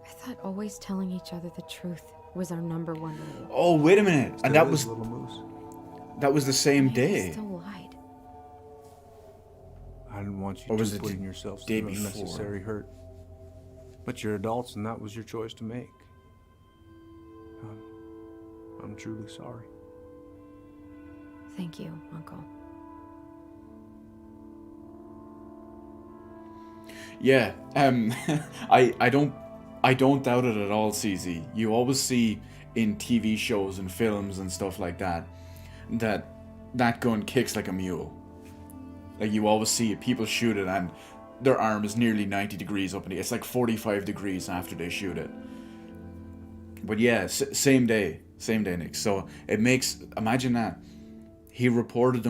Speaker 2: I thought always telling each other the truth was our number one rule.
Speaker 1: Oh, wait a minute. And
Speaker 9: Still
Speaker 1: that
Speaker 9: is,
Speaker 1: was
Speaker 9: Little Moose.
Speaker 1: that was the same
Speaker 2: I
Speaker 1: day.
Speaker 2: still lied.
Speaker 9: I didn't want
Speaker 1: Or
Speaker 9: you
Speaker 1: was
Speaker 9: two
Speaker 1: it
Speaker 9: putting
Speaker 1: the
Speaker 9: yourselves
Speaker 1: day
Speaker 9: through
Speaker 1: before?
Speaker 9: unnecessary hurt. But you're adults, and that was your choice to make. I'm truly sorry.
Speaker 2: Thank you, Uncle.
Speaker 1: Yeah. I don't doubt it at all, CZ. You always see in TV shows and films and stuff like that that gun kicks like a mule. Like you always see it, people shoot it and their arm is nearly 90 degrees up in the air. It's like 45 degrees after they shoot it. But yeah, same day, Nick. So it makes, imagine that. He reported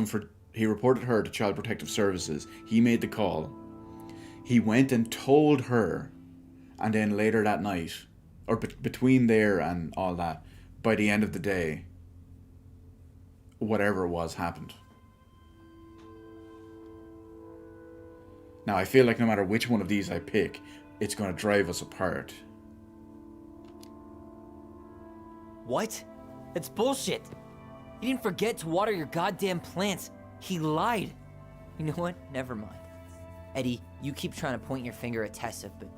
Speaker 1: her to Child Protective Services. He made the call. He went and told her, and then later that night, or between there and all that, by the end of the day, whatever it was happened. Now, I feel like no matter which one of these I pick, it's going to drive us apart.
Speaker 13: What? That's bullshit. He didn't forget to water your goddamn plants. He lied. You know what? Never mind. Eddie, you keep trying to point your finger at Tessa, but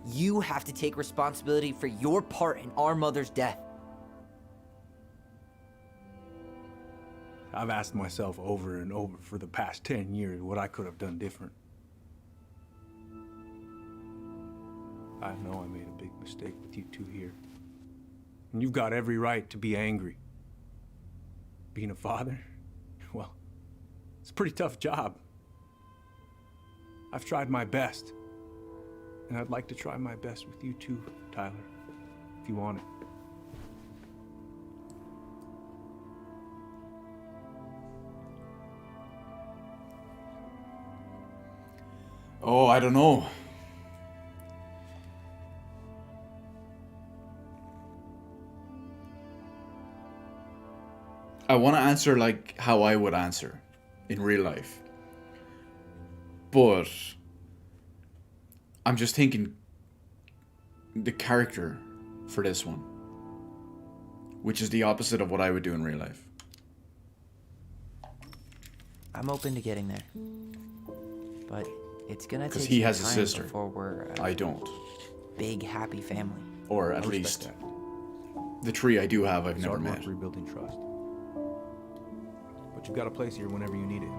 Speaker 13: you have to take responsibility for your part in our mother's death.
Speaker 9: I've asked myself over and over for the past 10 years what I could have done different. I know I made a big mistake with you two here. And you've got every right to be angry. Being a father, well, it's a pretty tough job. I've tried my best. And I'd like to try my best with you too, Tyler, if you want it.
Speaker 1: Oh, I don't know. I want to answer like how I would answer in real life. But I'm just thinking the character for this one, which is the opposite of what I would do in real life.
Speaker 13: I'm open to getting there. But it's gonna take
Speaker 1: Because he
Speaker 13: some
Speaker 1: has a
Speaker 13: time
Speaker 1: sister.
Speaker 13: before we're a
Speaker 1: I don't.
Speaker 13: big, happy family.
Speaker 1: Or at least the tree I do have I've never
Speaker 9: Start
Speaker 1: met.
Speaker 9: work rebuilding trust. But you've got a place here whenever you need it.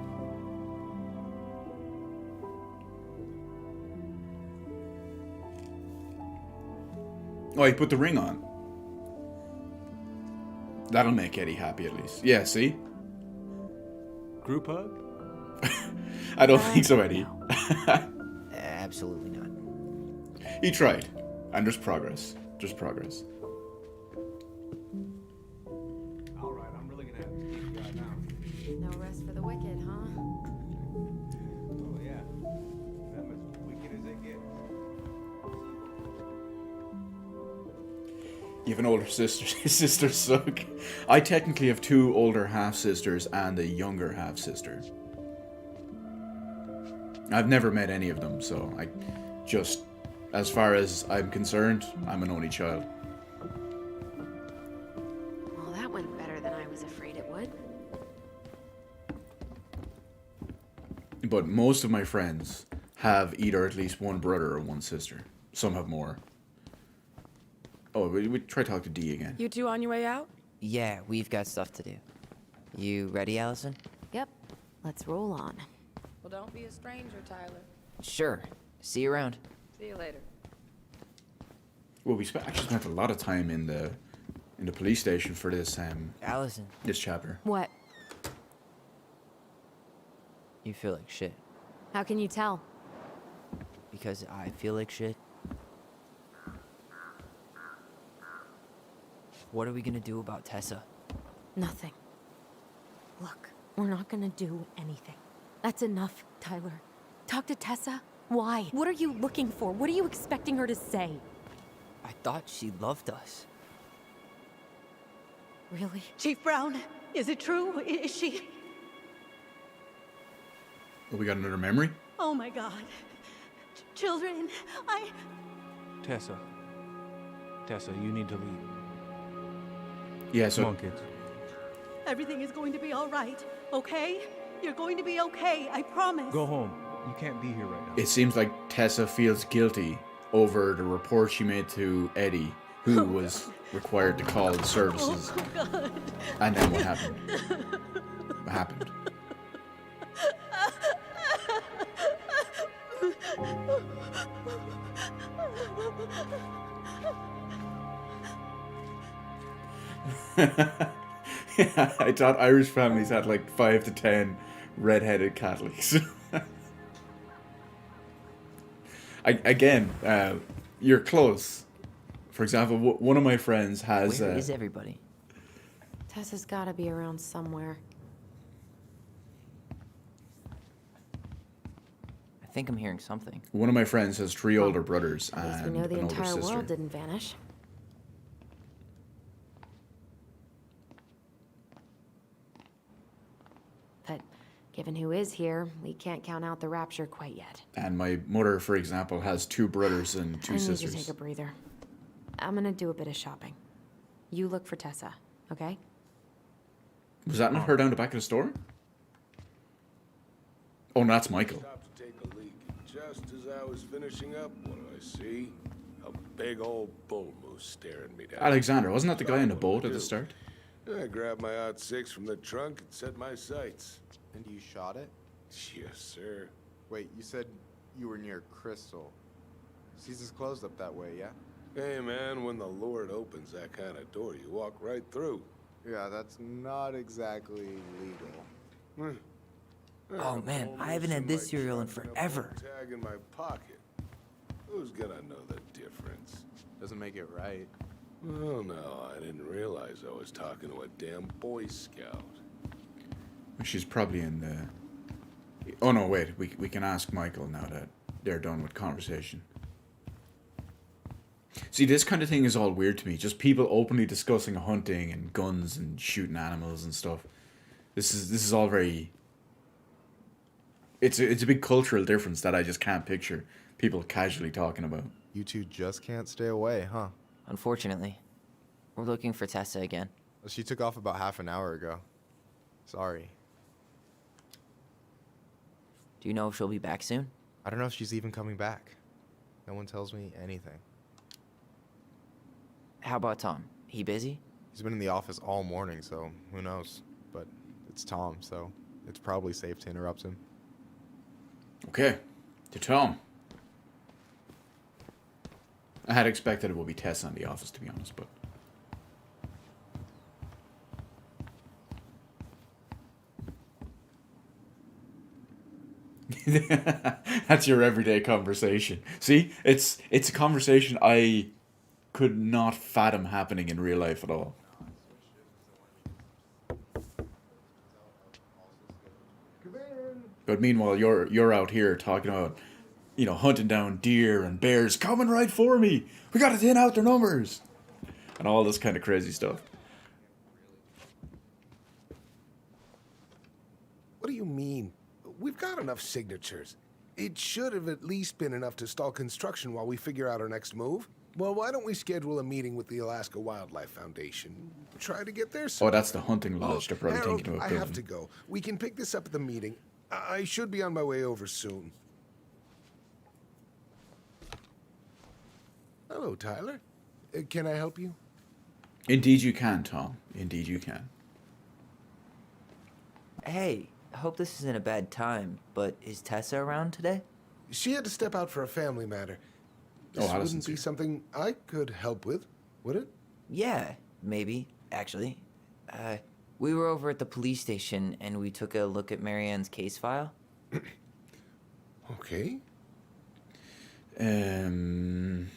Speaker 1: Oh, he put the ring on. That'll make Eddie happy at least. Yeah, see?
Speaker 9: Group hug?
Speaker 1: I don't think so, Eddie.
Speaker 13: Absolutely not.
Speaker 1: He tried. And there's progress. There's progress.
Speaker 9: Alright, I'm really gonna have to keep you out now.
Speaker 2: No rest for the wicked, huh?
Speaker 9: Oh yeah. Them as wicked as they get.
Speaker 1: You have an older sister. His sisters suck. I technically have two older half-sisters and a younger half-sister. I've never met any of them, so I just, as far as I'm concerned, I'm an only child.
Speaker 2: Well, that went better than I was afraid it would.
Speaker 1: But most of my friends have either at least one brother or one sister. Some have more. Oh, we try to talk to D again.
Speaker 12: You two on your way out?
Speaker 13: Yeah, we've got stuff to do. You ready, Allison?
Speaker 2: Yep. Let's roll on.
Speaker 12: Well, don't be a stranger, Tyler.
Speaker 13: Sure. See you around.
Speaker 12: See you later.
Speaker 1: Well, we actually spent a lot of time in the police station for this
Speaker 13: Allison.
Speaker 1: this chapter.
Speaker 2: What?
Speaker 13: You feel like shit.
Speaker 2: How can you tell?
Speaker 13: Because I feel like shit. What are we gonna do about Tessa?
Speaker 2: Nothing. Look, we're not gonna do anything. That's enough, Tyler. Talk to Tessa? Why? What are you looking for? What are you expecting her to say?
Speaker 13: I thought she loved us.
Speaker 2: Really?
Speaker 16: Chief Brown, is it true? Is she...
Speaker 1: Oh, we got another memory?
Speaker 16: Oh my god. Children,
Speaker 9: Tessa, you need to leave.
Speaker 1: Yeah, so...
Speaker 9: Come on, kids.
Speaker 16: Everything is going to be all right, okay? You're going to be okay, I promise.
Speaker 9: Go home. You can't be here right now.
Speaker 1: It seems like Tessa feels guilty over the report she made to Eddie, who was required to call the services.
Speaker 16: Oh, God.
Speaker 1: And then what happened? What happened? Yeah, I thought Irish families had like 5 to 10 red-headed Catholics. You're close. For example, one of my friends has...
Speaker 13: Where is everybody?
Speaker 2: Tessa's gotta be around somewhere.
Speaker 13: I think I'm hearing something.
Speaker 1: One of my friends has 3 older brothers
Speaker 2: At least we
Speaker 1: and
Speaker 2: know the
Speaker 1: an older
Speaker 2: entire
Speaker 1: sister.
Speaker 2: world didn't vanish. But given who is here, we can't count out the rapture quite yet.
Speaker 1: And my mother, for example, has 2 brothers and 2
Speaker 2: I need
Speaker 1: sisters.
Speaker 2: to take a breather. I'm gonna do a bit of shopping. You look for Tessa, okay?
Speaker 1: Was that not her down the back of the store? Oh, no, that's Michael.
Speaker 17: Stopped to take a leak. Just as I was finishing up, what do I see? A big old bull moose staring me down.
Speaker 1: Alexander, wasn't that the guy in the boat at the start?
Speaker 17: I grabbed my .6 from the trunk and set my sights.
Speaker 18: And you shot it?
Speaker 17: Yes, sir.
Speaker 18: Wait, you said you were near Crystal. Season's closed up that way, yeah?
Speaker 17: Hey, man, when the Lord opens that kind of door, you walk right through.
Speaker 18: Yeah, that's not exactly legal.
Speaker 13: Oh man, I haven't had this cereal in forever.
Speaker 17: Tag in my pocket. Who's gonna know the difference?
Speaker 18: Doesn't make it right.
Speaker 17: Oh no, I didn't realize I was talking to a damn Boy Scout.
Speaker 1: She's probably in the... Oh no, wait, we can ask Michael now that they're done with conversation. See, this kind of thing is all weird to me. Just people openly discussing hunting and guns and shooting animals and stuff. This is all very... It's a big cultural difference that I just can't picture people casually talking about.
Speaker 18: You two just can't stay away, huh?
Speaker 3: Unfortunately. We're looking for Tessa again.
Speaker 18: She took off about half an hour ago. Sorry.
Speaker 3: Do you know if she'll be back soon?
Speaker 18: I don't know if she's even coming back. No one tells me anything.
Speaker 3: How about Tom? He busy?
Speaker 18: He's been in the office all morning, so who knows? But it's Tom, so it's probably safe to interrupt him.
Speaker 1: Okay, to Tom. I had expected it would be Tessa in the office, to be honest, but... That's your everyday conversation. See, it's a conversation I could not fathom happening in real life at all. But meanwhile, you're out here talking about, you know, hunting down deer and bears coming right for me. We got to thin out their numbers, and all this kind of crazy stuff.
Speaker 17: What do you mean? We've got enough signatures. It should have at least been enough to stall construction while we figure out our next move. Well, why don't we schedule a meeting with the Alaska Wildlife Foundation? Try to get their support.
Speaker 1: Oh, that's the hunting lodge they're probably
Speaker 17: Harold,
Speaker 1: thinking about
Speaker 17: I
Speaker 1: building.
Speaker 17: have to go. We can pick this up at the meeting. I should be on my way over soon. Hello, Tyler. Can I help you?
Speaker 1: Indeed you can, Tom. Indeed you can.
Speaker 3: Hey, I hope this isn't a bad time, but is Tessa around today?
Speaker 17: She had to step out for a family matter. This
Speaker 1: Oh, Allison's
Speaker 17: wouldn't be
Speaker 1: here.
Speaker 17: something I could help with, would it?
Speaker 3: Yeah, maybe, actually. We were over at the police station and we took a look at Marianne's case file.
Speaker 17: Okay.
Speaker 1: Do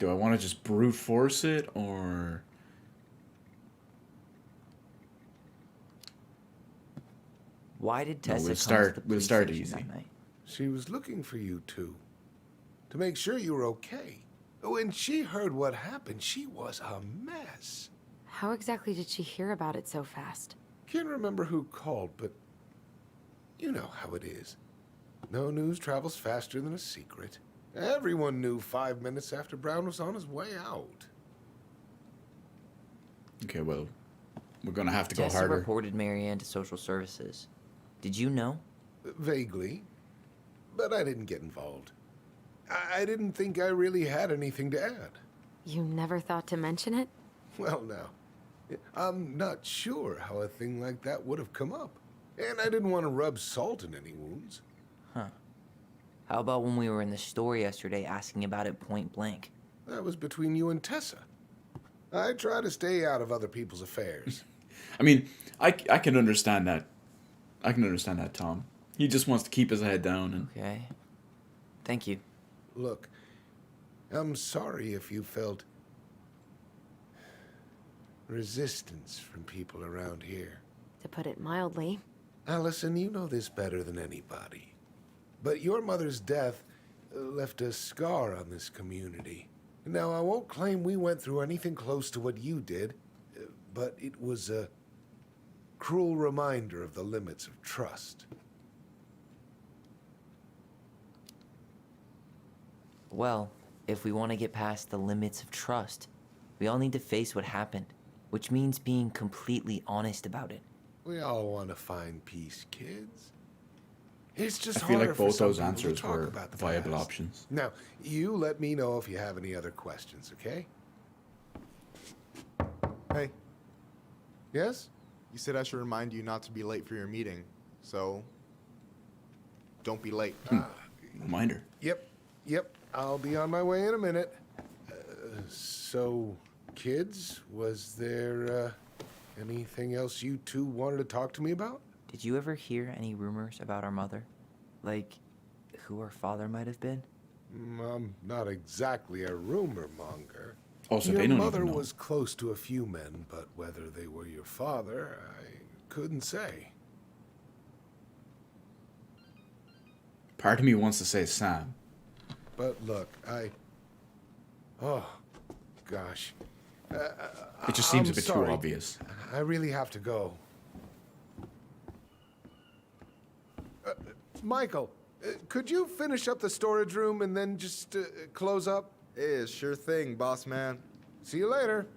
Speaker 1: I want to just brute force it, or...
Speaker 3: Why did
Speaker 1: No,
Speaker 3: Tessa
Speaker 1: we'll
Speaker 3: come
Speaker 1: start-
Speaker 3: to the
Speaker 1: we'll
Speaker 3: police
Speaker 1: start
Speaker 3: station
Speaker 1: easy.
Speaker 3: that night?
Speaker 17: She was looking for you two. To make sure you were okay. When she heard what happened, she was a mess.
Speaker 2: How exactly did she hear about it so fast?
Speaker 17: Can't remember who called, but you know how it is. No news travels faster than a secret. Everyone knew 5 minutes after Brown was on his way out.
Speaker 1: Okay, well, we're gonna have to go
Speaker 3: Tessa
Speaker 1: harder.
Speaker 3: reported Marianne to social services. Did you know?
Speaker 17: Vaguely. But I didn't get involved. I didn't think I really had anything to add.
Speaker 2: You never thought to mention it?
Speaker 17: Well, now, I'm not sure how a thing like that would have come up. And I didn't want to rub salt in any wounds.
Speaker 3: Huh. How about when we were in the store yesterday asking about it point blank?
Speaker 17: That was between you and Tessa. I try to stay out of other people's affairs.
Speaker 1: I mean, I can understand that. I can understand that, Tom. He just wants to keep his head down. And...
Speaker 3: Okay. Thank you.
Speaker 17: Look, I'm sorry if you felt resistance from people around here.
Speaker 2: To put it mildly.
Speaker 17: Allison, you know this better than anybody. But your mother's death left a scar on this community. Now, I won't claim we went through anything close to what you did, but it was a cruel reminder of the limits of trust.
Speaker 3: Well, if we want to get past the limits of trust, we all need to face what happened, which means being completely honest about it.
Speaker 17: We all want to find peace, kids. It's just
Speaker 1: I feel
Speaker 17: harder
Speaker 1: like
Speaker 17: for
Speaker 1: both
Speaker 17: some
Speaker 1: those
Speaker 17: people to
Speaker 1: answers
Speaker 17: talk
Speaker 1: were
Speaker 17: about the
Speaker 1: viable
Speaker 17: past.
Speaker 1: options.
Speaker 17: Now, you let me know if you have any other questions, okay?
Speaker 18: Hey,
Speaker 17: Yes?
Speaker 18: you said I should remind you not to be late for your meeting, so don't be late.
Speaker 1: Reminder.
Speaker 17: Yep. I'll be on my way in a minute. So, kids, was there anything else you two wanted to talk to me about?
Speaker 3: Did you ever hear any rumors about our mother? Like, who our father might have been?
Speaker 17: I'm not exactly a rumor monger.
Speaker 1: Also,
Speaker 17: your
Speaker 1: they don't
Speaker 17: mother
Speaker 1: even know.
Speaker 17: was close to a few men, but whether they were your father, I couldn't say.
Speaker 1: Part of me wants to say Sam.
Speaker 17: But look, oh, gosh.
Speaker 1: It just seems
Speaker 17: I'm
Speaker 1: a bit
Speaker 17: sorry.
Speaker 1: too obvious.
Speaker 17: I really have to go. Michael, could you finish up the storage room and then just close up?
Speaker 18: Sure thing, boss man.
Speaker 17: See you later.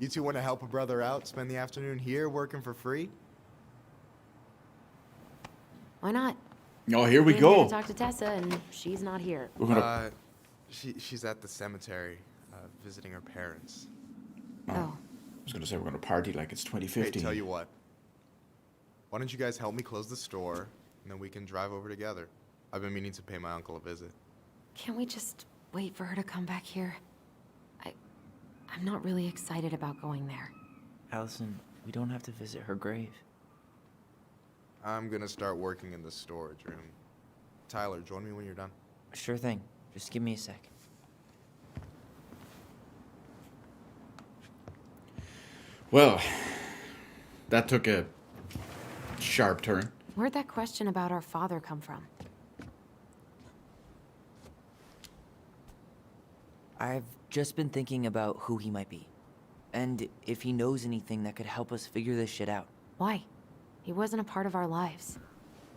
Speaker 18: You two want to help a brother out, spend the afternoon here working for free?
Speaker 2: Why not?
Speaker 1: Oh, here we
Speaker 2: Came here
Speaker 1: go.
Speaker 2: to talk to Tessa, and she's not here.
Speaker 1: We're gonna.
Speaker 18: She's at the cemetery, visiting her parents.
Speaker 2: Oh.
Speaker 1: I was gonna say we're gonna party like it's
Speaker 18: Hey,
Speaker 1: 2015.
Speaker 18: tell you what. Why don't you guys help me close the store, and then we can drive over together? I've been meaning to pay my uncle a visit.
Speaker 2: Can't we just wait for her to come back here? I'm not really excited about going there.
Speaker 3: Allison, we don't have to visit her grave.
Speaker 18: I'm gonna start working in the storage room. Tyler, join me when you're done.
Speaker 3: Sure thing. Just give me a sec.
Speaker 1: Well, that took a sharp turn.
Speaker 2: Where'd that question about our father come from?
Speaker 3: I've just been thinking about who he might be. And if he knows anything that could help us figure this shit out.
Speaker 2: Why? He wasn't a part of our lives.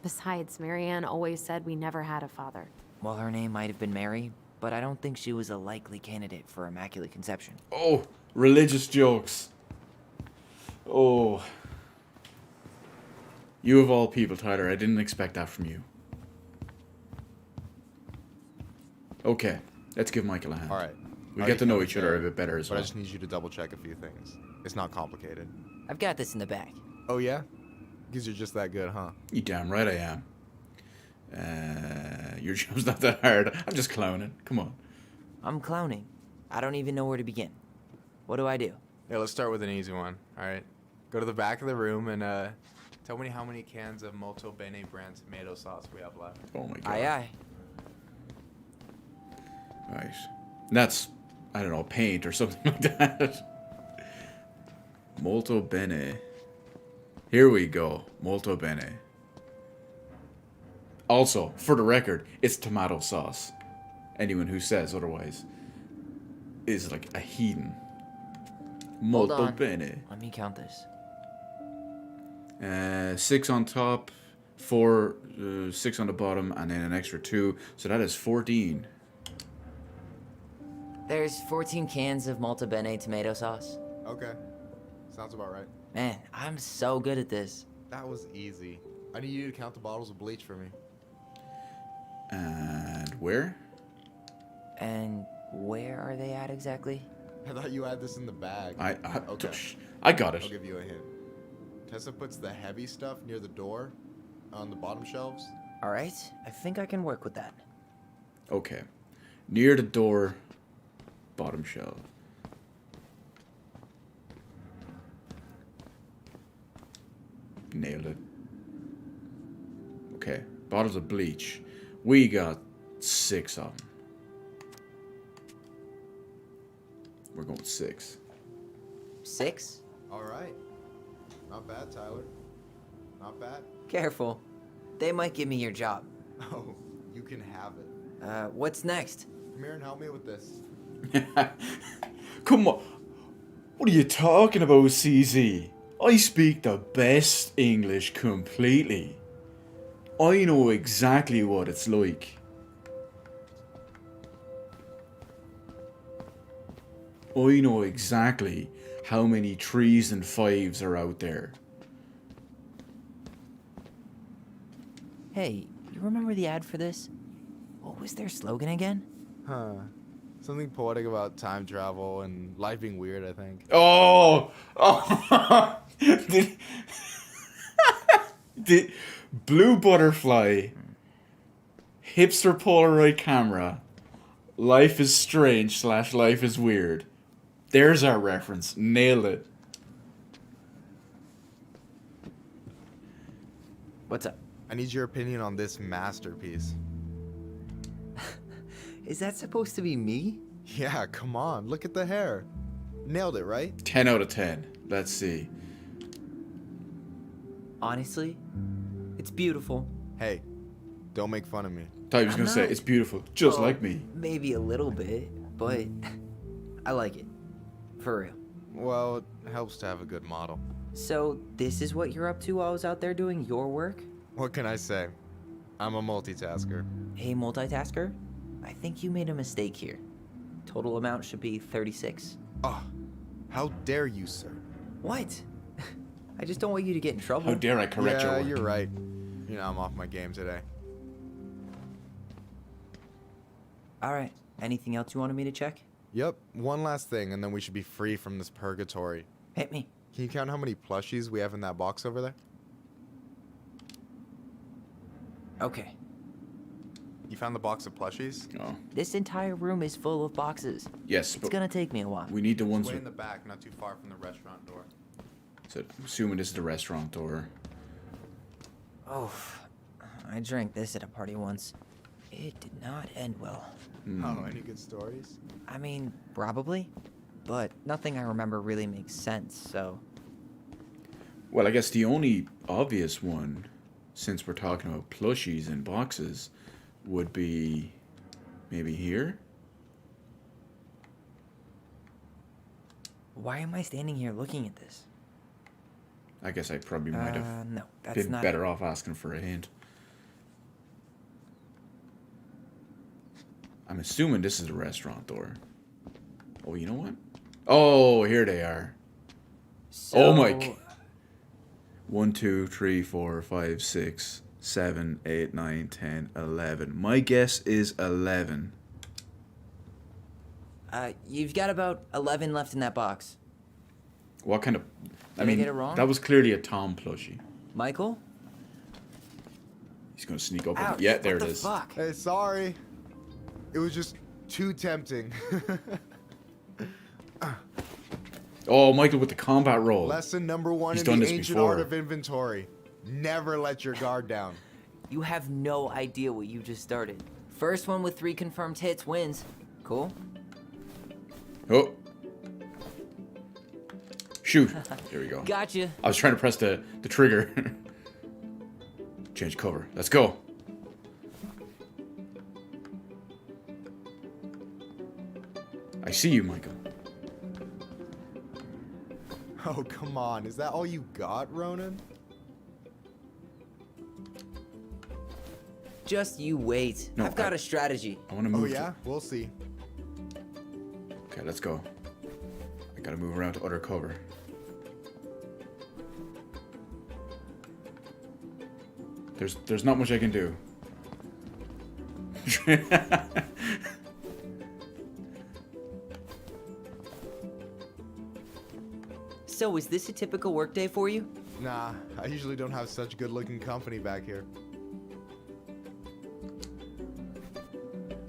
Speaker 2: Besides, Marianne always said we never had a father.
Speaker 3: Well, her name might have been Mary, but I don't think she was a likely candidate for Immaculate Conception.
Speaker 1: Oh, religious jokes. Oh. You of all people, Tyler, I didn't expect that from you. Okay, let's give Michael a hand.
Speaker 18: All right.
Speaker 1: We get to know each other a bit better as
Speaker 18: but
Speaker 1: well.
Speaker 18: I just need you to double check a few things. It's not complicated.
Speaker 3: I've got this in the bag.
Speaker 18: Oh yeah? Because you're just that good, huh?
Speaker 1: You damn right I am. Your job's not that hard. I'm just clowning. Come on.
Speaker 3: I'm clowning. I don't even know where to begin. What do I do?
Speaker 18: Yeah, let's start with an easy one. All right. Go to the back of the room and tell me how many cans of Molto Bene brand tomato sauce we have left.
Speaker 1: Oh my god.
Speaker 3: Aye, aye.
Speaker 1: Right. That's, I don't know, paint or something like that. Molto bene. Here we go. Molto bene. Also, for the record, it's tomato sauce. Anyone who says otherwise is like a heathen.
Speaker 3: Hold
Speaker 1: Molto
Speaker 3: on.
Speaker 1: bene.
Speaker 3: Let me count this.
Speaker 1: 6 on top, 4, 6 on the bottom, and then an extra 2. So that is 14.
Speaker 3: There's 14 cans of Malta Bene tomato sauce.
Speaker 18: Okay. Sounds about right.
Speaker 3: Man, I'm so good at this.
Speaker 18: That was easy. I need you to count the bottles of bleach for me.
Speaker 1: And where?
Speaker 3: And where are they at exactly?
Speaker 18: I thought you had this in the bag. Okay.
Speaker 1: I got it.
Speaker 18: I'll give you a hint. Tessa puts the heavy stuff near the door on the bottom shelves.
Speaker 3: All right, I think I can work with that.
Speaker 1: Okay. Near the door, bottom shelf. Nailed it. Okay. Bottles of bleach. We got 6 of them. We're going 6.
Speaker 3: 6?
Speaker 18: All right. Not bad, Tyler. Not bad.
Speaker 3: Careful. They might give me your job.
Speaker 18: Oh, you can have it.
Speaker 3: What's next?
Speaker 18: Come here and help me with this.
Speaker 1: Come on. What are you talking about, CZ? I speak the best English completely. I know exactly what it's like. I know exactly how many 3s and 5s are out there.
Speaker 3: Hey, you remember the ad for this? What was their slogan again?
Speaker 18: Huh. Something poetic about time travel and life being weird, I think.
Speaker 1: Oh! the blue butterfly, hipster Polaroid camera, life is strange / life is weird. There's our reference. Nailed it.
Speaker 3: What's up?
Speaker 18: I need your opinion on this masterpiece.
Speaker 3: Is that supposed to be me?
Speaker 18: Yeah, come on. Look at the hair. Nailed it, right?
Speaker 1: 10 out of 10. Let's see.
Speaker 3: Honestly, it's beautiful.
Speaker 18: Hey, don't make fun of me.
Speaker 1: Thought he was going to say, it's beautiful. Just like me.
Speaker 3: Maybe a little bit, but I like it. For real.
Speaker 18: Well, it helps to have a good model.
Speaker 3: So, this is what you're up to while I was out there doing your work?
Speaker 18: What can I say? I'm a multitasker.
Speaker 3: Hey, multitasker. I think you made a mistake here. Total amount should be 36.
Speaker 18: Oh, how dare you, sir?
Speaker 3: What? I just don't want you to get in trouble.
Speaker 1: How dare I correct your
Speaker 18: Yeah,
Speaker 1: work?
Speaker 18: you're right. You know, I'm off my game today.
Speaker 3: Alright, anything else you wanted me to check?
Speaker 18: Yep, one last thing, and then we should be free from this purgatory.
Speaker 3: Hit me.
Speaker 18: Can you count how many plushies we have in that box over there?
Speaker 3: Okay.
Speaker 18: You found the box of plushies?
Speaker 1: Oh.
Speaker 3: This entire room is full of boxes.
Speaker 1: Yes,
Speaker 3: It's
Speaker 1: but
Speaker 3: gonna take me a while.
Speaker 1: we need the
Speaker 18: It's
Speaker 1: ones
Speaker 18: way
Speaker 1: with...
Speaker 18: in the back, not too far from the restaurant door.
Speaker 1: So I'm assuming this is the restaurant door.
Speaker 3: Oh, I drank this at a party once. It did not end well.
Speaker 18: Oh, any good stories?
Speaker 3: I mean, probably. But nothing I remember really makes sense, so...
Speaker 1: Well, I guess the only obvious one, since we're talking about plushies and boxes, would be maybe here?
Speaker 3: Why am I standing here looking at this?
Speaker 1: I guess I probably might have
Speaker 3: no, that's
Speaker 1: been
Speaker 3: not
Speaker 1: better
Speaker 3: it.
Speaker 1: off asking for a hint. I'm assuming this is the restaurant door. Oh, you know what? Oh, here they are. Oh my. 1, 2, 3, 4, 5, 6, 7, 8, 9, 10, 11. My guess is 11.
Speaker 3: You've got about 11 left in that box.
Speaker 1: What kind of...
Speaker 3: Did I get it wrong?
Speaker 1: That was clearly a Tom plushie.
Speaker 3: Michael?
Speaker 1: He's gonna sneak up.
Speaker 3: Ouch,
Speaker 1: Yeah, there
Speaker 3: what
Speaker 1: it
Speaker 3: the
Speaker 1: is.
Speaker 3: fuck?
Speaker 18: Hey, sorry. It was just too tempting.
Speaker 1: Oh, Michael with the combat roll.
Speaker 18: Lesson number 1
Speaker 1: He's
Speaker 18: in
Speaker 1: done
Speaker 18: the
Speaker 1: this
Speaker 18: ancient
Speaker 1: before.
Speaker 18: art of inventory. Never let your guard down.
Speaker 3: You have no idea what you just started. First one with 3 confirmed hits wins. Cool?
Speaker 1: Oh. Shoot. There we go.
Speaker 3: Gotcha.
Speaker 1: I was trying to press the trigger. Change cover. Let's go. I see you, Michael.
Speaker 18: Oh, come on. Is that all you got, Ronan?
Speaker 3: Just you wait.
Speaker 1: No,
Speaker 3: I've got a strategy.
Speaker 1: I want to move.
Speaker 18: Oh, yeah? We'll see.
Speaker 1: Okay, let's go. I gotta move around to other cover. There's not much I can do.
Speaker 3: So, is this a typical workday for you?
Speaker 18: Nah, I usually don't have such good-looking company back here.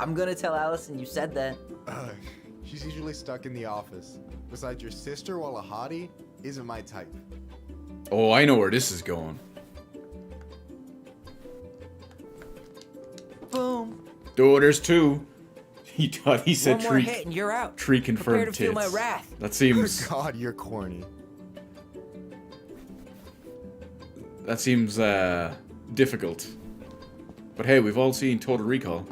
Speaker 3: I'm gonna tell Allison you said that.
Speaker 18: She's usually stuck in the office. Besides, your sister, while a hottie, isn't my type.
Speaker 1: Oh, I know where this is going.
Speaker 3: Boom.
Speaker 1: Oh, there's 2. He thought he said
Speaker 3: One more
Speaker 1: 3.
Speaker 3: hit and you're out.
Speaker 1: 3
Speaker 3: Prepare
Speaker 1: confirmed
Speaker 3: to feel my
Speaker 1: tits.
Speaker 3: wrath.
Speaker 1: That seems.
Speaker 18: God, you're corny.
Speaker 1: That seems difficult. But hey, we've all seen Total Recall.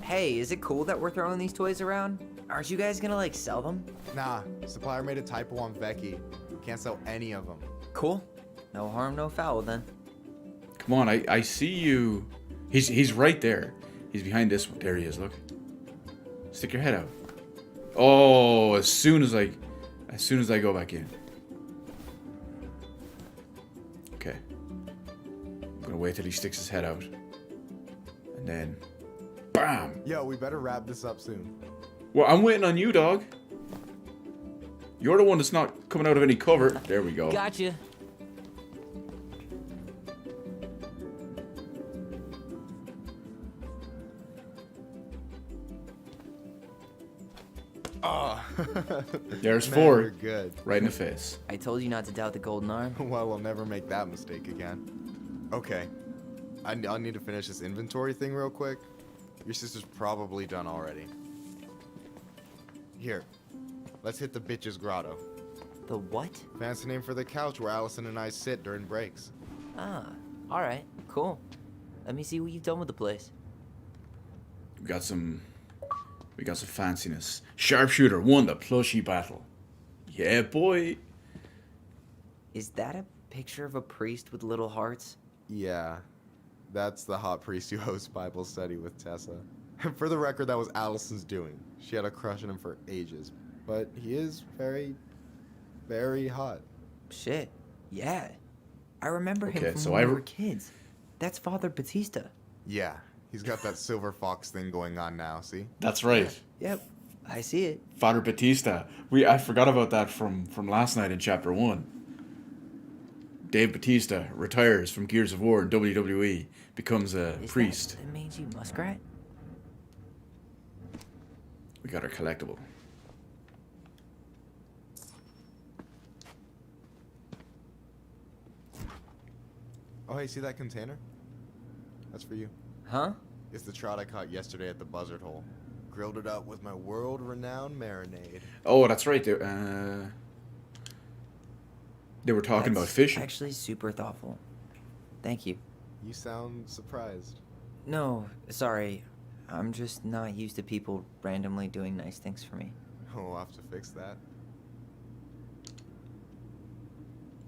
Speaker 3: Hey, is it cool that we're throwing these toys around? Aren't you guys gonna, like, sell them?
Speaker 18: Nah, supplier made a typo on Becky. Can't sell any of them.
Speaker 3: Cool. No harm, no foul then.
Speaker 1: Come on, I see you. He's right there. He's behind this one. There he is, look. Stick your head out. Oh, as soon as I go back in. Okay. I'm gonna wait till he sticks his head out. And then bam!
Speaker 18: Yo, we better wrap this up soon.
Speaker 1: Well, I'm waiting on you, dog. You're the one that's not coming out of any cover. There we go.
Speaker 13: Gotcha.
Speaker 18: Oh.
Speaker 1: There's
Speaker 18: Man,
Speaker 1: 4.
Speaker 18: you're good.
Speaker 1: Right in the face.
Speaker 3: I told you not to doubt the golden arm.
Speaker 18: Well, we'll never make that mistake again. Okay. I'll need to finish this inventory thing real quick. Your sister's probably done already. Here. Let's hit the bitch's grotto.
Speaker 3: The what?
Speaker 18: Fancy name for the couch where Allison and I sit during breaks.
Speaker 3: Ah, alright, cool. Let me see what you've done with the place.
Speaker 1: We got some fanciness. Sharpshooter won the plushie battle. Yeah, boy.
Speaker 3: Is that a picture of a priest with little hearts?
Speaker 18: Yeah. That's the hot priest who hosts Bible study with Tessa. For the record, that was Allison's doing. She had a crush on him for ages. But he is very, very hot.
Speaker 3: Shit, yeah. I remember him
Speaker 1: Okay,
Speaker 3: from
Speaker 1: so
Speaker 3: when we were kids. That's Father Batista.
Speaker 18: Yeah, he's got that silver fox thing going on now, see?
Speaker 1: That's right.
Speaker 3: Yep, I see it.
Speaker 1: Father Batista. I forgot about that from last night in chapter 1. Dave Batista retires from Gears of War in WWE, becomes a priest.
Speaker 3: That the mangy muskrat?
Speaker 1: We got our collectible.
Speaker 18: Oh, hey, see that container? That's for you.
Speaker 3: Huh?
Speaker 18: It's the trout I caught yesterday at the buzzard hole. Grilled it up with my world-renowned marinade.
Speaker 1: Oh, that's right. They were talking about fishing.
Speaker 3: Actually, super thoughtful. Thank you.
Speaker 18: You sound surprised.
Speaker 3: No, sorry. I'm just not used to people randomly doing nice things for me.
Speaker 18: Oh, we'll have to fix that.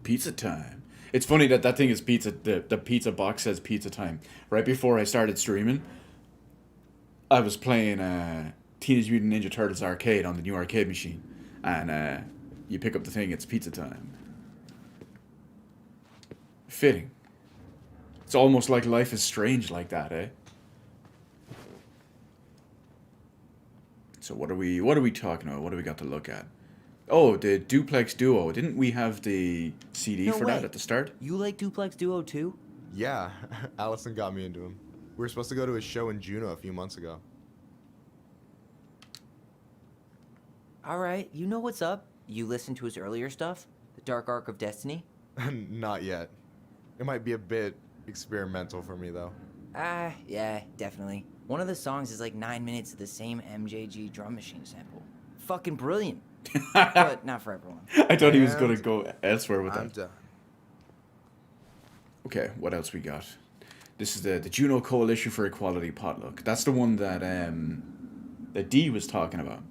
Speaker 1: Pizza time. It's funny that thing is pizza. The pizza box says pizza time. Right before I started streaming, I was playing Teenage Mutant Ninja Turtles arcade on the new arcade machine, and you pick up the thing. It's pizza time. Fitting. It's almost like Life is Strange like that, eh? So what are we talking about? What do we got to look at? Oh, the Duplex Duo. Didn't we have the CD
Speaker 3: No
Speaker 1: for
Speaker 3: way.
Speaker 1: that at the start?
Speaker 3: You like Duplex Duo too?
Speaker 18: Yeah, Allison got me into him. We were supposed to go to his show in Juneau a few months ago.
Speaker 3: Alright, you know what's up. You listened to his earlier stuff? The Dark Arc of Destiny?
Speaker 18: Not yet. It might be a bit experimental for me, though.
Speaker 3: Ah, yeah, definitely. One of the songs is like 9 minutes of the same MJG drum machine sample. Fucking brilliant. But not for everyone.
Speaker 1: I thought he was going to go elsewhere with
Speaker 18: I'm
Speaker 1: that.
Speaker 18: done.
Speaker 1: Okay, what else we got? This is the Juno Coalition for Equality potluck. That's the one that Dee was talking about.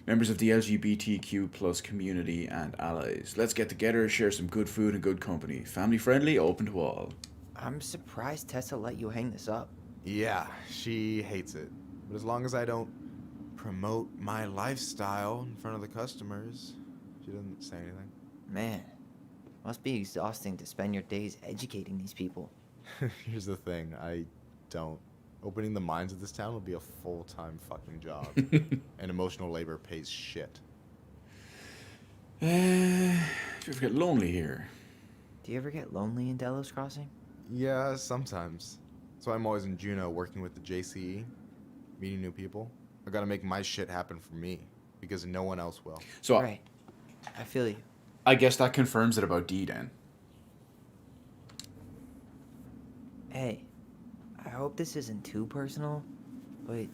Speaker 1: Members of the LGBTQ plus community and allies. Let's get together, share some good food and good company. Family friendly, open to all.
Speaker 3: I'm surprised Tessa let you hang this up.
Speaker 18: Yeah, she hates it. But as long as I don't promote my lifestyle in front of the customers, she doesn't say anything.
Speaker 3: Man, must be exhausting to spend your days educating these people.
Speaker 18: Here's the thing, I don't. Opening the mines of this town would be a full-time fucking job. And emotional labor pays shit.
Speaker 1: Do you ever get lonely here?
Speaker 3: Do you ever get lonely in Delos Crossing?
Speaker 18: Yeah, sometimes. So I'm always in Juneau working with the JCE, meeting new people. I gotta make my shit happen for me, because no one else will.
Speaker 1: So
Speaker 3: Right. I feel you.
Speaker 1: I guess that confirms it about Dee then.
Speaker 3: Hey, I hope this isn't too personal, but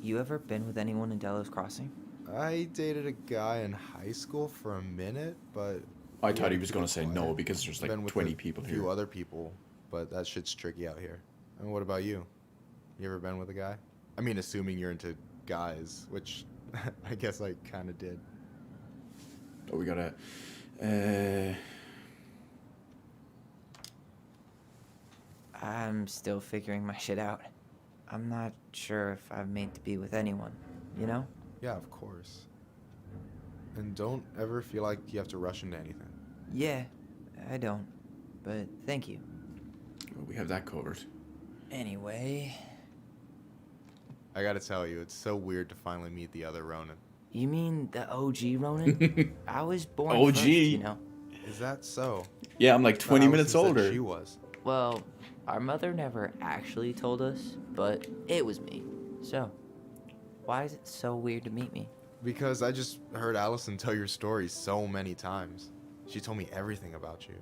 Speaker 3: you ever been with anyone in Delos Crossing?
Speaker 18: I dated a guy in high school for a minute, but...
Speaker 1: I thought he was going to say no because there's like
Speaker 18: Been with
Speaker 1: 20 people
Speaker 18: a few
Speaker 1: here.
Speaker 18: other people, but that shit's tricky out here. And what about you? You ever been with a guy? I mean, assuming you're into guys, which I guess I kind of did.
Speaker 1: Oh, we gotta...
Speaker 3: I'm still figuring my shit out. I'm not sure if I'm made to be with anyone, you know?
Speaker 18: Yeah, of course. And don't ever feel like you have to rush into anything.
Speaker 3: Yeah, I don't. But thank you.
Speaker 1: Well, we have that covered.
Speaker 3: Anyway...
Speaker 18: I gotta tell you, it's so weird to finally meet the other Ronin.
Speaker 3: You mean the OG Ronin? I was born
Speaker 1: OG?
Speaker 3: first, you know?
Speaker 18: Is that so?
Speaker 1: Yeah, I'm like 20 minutes
Speaker 18: Allison said
Speaker 1: older.
Speaker 18: She was.
Speaker 3: Well, our mother never actually told us, but it was me. So, why is it so weird to meet me?
Speaker 18: Because I just heard Allison tell your story so many times. She told me everything about you.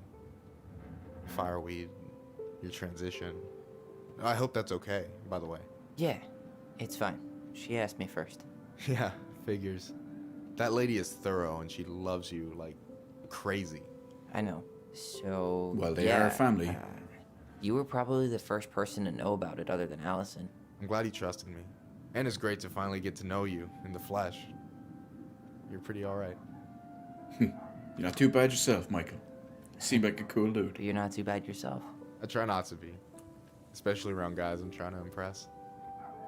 Speaker 18: Fireweed, your transition. I hope that's okay, by the way.
Speaker 3: Yeah, it's fine. She asked me first.
Speaker 18: Yeah, figures. That lady is thorough and she loves you like crazy.
Speaker 3: I know. So,
Speaker 1: Well, they
Speaker 3: yeah,
Speaker 1: are a family.
Speaker 3: You were probably the first person to know about it other than Allison.
Speaker 18: I'm glad he trusted me. And it's great to finally get to know you in the flesh. You're pretty alright.
Speaker 1: You're not too bad yourself, Michael. You seem like a cool dude.
Speaker 3: But you're not too bad yourself.
Speaker 18: I try not to be. Especially around guys I'm trying to impress.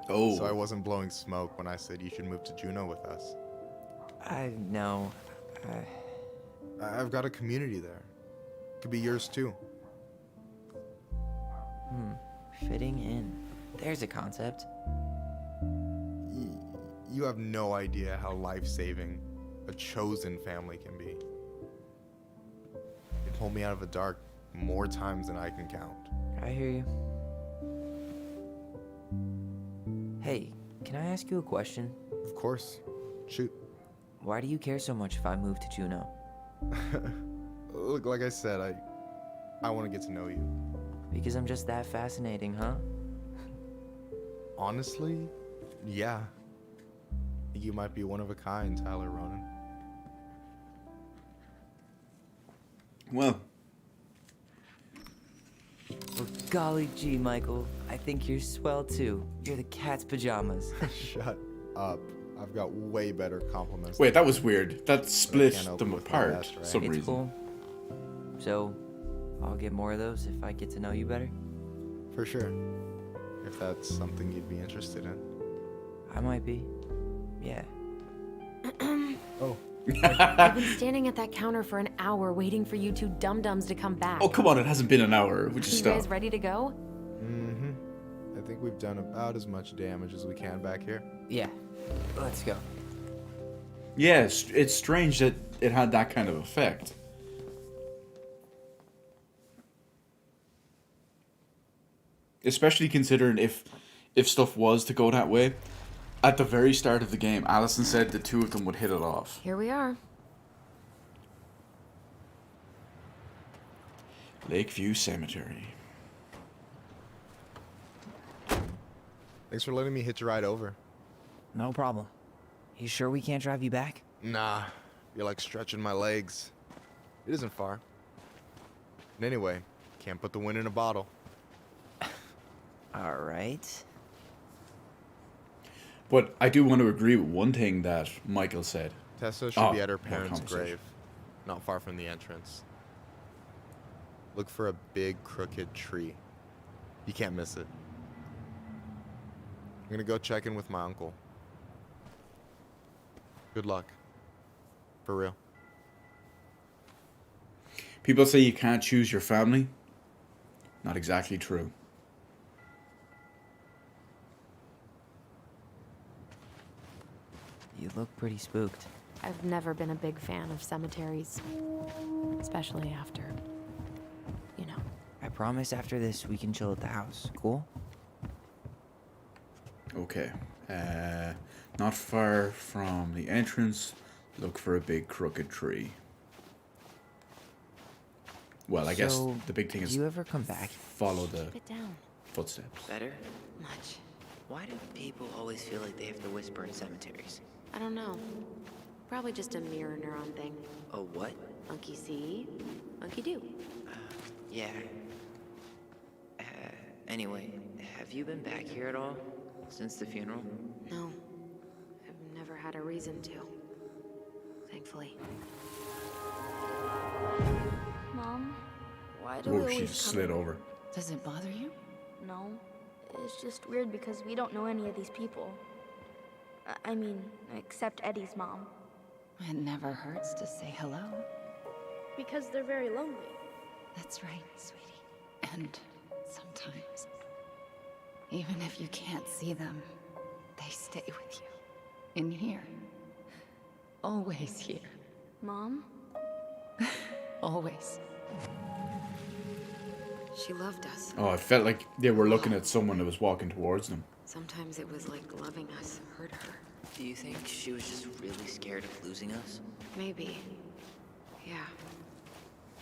Speaker 1: Oh.
Speaker 18: So I wasn't blowing smoke when I said you should move to Juneau with us.
Speaker 3: I know.
Speaker 18: I've got a community there. Could be yours too.
Speaker 3: Fitting in. There's a concept.
Speaker 18: You have no idea how life-saving a chosen family can be. It pulled me out of the dark more times than I can count.
Speaker 3: I hear you. Hey, can I ask you a question?
Speaker 18: Of course. Shoot.
Speaker 3: Why do you care so much if I move to Juneau?
Speaker 18: Look, like I said, I want to get to know you.
Speaker 3: Because I'm just that fascinating, huh?
Speaker 18: Honestly, yeah. You might be one of a kind, Tyler Ronan.
Speaker 1: Well,
Speaker 3: golly gee, Michael. I think you're swell too. You're the cat's pajamas.
Speaker 18: Shut up. I've got way better compliments.
Speaker 1: wait, that was weird. That split
Speaker 18: can't open
Speaker 1: them
Speaker 18: with my
Speaker 1: apart
Speaker 18: best,
Speaker 1: for
Speaker 18: right?
Speaker 1: some
Speaker 3: It's
Speaker 1: reason.
Speaker 3: cool. So, I'll get more of those if I get to know you better.
Speaker 18: For sure. If that's something you'd be interested in.
Speaker 3: I might be. Yeah.
Speaker 18: Oh.
Speaker 2: I've been standing at that counter for an hour waiting for you two dum-dums to come back.
Speaker 1: Oh, come on, it hasn't been an hour. Would you
Speaker 2: You
Speaker 1: stop?
Speaker 2: guys ready to go?
Speaker 18: Mm-hmm. I think we've done about as much damage as we can back here.
Speaker 3: Yeah. Let's go.
Speaker 1: Yes, it's strange that it had that kind of effect. Especially considering if stuff was to go that way, at the very start of the game, Allison said the two of them would hit it off.
Speaker 2: Here we are.
Speaker 1: Lakeview Cemetery.
Speaker 18: Thanks for letting me hitch a ride over.
Speaker 3: No problem. You sure we can't drive you back?
Speaker 18: Nah, you're like stretching my legs. It isn't far. And anyway, can't put the wind in a bottle.
Speaker 3: All right.
Speaker 1: But I do want to agree with one thing that Michael said.
Speaker 18: Tessa should be at her
Speaker 1: more
Speaker 18: parents'
Speaker 1: conversation.
Speaker 18: grave, not far from the entrance. Look for a big crooked tree. You can't miss it. I'm gonna go check in with my uncle. Good luck. For real.
Speaker 1: People say you can't choose your family. Not exactly true.
Speaker 3: You look pretty spooked.
Speaker 2: I've never been a big fan of cemeteries. Especially after, you know.
Speaker 3: I promise after this we can chill at the house. Cool?
Speaker 1: Okay. Not far from the entrance, look for a big crooked tree. Well, I guess
Speaker 3: So,
Speaker 1: the big thing is
Speaker 3: do you ever come back?
Speaker 1: follow the
Speaker 2: Keep it down.
Speaker 1: footsteps.
Speaker 3: Better?
Speaker 2: Much.
Speaker 3: Why do people always feel like they have to whisper in cemeteries?
Speaker 2: I don't know. Probably just a mirror neuron thing.
Speaker 3: A what?
Speaker 2: Monkey see, monkey do.
Speaker 3: Yeah. Anyway, have you been back here at all? since the funeral?
Speaker 2: No. I've never had a reason to. Thankfully.
Speaker 4: Mom, why do
Speaker 1: Whoa,
Speaker 4: we always
Speaker 1: she just
Speaker 4: come
Speaker 1: slid
Speaker 4: here?
Speaker 1: over.
Speaker 7: Does it bother you?
Speaker 4: No. It's just weird because we don't know any of these people. I mean, except Eddie's mom.
Speaker 7: It never hurts to say hello.
Speaker 4: Because they're very lonely.
Speaker 7: That's right, sweetie. And sometimes, even if you can't see them, they stay with you. In here. Always here.
Speaker 4: Mom?
Speaker 7: Always.
Speaker 2: She loved us.
Speaker 1: Oh, I felt like they were looking at someone that was walking towards them.
Speaker 2: Sometimes it was like loving us hurt her.
Speaker 3: Do you think she was just really scared of losing us?
Speaker 2: Maybe. Yeah.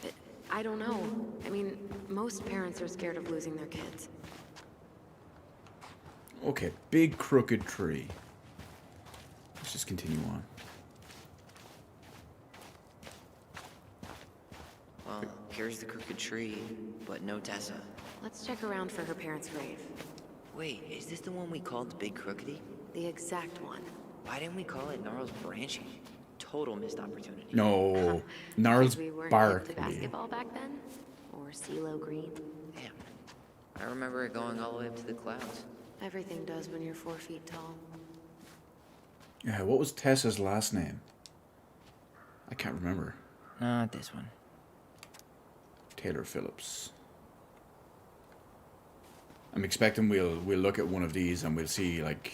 Speaker 2: But I don't know. I mean, most parents are scared of losing their kids.
Speaker 1: Okay, big crooked tree. Let's just continue on.
Speaker 3: Well, here's the crooked tree, but no Tessa.
Speaker 2: Let's check around for her parents' grave.
Speaker 3: Wait, is this the one we called Big Crookedy?
Speaker 2: The exact one.
Speaker 3: Why didn't we call it Gnarls Branching? Total missed opportunity.
Speaker 1: No, Gnarls
Speaker 2: We weren't hip
Speaker 1: Bark.
Speaker 2: to basketball back then? Or CeeLo Green?
Speaker 3: Damn. I remember it going all the way up to the clouds.
Speaker 2: Everything does when you're 4 feet tall.
Speaker 1: Yeah, what was Tessa's last name? I can't remember.
Speaker 3: Not this one.
Speaker 1: Taylor Phillips. I'm expecting we'll look at one of these and we'll see like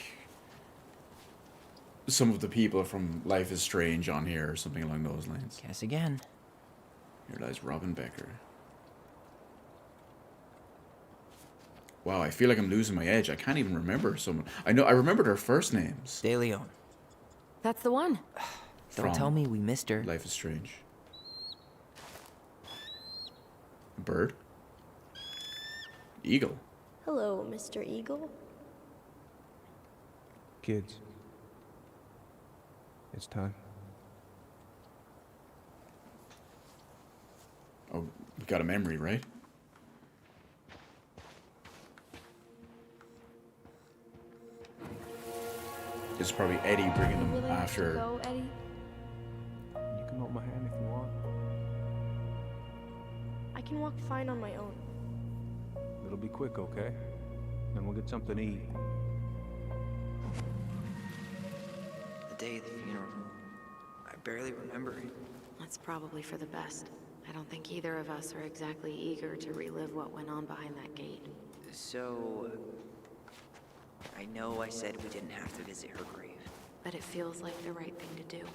Speaker 1: some of the people from Life is Strange on here or something along those lines.
Speaker 3: Guess again.
Speaker 1: Here lies Robin Becker. Wow, I feel like I'm losing my edge. I can't even remember someone. I remember their first names.
Speaker 3: De Leon.
Speaker 2: That's the one.
Speaker 3: Don't tell me we missed her.
Speaker 1: Life is Strange. A bird? Eagle.
Speaker 4: Hello, Mr. Eagle.
Speaker 9: Kids. It's time.
Speaker 1: Oh, we got a memory, right? It's probably Eddie bringing them
Speaker 4: Willing
Speaker 1: after.
Speaker 4: to go, Eddie?
Speaker 9: You can hold my hand if you want.
Speaker 4: I can walk fine on my own.
Speaker 9: It'll be quick, okay? Then we'll get something to eat.
Speaker 3: The day of the funeral. I barely remember it.
Speaker 2: That's probably for the best. I don't think either of us are exactly eager to relive what went on behind that gate.
Speaker 3: So... I know I said we didn't have to visit her grave.
Speaker 2: But it feels like the right thing to do.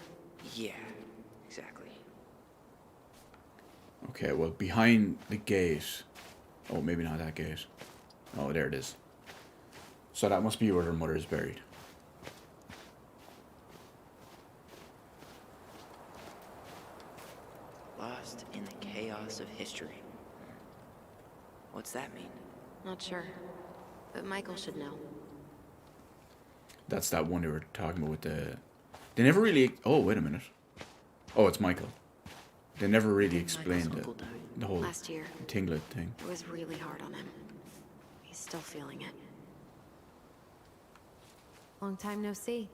Speaker 3: Yeah, exactly.
Speaker 1: Okay, well, behind the gate. Oh, maybe not that gate. Oh, there it is. So that must be where her mother is buried.
Speaker 3: Lost in the chaos of history. What's that mean?
Speaker 2: Not sure. But Michael should know.
Speaker 1: That's that one they were talking about with the... They never really... Oh, wait a minute. Oh, it's Michael. They never really explained
Speaker 3: uncle died.
Speaker 1: the whole
Speaker 2: Last year.
Speaker 1: Tinglet thing.
Speaker 2: It was really hard on him. He's still feeling it. Long time no see.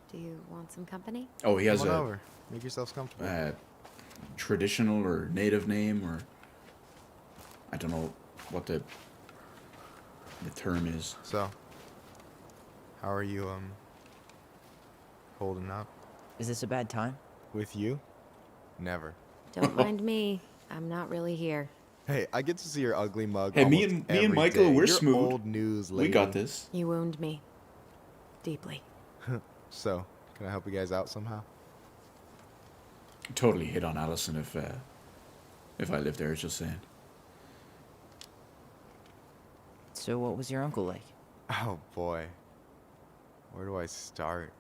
Speaker 2: Do you want some company?
Speaker 1: Oh, he has
Speaker 18: Come on
Speaker 1: a
Speaker 18: over. Make yourselves comfortable.
Speaker 1: traditional or native name, or I don't know what the term is.
Speaker 18: So, how are you, holding up?
Speaker 3: Is this a bad time?
Speaker 18: With you? Never.
Speaker 2: Don't mind me. I'm not really here.
Speaker 18: Hey, I get to see your ugly mug.
Speaker 1: Hey, me
Speaker 18: almost
Speaker 1: and
Speaker 18: every
Speaker 1: Michael,
Speaker 18: day.
Speaker 1: we're
Speaker 18: You're
Speaker 1: smooth.
Speaker 18: Old news, lady.
Speaker 1: We got this.
Speaker 2: You wound me. Deeply.
Speaker 18: So, can I help you guys out somehow?
Speaker 1: Totally hit on Allison if I lived there. Just saying.
Speaker 3: So what was your uncle like?
Speaker 18: Oh boy, where do I start?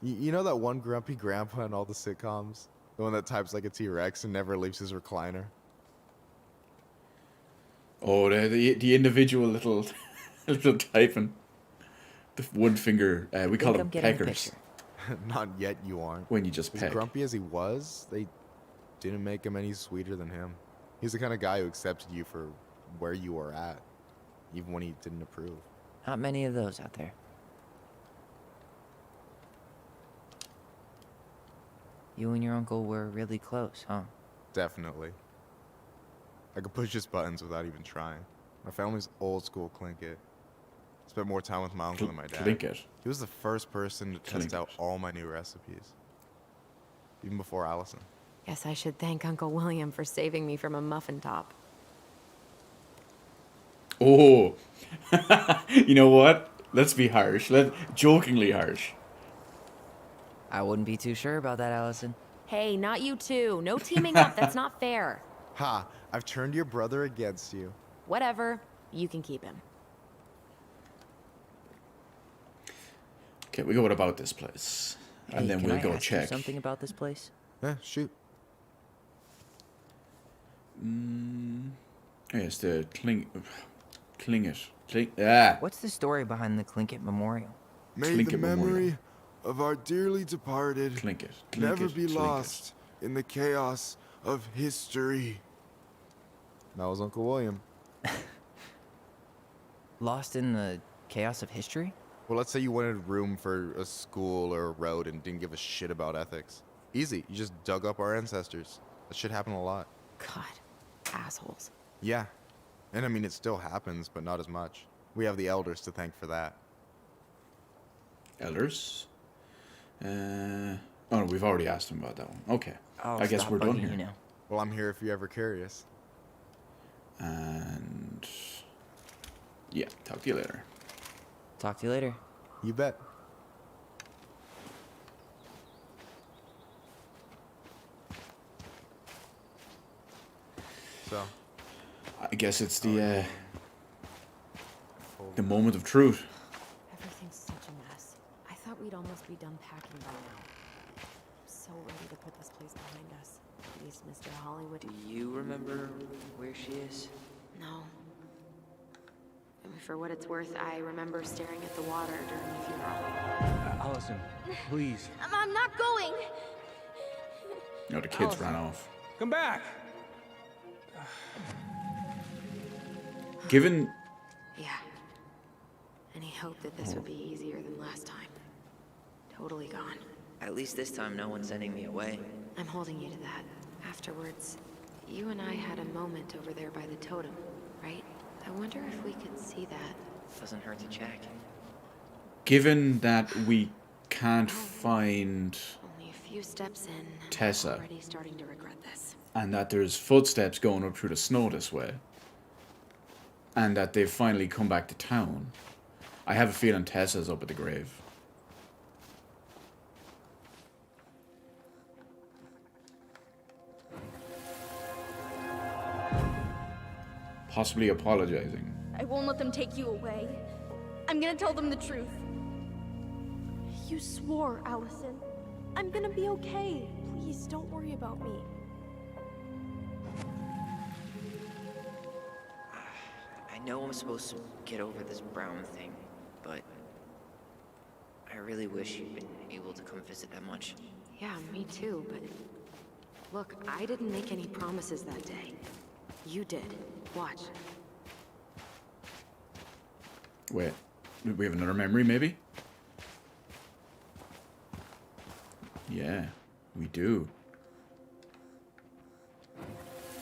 Speaker 18: You know that one grumpy grandpa in all the sitcoms? The one that types like a T-Rex and never leaves his recliner?
Speaker 1: Oh, the individual little little typing. The one finger. We call them peckers.
Speaker 18: Not yet, you aren't.
Speaker 1: When you just
Speaker 18: As
Speaker 1: peck.
Speaker 18: grumpy as he was, they didn't make him any sweeter than him. He's the kind of guy who accepted you for where you were at, even when he didn't approve.
Speaker 3: Not many of those out there. You and your uncle were really close, huh?
Speaker 18: Definitely. I could push his buttons without even trying. My family's old school Clinket. Spent more time with my uncle than my dad.
Speaker 1: Clinket.
Speaker 18: He was the first person to test out all my new recipes. Even before Allison.
Speaker 2: Guess I should thank Uncle William for saving me from a muffin top.
Speaker 1: Oh, you know what? Let's be harsh. Jokingly harsh.
Speaker 3: I wouldn't be too sure about that, Allison.
Speaker 2: Hey, not you two. No teaming up. That's not fair.
Speaker 18: Ha! I've turned your brother against you.
Speaker 2: Whatever. You can keep him.
Speaker 1: Okay, we go about this place, and
Speaker 3: Hey,
Speaker 1: then
Speaker 3: can
Speaker 1: we'll
Speaker 3: I
Speaker 1: go
Speaker 3: ask you
Speaker 1: check.
Speaker 3: something about this place?
Speaker 18: Yeah, shoot.
Speaker 1: Yes, the Clinget.
Speaker 3: What's the story behind the Clinket Memorial?
Speaker 18: May the memory of our dearly departed never be lost in the chaos of history. That was Uncle William.
Speaker 3: Lost in the chaos of history?
Speaker 18: Well, let's say you wanted room for a school or a road and didn't give a shit about ethics. Easy. You just dug up our ancestors. That shit happened a lot.
Speaker 2: God, assholes.
Speaker 18: Yeah. And I mean, it still happens, but not as much. We have the elders to thank for that.
Speaker 1: Elders? Oh, no, we've already asked him about that one. Okay. I guess we're done here.
Speaker 18: Well, I'm here if you're ever curious.
Speaker 1: And yeah, talk to you later.
Speaker 3: Talk to you later.
Speaker 18: You bet. So,
Speaker 1: I guess it's the moment of truth.
Speaker 2: Everything's such a mess. I thought we'd almost be done packing by now. I'm so ready to put this place behind us. Please, Mr. Hollywood.
Speaker 3: Do you remember where she is?
Speaker 2: No. And for what it's worth, I remember staring at the water during the funeral.
Speaker 9: Allison, please.
Speaker 4: I'm not going.
Speaker 1: No, the kids ran off.
Speaker 9: Come back.
Speaker 1: Given
Speaker 2: Yeah. Any hope that this would be easier than last time? Totally gone.
Speaker 3: At least this time no one's sending me away.
Speaker 2: I'm holding you to that. Afterwards, you and I had a moment over there by the totem, right? I wonder if we could see that.
Speaker 3: Doesn't hurt to check.
Speaker 1: given that we can't find
Speaker 2: Only a few steps in.
Speaker 1: Tessa,
Speaker 2: Already starting to regret this.
Speaker 1: and that there's footsteps going up through the snow this way, and that they've finally come back to town, I have a feeling Tessa's up at the grave. Possibly apologizing.
Speaker 4: I won't let them take you away. I'm gonna tell them the truth. You swore, Allison. I'm gonna be okay. Please, don't worry about me.
Speaker 3: I know I'm supposed to get over this Brown thing, but I really wish you'd been able to come visit that much.
Speaker 2: Yeah, me too, but look, I didn't make any promises that day. You did. Watch.
Speaker 1: Wait, do we have another memory, maybe? Yeah, we do.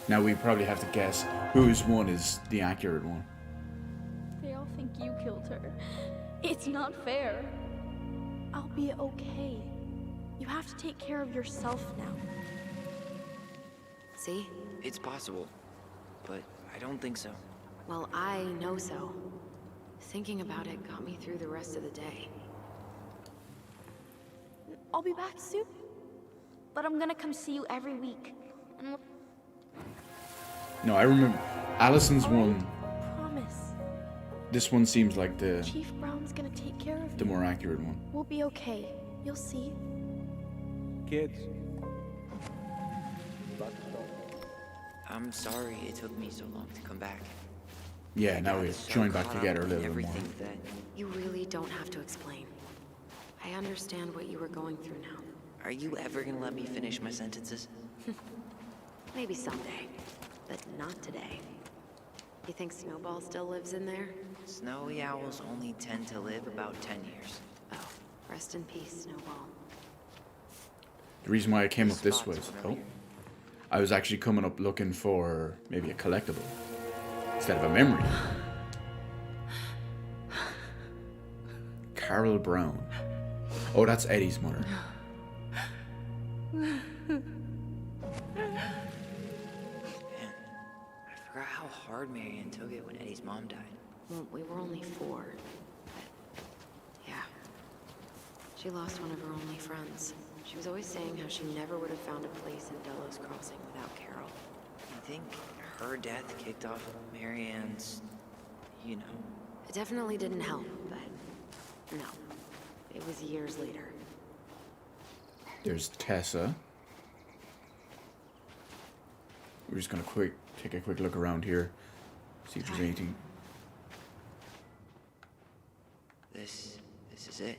Speaker 1: Now we probably have to guess whose one is the accurate one.
Speaker 4: They all think you killed her. It's not fair. I'll be okay. You have to take care of yourself now.
Speaker 2: See?
Speaker 3: It's possible, but I don't think so.
Speaker 2: Well, I know so. Thinking about it got me through the rest of the day.
Speaker 4: I'll be back soon. But I'm gonna come see you every week. And
Speaker 1: No, I remember Allison's one.
Speaker 4: promise.
Speaker 1: This one seems like the
Speaker 4: Chief Brown's gonna take care of
Speaker 1: the
Speaker 4: you.
Speaker 1: more accurate one.
Speaker 4: We'll be okay. You'll see.
Speaker 9: Kids.
Speaker 3: I'm sorry it took me so long to come back.
Speaker 1: Yeah, now we've
Speaker 3: So
Speaker 1: joined back
Speaker 3: caught up
Speaker 1: together a
Speaker 3: in
Speaker 1: little bit more.
Speaker 3: everything that
Speaker 2: You really don't have to explain. I understand what you were going through now.
Speaker 3: Are you ever gonna let me finish my sentences?
Speaker 2: Maybe someday, but not today. You think Snowball still lives in there?
Speaker 3: Snowy owls only tend to live about 10 years.
Speaker 2: Oh, rest in peace, Snowball.
Speaker 1: The reason why I came up this way is, I was actually coming up looking for maybe a collectible instead of a memory. Carol Brown. Oh, that's Eddie's mother.
Speaker 3: I forgot how hard Marianne took it when Eddie's mom died.
Speaker 2: Well, we were only 4, but yeah. She lost one of her only friends. She was always saying how she never would have found a place in Delos Crossing without Carol.
Speaker 3: You think her death kicked off Marianne's, you know?
Speaker 2: It definitely didn't help, but no. It was years later.
Speaker 1: There's Tessa. We're just gonna take a quick look around here, see if there's anything.
Speaker 3: This is it.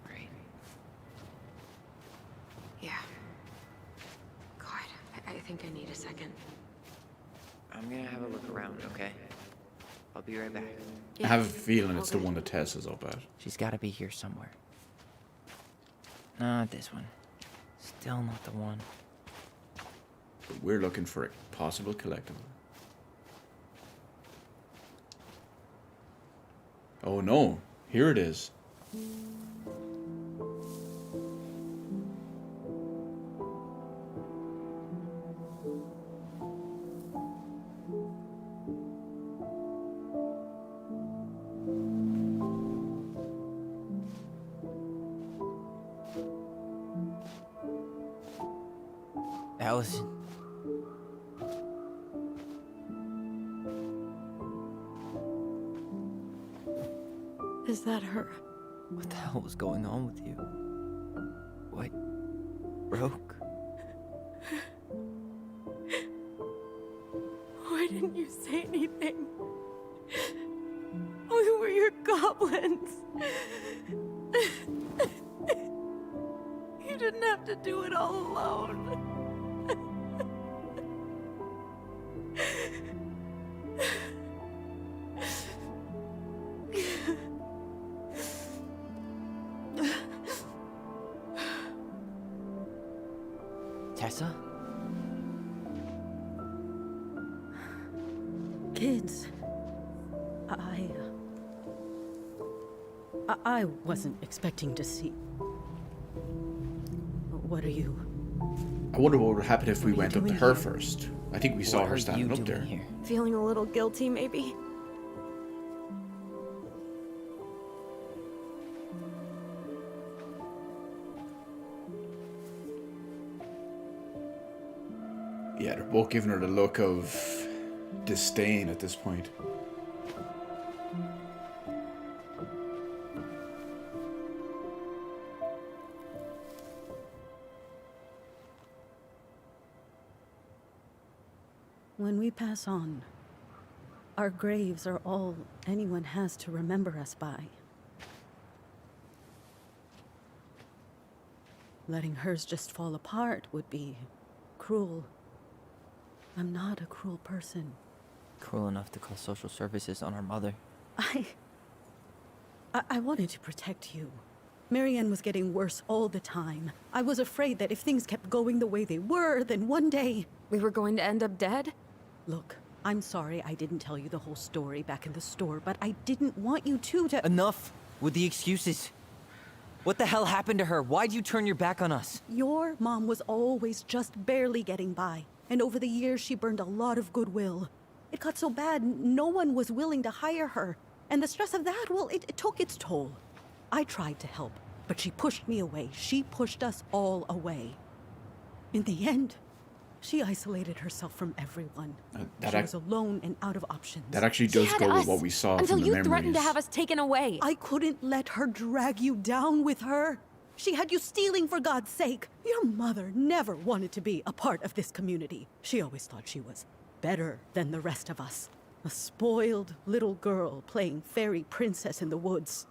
Speaker 3: Right?
Speaker 2: Yeah. God, I think I need a second.
Speaker 3: I'm gonna have a look around, okay? I'll be right back.
Speaker 1: I have a feeling it's the one that Tessa's up at.
Speaker 3: She's gotta be here somewhere. Not this one. Still not the one.
Speaker 1: But we're looking for a possible collectible. Oh no, here it is.
Speaker 3: Allison.
Speaker 2: Is that her?
Speaker 3: What the hell was going on with you? What broke?
Speaker 14: Why didn't you say anything? We were your goblins. You didn't have to do it all alone.
Speaker 3: Tessa?
Speaker 16: Kids, I wasn't expecting to see. What are you?
Speaker 1: I wonder what would happen if we went up to her first. I think we saw
Speaker 3: What
Speaker 1: her
Speaker 3: are
Speaker 1: standing
Speaker 3: you
Speaker 1: up there.
Speaker 3: doing here?
Speaker 14: Feeling a little guilty, maybe?
Speaker 1: Yeah, they're both giving her the look of disdain at this point.
Speaker 16: When we pass on, our graves are all anyone has to remember us by. Letting hers just fall apart would be cruel. I'm not a cruel person.
Speaker 3: Cruel enough to call social services on our mother.
Speaker 16: I wanted to protect you. Marianne was getting worse all the time. I was afraid that if things kept going the way they were, then one day...
Speaker 2: We were going to end up dead?
Speaker 16: Look, I'm sorry I didn't tell you the whole story back in the store, but I didn't want you to...
Speaker 13: Enough with the excuses. What the hell happened to her? Why'd you turn your back on us?
Speaker 16: Your mom was always just barely getting by, and over the years she burned a lot of goodwill. It got so bad, no one was willing to hire her, and the stress of that, well, it took its toll. I tried to help, but she pushed me away. She pushed us all away. In the end, she isolated herself from everyone. She was alone and out of options.
Speaker 1: That actually does go with what we saw from the memories.
Speaker 2: Until you threatened to have us taken away.
Speaker 16: I couldn't let her drag you down with her. She had you stealing for God's sake. Your mother never wanted to be a part of this community. She always thought she was better than the rest of us. A spoiled little girl playing fairy princess in the woods.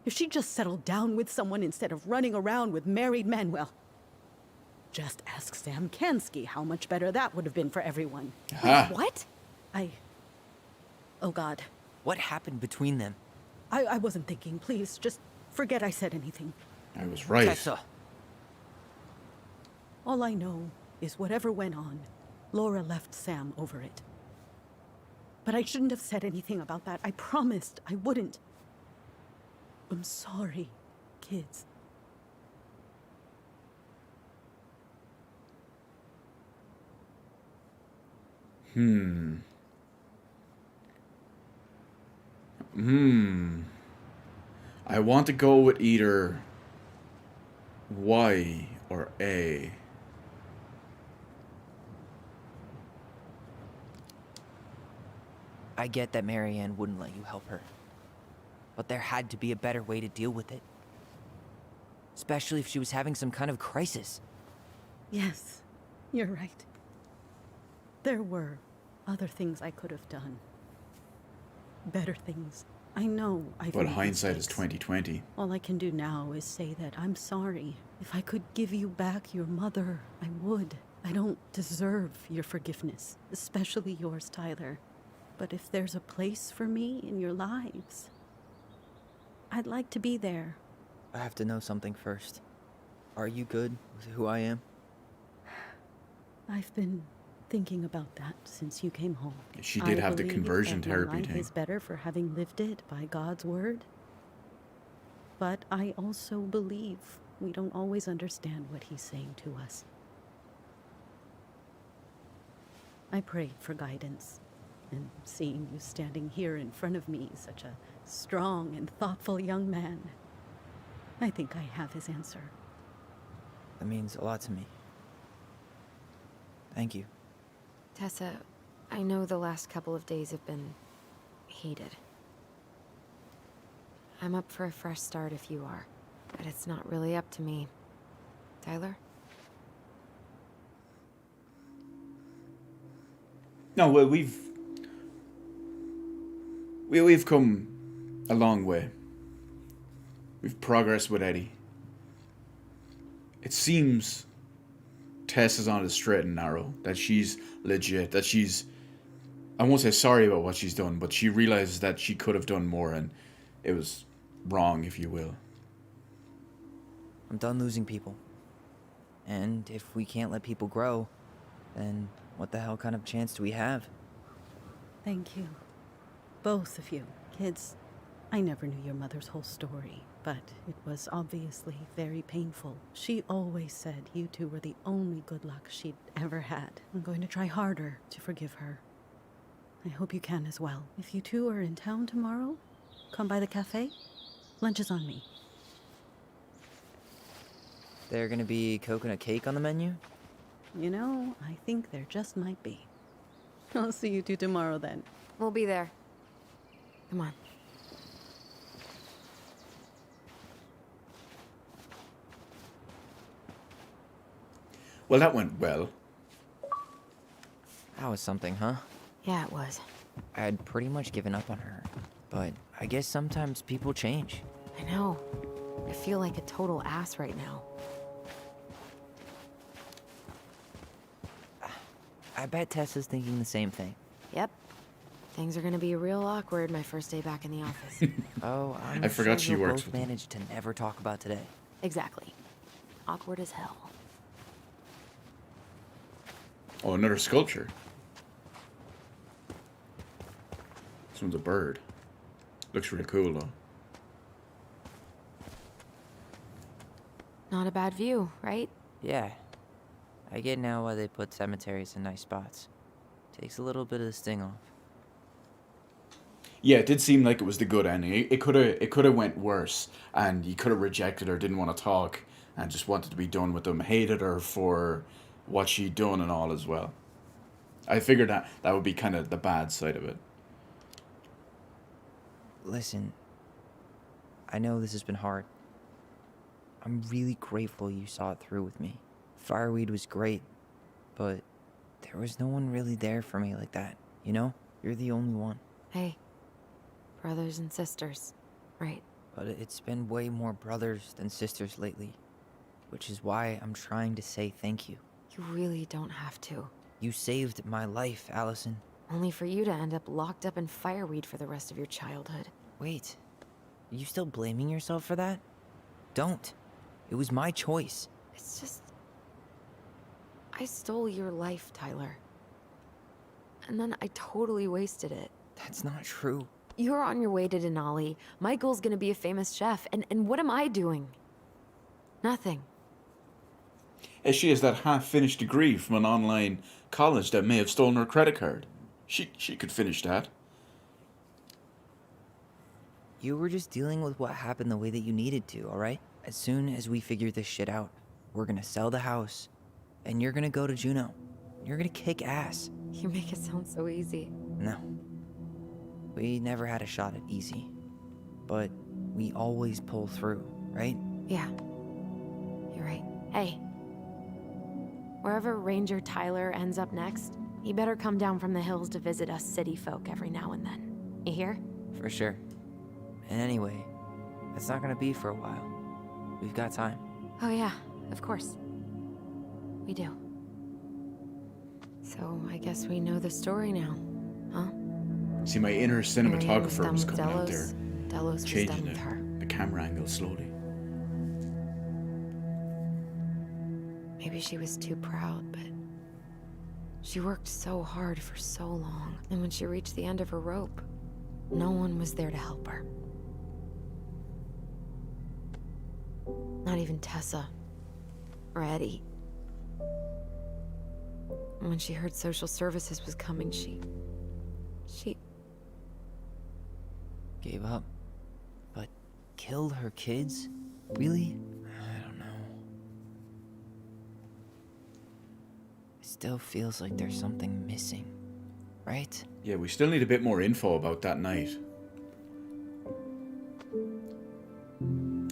Speaker 16: If she just settled down with someone instead of running around with married men, well, just ask Sam Kansky how much better that would have been for everyone.
Speaker 1: Aha.
Speaker 2: What?
Speaker 16: I Oh, God.
Speaker 13: What happened between them?
Speaker 16: I wasn't thinking. Please, just forget I said anything.
Speaker 1: I was right.
Speaker 13: Tessa.
Speaker 16: All I know is whatever went on, Laura left Sam over it. But I shouldn't have said anything about that. I promised I wouldn't. I'm sorry, kids.
Speaker 1: I want to go with either Y or A.
Speaker 13: I get that Marianne wouldn't let you help her. But there had to be a better way to deal with it. Especially if she was having some kind of crisis.
Speaker 16: Yes, you're right. There were other things I could have done. Better things. I know I've
Speaker 1: But
Speaker 16: made
Speaker 1: hindsight is
Speaker 16: mistakes.
Speaker 1: 20/20.
Speaker 16: All I can do now is say that I'm sorry. If I could give you back your mother, I would. I don't deserve your forgiveness, especially yours, Tyler. But if there's a place for me in your lives, I'd like to be there.
Speaker 13: I have to know something first. Are you good with who I am?
Speaker 16: I've been thinking about that since you came home.
Speaker 1: She did have the
Speaker 16: believe
Speaker 1: conversion
Speaker 16: that my
Speaker 1: therapy
Speaker 16: life
Speaker 1: thing.
Speaker 16: is better for having lived it by God's word. But I also believe we don't always understand what he's saying to us. I prayed for guidance, and seeing you standing here in front of me, such a strong and thoughtful young man, I think I have his answer.
Speaker 13: That means a lot to me. Thank you.
Speaker 2: Tessa, I know the last couple of days have been heated. I'm up for a fresh start if you are, but it's not really up to me. Tyler?
Speaker 1: No, well, we've come a long way. We've progressed with Eddie. It seems Tess is on the straight and narrow, that she's legit, that she's, I won't say sorry about what she's done, but she realizes that she could have done more and it was wrong, if you will.
Speaker 13: I'm done losing people. And if we can't let people grow, then what the hell kind of chance do we have?
Speaker 16: Thank you. Both of you. Kids, I never knew your mother's whole story, but it was obviously very painful. She always said you two were the only good luck she'd ever had. I'm going to try harder to forgive her. I hope you can as well. If you two are in town tomorrow, come by the cafe. Lunch is on me.
Speaker 13: There gonna be coconut cake on the menu?
Speaker 16: You know, I think there just might be. I'll see you two tomorrow then.
Speaker 2: We'll be there. Come on.
Speaker 1: Well, that went well.
Speaker 13: That was something, huh?
Speaker 2: Yeah, it was.
Speaker 13: I had pretty much given up on her, but I guess sometimes people change.
Speaker 2: I know. I feel like a total ass right now.
Speaker 13: I bet Tessa's thinking the same thing.
Speaker 2: Yep. Things are gonna be real awkward my first day back in the office.
Speaker 13: Oh,
Speaker 1: I forgot she
Speaker 13: you'll
Speaker 1: works
Speaker 13: both
Speaker 1: with them.
Speaker 13: managed to never talk about today.
Speaker 2: Exactly. Awkward as hell.
Speaker 1: Oh, another sculpture. This one's a bird. Looks really cool, though.
Speaker 2: Not a bad view, right?
Speaker 13: Yeah. I get now why they put cemeteries in nice spots. Takes a little bit of the sting off.
Speaker 1: Yeah, it did seem like it was the good ending. It could have went worse, and you could have rejected her, didn't want to talk, and just wanted to be done with them. Hated her for what she'd done and all as well. I figured that would be kind of the bad side of it.
Speaker 13: Listen, I know this has been hard. I'm really grateful you saw it through with me. Fireweed was great, but there was no one really there for me like that, you know? You're the only one.
Speaker 2: Hey, brothers and sisters, right?
Speaker 13: But it's been way more brothers than sisters lately, which is why I'm trying to say thank you.
Speaker 2: You really don't have to.
Speaker 13: You saved my life, Allison.
Speaker 2: Only for you to end up locked up in fireweed for the rest of your childhood.
Speaker 3: Wait, are you still blaming yourself for that? Don't. It was my choice.
Speaker 2: It's just... I stole your life, Tyler. And then I totally wasted it.
Speaker 3: That's not true.
Speaker 2: You're on your way to Denali. Michael's gonna be a famous chef, and what am I doing? Nothing.
Speaker 1: As she has that half-finished degree from an online college that may have stolen her credit card. She could finish that.
Speaker 3: You were just dealing with what happened the way that you needed to, alright? As soon as we figure this shit out, we're gonna sell the house, and you're gonna go to Juneau. You're gonna kick ass.
Speaker 2: You make it sound so easy.
Speaker 3: No. We never had a shot at easy. But we always pull through, right?
Speaker 2: Yeah. You're right. Hey. Wherever Ranger Tyler ends up next, he better come down from the hills to visit us city folk every now and then. You hear?
Speaker 3: For sure. And anyway, that's not gonna be for a while. We've got time.
Speaker 2: Oh yeah, of course. We do. So I guess we know the story now, huh?
Speaker 1: See, my inner cinematographer was coming out there,
Speaker 2: Delos was
Speaker 1: changing
Speaker 2: done with her.
Speaker 1: the camera angle slowly.
Speaker 2: Maybe she was too proud, but she worked so hard for so long. And when she reached the end of her rope, no one was there to help her. Not even Tessa or Eddie. And when she heard social services was coming, she
Speaker 3: Gave up. But killed her kids? Really? I don't know. It still feels like there's something missing, right?
Speaker 1: Yeah, we still need a bit more info about that night.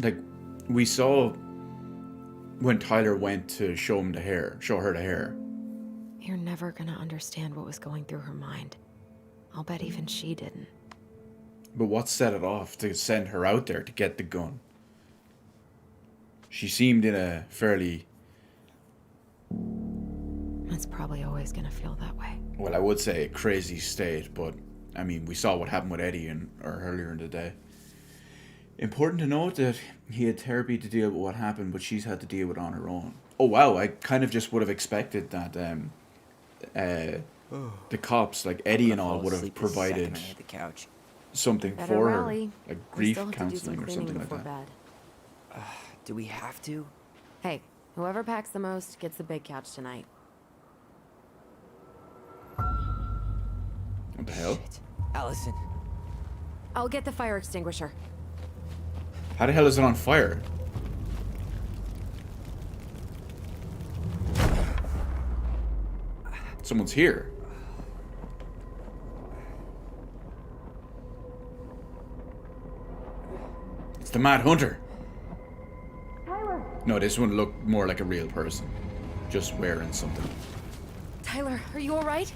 Speaker 1: Like, we saw when Tyler went to show her the hair.
Speaker 2: You're never gonna understand what was going through her mind. I'll bet even she didn't.
Speaker 1: But what set it off to send her out there to get the gun? She seemed in a fairly...
Speaker 2: It's probably always gonna feel that way.
Speaker 1: Well, I would say crazy state, but I mean, we saw what happened with Eddie earlier in the day. Important to note that he had therapy to deal with what happened, but she's had to deal with it on her own. Oh wow, I kind of just would have expected that the cops, like Eddie and all, would have provided something
Speaker 2: Better
Speaker 1: for
Speaker 2: rally.
Speaker 1: her, like
Speaker 2: We
Speaker 1: grief
Speaker 2: still have to do some
Speaker 1: counseling or
Speaker 2: cleaning
Speaker 1: something like
Speaker 2: before
Speaker 1: that.
Speaker 2: bed.
Speaker 3: Do we have to?
Speaker 2: Hey, whoever packs the most gets the big couch tonight.
Speaker 1: What the hell?
Speaker 3: Shit. Allison.
Speaker 2: I'll get the fire extinguisher.
Speaker 1: How the hell is it on fire? Someone's here. It's the Mad Hunter.
Speaker 2: Tyler!
Speaker 1: No, this one looked more like a real person. Just wearing something.
Speaker 2: Tyler, are you alright?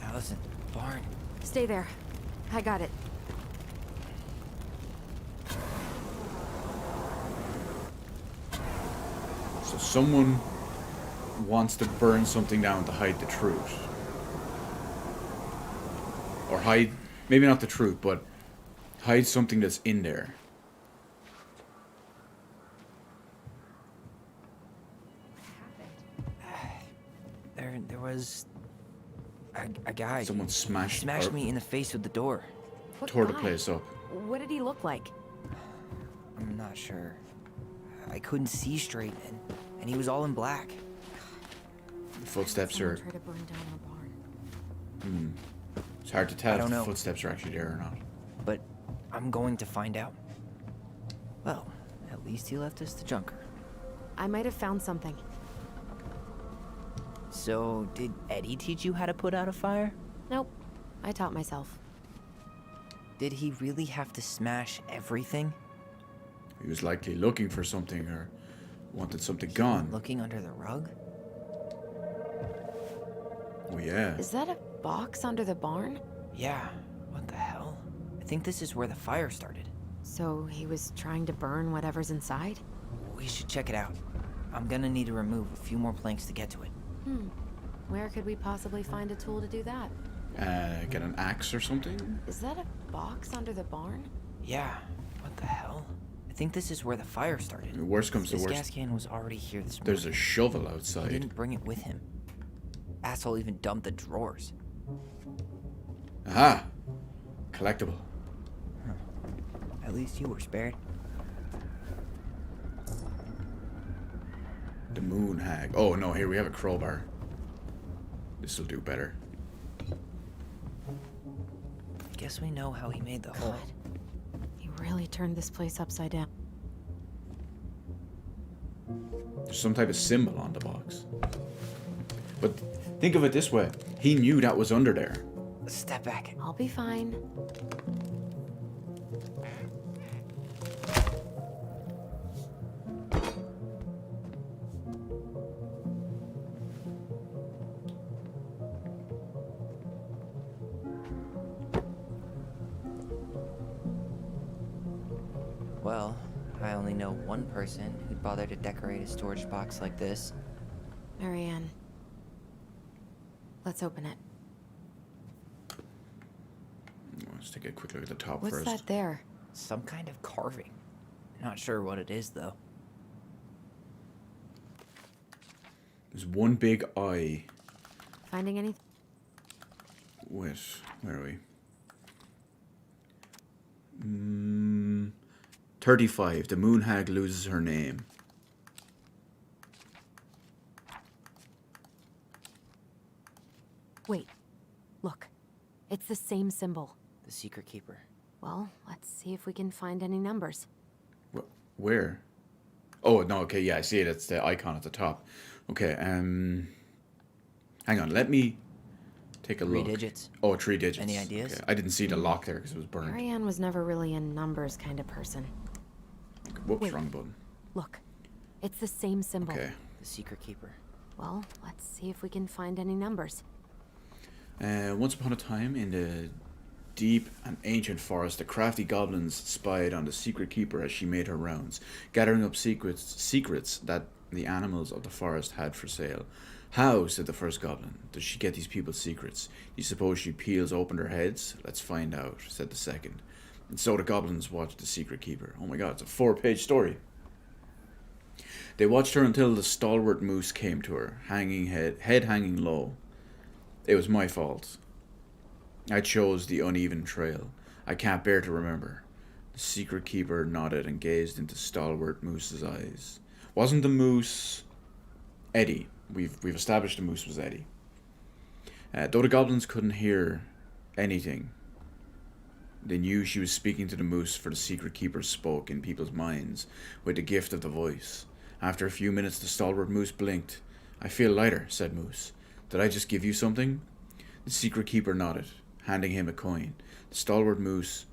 Speaker 3: Allison, barn.
Speaker 2: Stay there. I got it.
Speaker 1: So someone wants to burn something down to hide the truth. Or hide, maybe not the truth, but hide something that's in there.
Speaker 3: There was a guy.
Speaker 1: Someone smashed
Speaker 3: me in the face with the door.
Speaker 2: What
Speaker 1: Tore the
Speaker 2: guy?
Speaker 1: place up.
Speaker 2: What did he look like?
Speaker 3: I'm not sure. I couldn't see straight, and he was all in black.
Speaker 1: The footsteps are...
Speaker 2: Try to burn down our barn.
Speaker 1: It's hard to tell
Speaker 3: I don't
Speaker 1: if the
Speaker 3: know.
Speaker 1: footsteps are actually there or not.
Speaker 3: But I'm going to find out. Well, at least he left us the junker.
Speaker 2: I might have found something.
Speaker 3: So, did Eddie teach you how to put out a fire?
Speaker 2: Nope. I taught myself.
Speaker 3: Did he really have to smash everything?
Speaker 1: He was likely looking for something or wanted something gone.
Speaker 3: Looking under the rug?
Speaker 1: Oh yeah.
Speaker 2: Is that a box under the barn?
Speaker 3: Yeah. What the hell? I think this is where the fire started.
Speaker 2: So he was trying to burn whatever's inside?
Speaker 3: We should check it out. I'm gonna need to remove a few more planks to get to it.
Speaker 2: Where could we possibly find a tool to do that?
Speaker 1: Get an axe or something?
Speaker 2: Is that a box under the barn?
Speaker 3: Yeah, what the hell? I think this is where the fire started.
Speaker 1: Worst comes to
Speaker 3: This
Speaker 1: worst.
Speaker 3: gas can was already here this morning.
Speaker 1: There's a shovel
Speaker 3: He
Speaker 1: outside.
Speaker 3: didn't bring it with him. Asshole even dumped the drawers.
Speaker 1: Aha! Collectible.
Speaker 3: At least you were spared.
Speaker 1: The moon hag. Oh no, here we have a crowbar. This'll do better.
Speaker 3: Guess we know how he made the hole.
Speaker 2: He really turned this place upside down.
Speaker 1: There's some type of symbol on the box. But think of it this way. He knew that was under there.
Speaker 3: Step back.
Speaker 2: I'll be fine.
Speaker 3: Well, I only know one person who'd bother to decorate a storage box like this.
Speaker 2: Marianne. Let's open it.
Speaker 1: Let's take a quick look at the top
Speaker 2: What's
Speaker 1: first.
Speaker 2: that there?
Speaker 3: Some kind of carving. Not sure what it is, though.
Speaker 1: There's one big eye.
Speaker 2: Finding anything?
Speaker 1: Wait, where are we? 35. The moon hag loses her name.
Speaker 2: Wait. Look. It's the same symbol.
Speaker 3: The secret keeper.
Speaker 2: Well, let's see if we can find any numbers.
Speaker 1: Where? Oh, no, okay, yeah, I see it. It's the icon at the top. Okay, hang on, let me take a look.
Speaker 3: 3 digits.
Speaker 1: Oh, 3 digits.
Speaker 3: Any ideas?
Speaker 1: Okay. I didn't see the lock there because it was burned.
Speaker 2: Marianne was never really a numbers kind of person.
Speaker 1: Whoops,
Speaker 2: Wait.
Speaker 1: wrong button.
Speaker 2: Look. It's the same symbol.
Speaker 1: Okay.
Speaker 3: The secret keeper.
Speaker 2: Well, let's see if we can find any numbers.
Speaker 1: Once upon a time, in the deep and ancient forest, the crafty goblins spied on the secret keeper as she made her rounds, gathering up secrets that the animals of the forest had for sale. How, said the first goblin, does she get these people's secrets? Do you suppose she peels open their heads? Let's find out, said the second. And so the goblins watched the secret keeper. Oh my god, it's a 4-page story. They watched her until the stalwart moose came to her, head hanging low. It was my fault. I chose the uneven trail. I can't bear to remember. The secret keeper nodded and gazed into stalwart Moose's eyes. Wasn't the moose Eddie? We've established the moose was Eddie. Though the goblins couldn't hear anything, they knew she was speaking to the moose, for the secret keeper spoke in people's minds with the gift of the voice. After a few minutes, the stalwart moose blinked. I feel lighter, said Moose. Did I just give you something? The secret keeper nodded, handing him a coin. The stalwart moose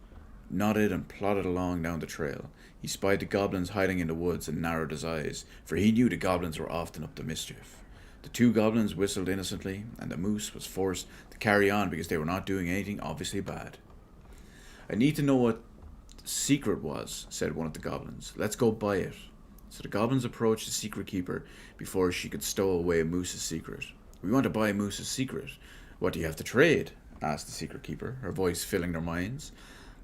Speaker 1: nodded and plodded along down the trail. He spied the goblins hiding in the woods and narrowed his eyes, for he knew the goblins were often up to mischief. The 2 goblins whistled innocently, and the moose was forced to carry on because they were not doing anything obviously bad. I need to know what the secret was, said one of the goblins. Let's go buy it. So the goblins approached the secret keeper before she could stow away Moose's secret. We want to buy Moose's secret. What do you have to trade? Asked the secret keeper, her voice filling their minds.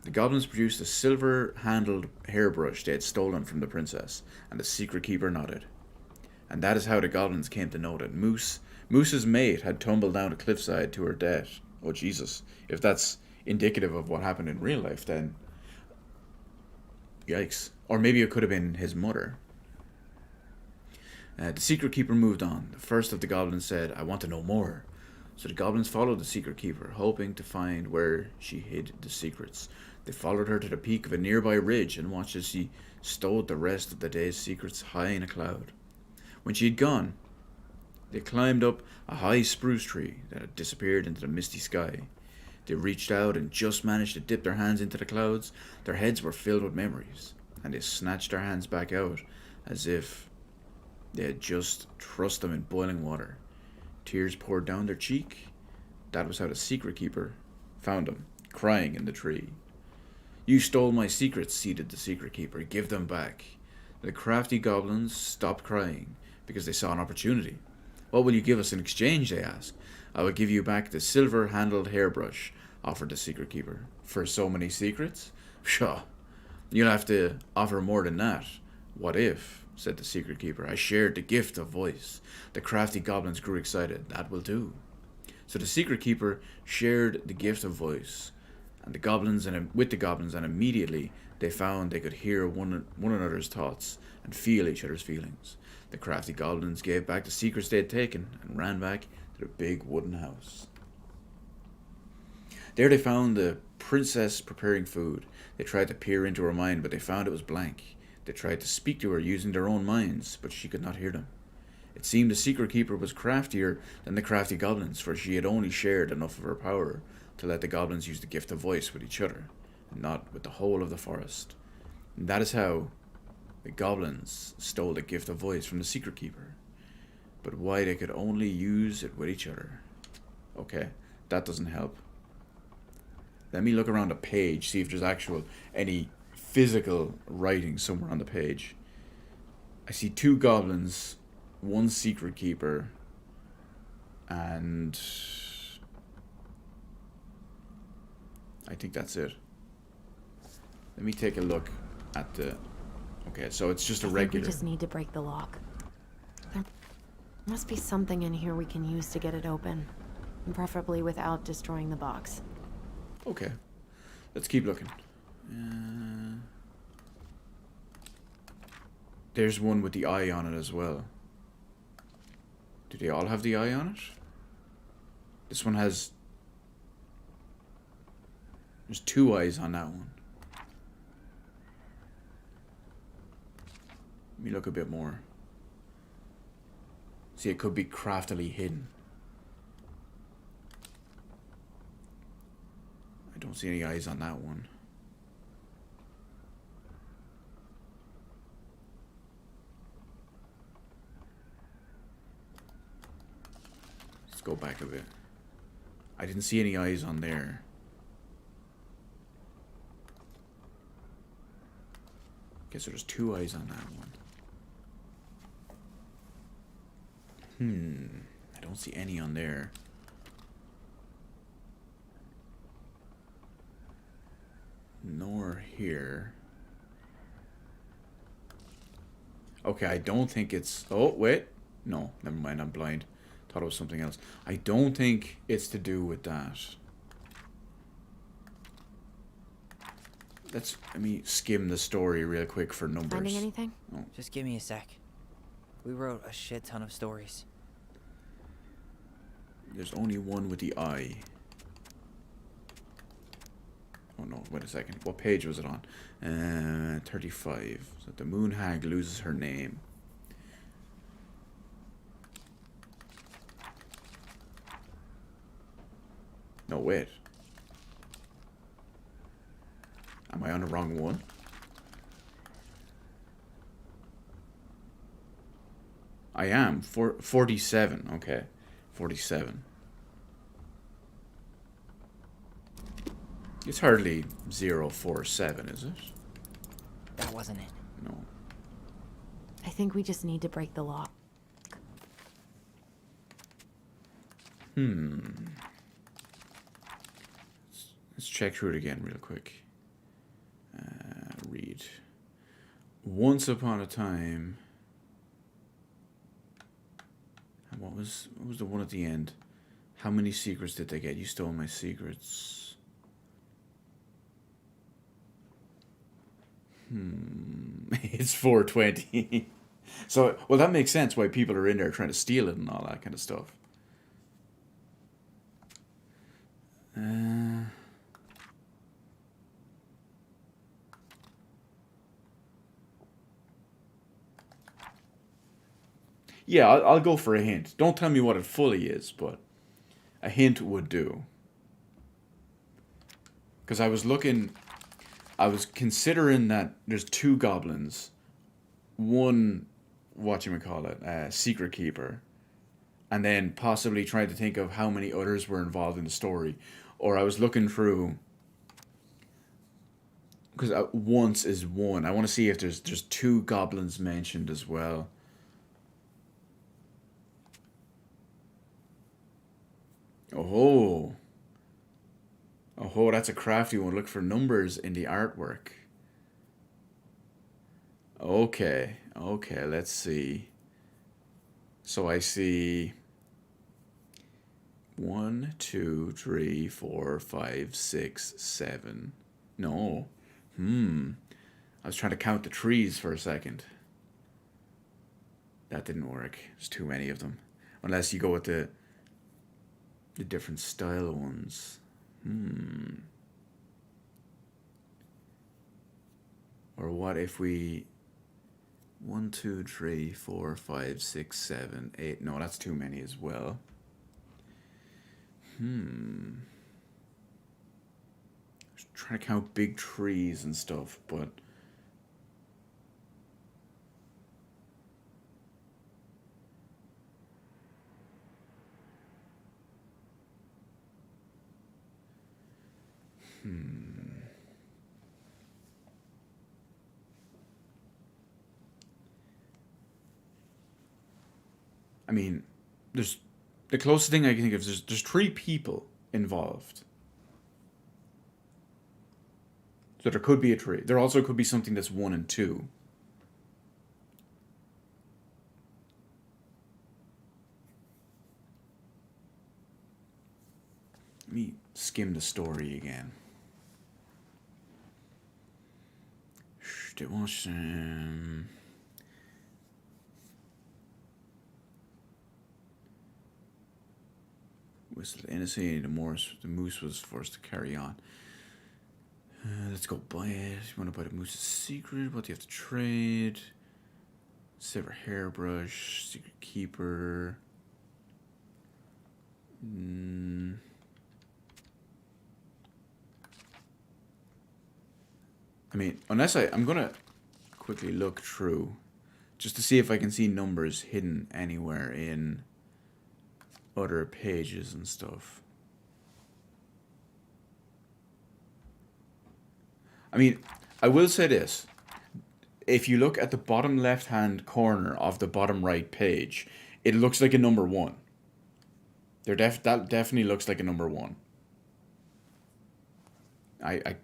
Speaker 1: The goblins produced a silver-handled hairbrush they had stolen from the princess, and the secret keeper nodded. And that is how the goblins came to know that Moose's mate had tumbled down a cliffside to her death. Oh, Jesus. If that's indicative of what happened in real life, then... Yikes. Or maybe it could have been his mother. The secret keeper moved on. The first of the goblins said, I want to know more. So the goblins followed the secret keeper, hoping to find where she hid the secrets. They followed her to the peak of a nearby ridge and watched as she stowed the rest of the day's secrets high in a cloud. When she had gone, they climbed up a high spruce tree that had disappeared into the misty sky. They reached out and just managed to dip their hands into the clouds. Their heads were filled with memories, and they snatched their hands back out as if they had just thrust them in boiling water. Tears poured down their cheek. That was how the secret keeper found them, crying in the tree. You stole my secrets, ceded the secret keeper. Give them back. The crafty goblins stopped crying because they saw an opportunity. What will you give us in exchange, they ask. I will give you back the silver-handled hairbrush, offered the secret keeper. For so many secrets? Pshaw. You'll have to offer more than that. What if, said the secret keeper, I shared the gift of voice? The crafty goblins grew excited. That will do. So the secret keeper shared the gift of voice, and with the goblins, and immediately they found they could hear one another's thoughts and feel each other's feelings. The crafty goblins gave back the secrets they had taken and ran back to their big wooden house. There they found the princess preparing food. They tried to peer into her mind, but they found it was blank. They tried to speak to her using their own minds, but she could not hear them. It seemed the secret keeper was craftier than the crafty goblins, for she had only shared enough of her power to let the goblins use the gift of voice with each other, and not with the whole of the forest. And that is how the goblins stole the gift of voice from the secret keeper. But why they could only use it with each other? Okay, that doesn't help. Let me look around the page, see if there's any physical writing somewhere on the page. I see 2 goblins, 1 secret keeper, and I think that's it. Let me take a look at the... Okay, so it's just a regular...
Speaker 2: We just need to break the lock. There must be something in here we can use to get it open. Preferably without destroying the box.
Speaker 1: Okay. Let's keep looking. There's one with the eye on it as well. Do they all have the eye on it? This one has... There's 2 eyes on that one. Let me look a bit more. See, it could be craftily hidden. I don't see any eyes on that one. Let's go back a bit. I didn't see any eyes on there. Okay, so there's 2 eyes on that one. I don't see any on there. Nor here. Okay, I don't think it's... Oh, wait. No, never mind, I'm blind. Thought it was something else. I don't think it's to do with that. Let me skim the story real quick for numbers.
Speaker 2: Finding anything?
Speaker 1: Oh.
Speaker 13: Just give me a sec. We wrote a shit ton of stories.
Speaker 1: There's only one with the eye. Oh no, wait a second. What page was it on? 35. So the moon hag loses her name. No, wait. Am I on the wrong one? I am. 47. Okay. 47. It's hardly 047, is it?
Speaker 13: That wasn't it.
Speaker 1: No.
Speaker 2: I think we just need to break the lock.
Speaker 1: Let's check through it again real quick. Read. Once upon a time... And what was the one at the end? How many secrets did they get? You stole my secrets. It's 420. So, well, that makes sense why people are in there trying to steal it and all that kind of stuff. Yeah, I'll go for a hint. Don't tell me what it fully is, but a hint would do. Because I was considering that there's 2 goblins, one, secret keeper, and then possibly trying to think of how many others were involved in the story. Or I was looking through, because once is 1. I want to see if there's 2 goblins mentioned as well. Oh. Oh, that's a crafty one. Look for numbers in the artwork. Okay. Okay, let's see. So I see 1, 2, 3, 4, 5, 6, 7. No. I was trying to count the trees for a second. That didn't work. There's too many of them. Unless you go with the different style ones. Or what if we 1, 2, 3, 4, 5, 6, 7, 8. No, that's too many as well. Just trying to count big trees and stuff, but I mean, there's the closest thing I can think of is there's 3 people involved. So there could be a tree. There also could be something that's 1 and 2. Let me skim the story again. It was whistled innocently. The moose was forced to carry on. Let's go buy it. You want to buy the moose's secret? What do you have to trade? Silver hairbrush, secret keeper. I mean, unless I'm gonna quickly look through just to see if I can see numbers hidden anywhere in other pages and stuff. I mean, I will say this. If you look at the bottom left-hand corner of the bottom right page, it looks like a number 1. That definitely looks like a number 1.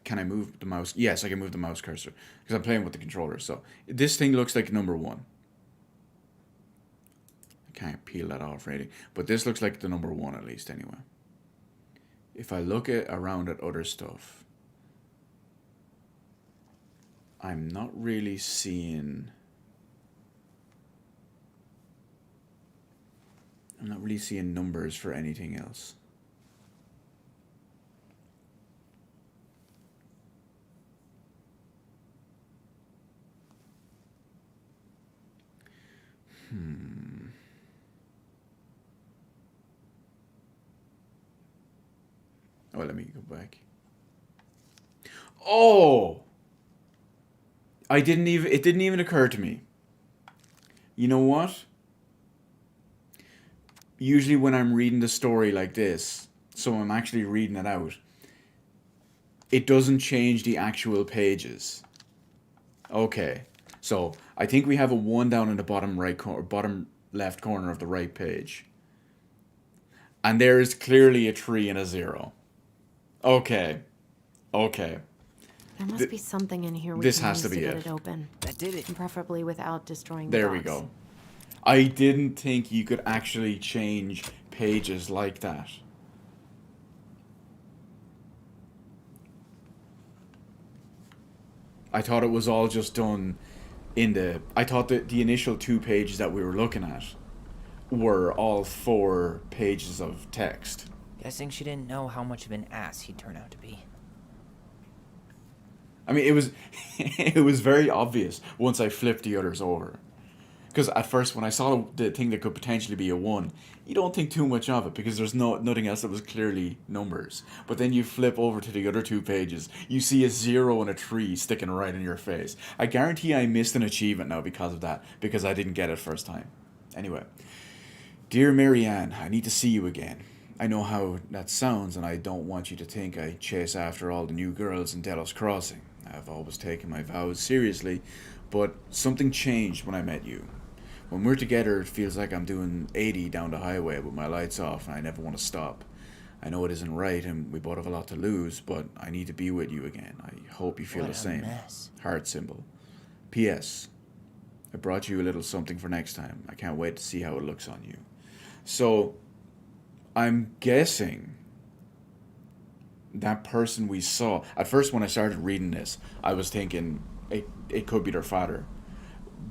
Speaker 1: Can I move the mouse? Yes, I can move the mouse cursor because I'm playing with the controller. So this thing looks like number 1. I can't peel that off really, but this looks like the number 1 at least anyway. If I look around at other stuff, I'm not really seeing numbers for anything else. Oh, let me go back. Oh! It didn't even occur to me. You know what? Usually when I'm reading the story like this, so I'm actually reading it out, it doesn't change the actual pages. Okay. So, I think we have a 1 down in the bottom left corner of the right page. And there is clearly a 3 and a 0. Okay. Okay.
Speaker 2: There must be something in here we
Speaker 1: this
Speaker 2: can
Speaker 1: has
Speaker 2: use
Speaker 1: to be
Speaker 2: get
Speaker 1: it.
Speaker 2: open.
Speaker 13: That did it.
Speaker 2: And preferably without destroying
Speaker 1: There
Speaker 2: the
Speaker 1: we
Speaker 2: box.
Speaker 1: go. I didn't think you could actually change pages like that. I thought it was all just done I thought that the initial 2 pages that we were looking at were all 4 pages of text.
Speaker 3: Guessing she didn't know how much of an ass he'd turn out to be.
Speaker 1: I mean, it was very obvious once I flipped the others over. Because at first, when I saw the thing that could potentially be a 1, you don't think too much of it because there's nothing else that was clearly numbers. But then you flip over to the other 2 pages, you see a 0 and a 3 sticking right in your face. I guarantee I missed an achievement now because of that, because I didn't get it first time. Anyway, dear Marianne, I need to see you again. I know how that sounds, and I don't want you to think I chase after all the new girls in Delos Crossing. I've always taken my vows seriously, but something changed when I met you. When we're together, it feels like I'm doing 80 down the highway with my lights off, and I never want to stop. I know it isn't right and we both have a lot to lose, but I need to be with you again. I hope you feel
Speaker 13: What
Speaker 1: the
Speaker 13: a
Speaker 1: same.
Speaker 13: mess.
Speaker 1: Heart symbol. P.S. I brought you a little something for next time. I can't wait to see how it looks on you. So, I'm guessing that person we saw... At first, when I started reading this, I was thinking it could be their father.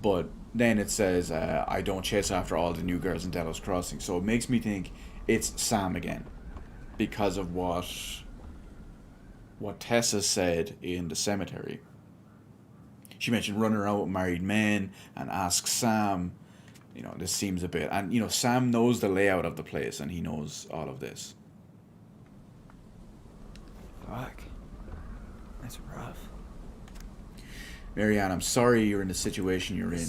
Speaker 1: But then it says, I don't chase after all the new girls in Delos Crossing. So it makes me think it's Sam again. Because of what Tessa said in the cemetery. She mentioned running around with married men and asks Sam, you know, this seems a bit... And, you know, Sam knows the layout of the place and he knows all of this.
Speaker 13: Fuck. That's rough.
Speaker 1: Marianne, I'm sorry you're in the situation you're in.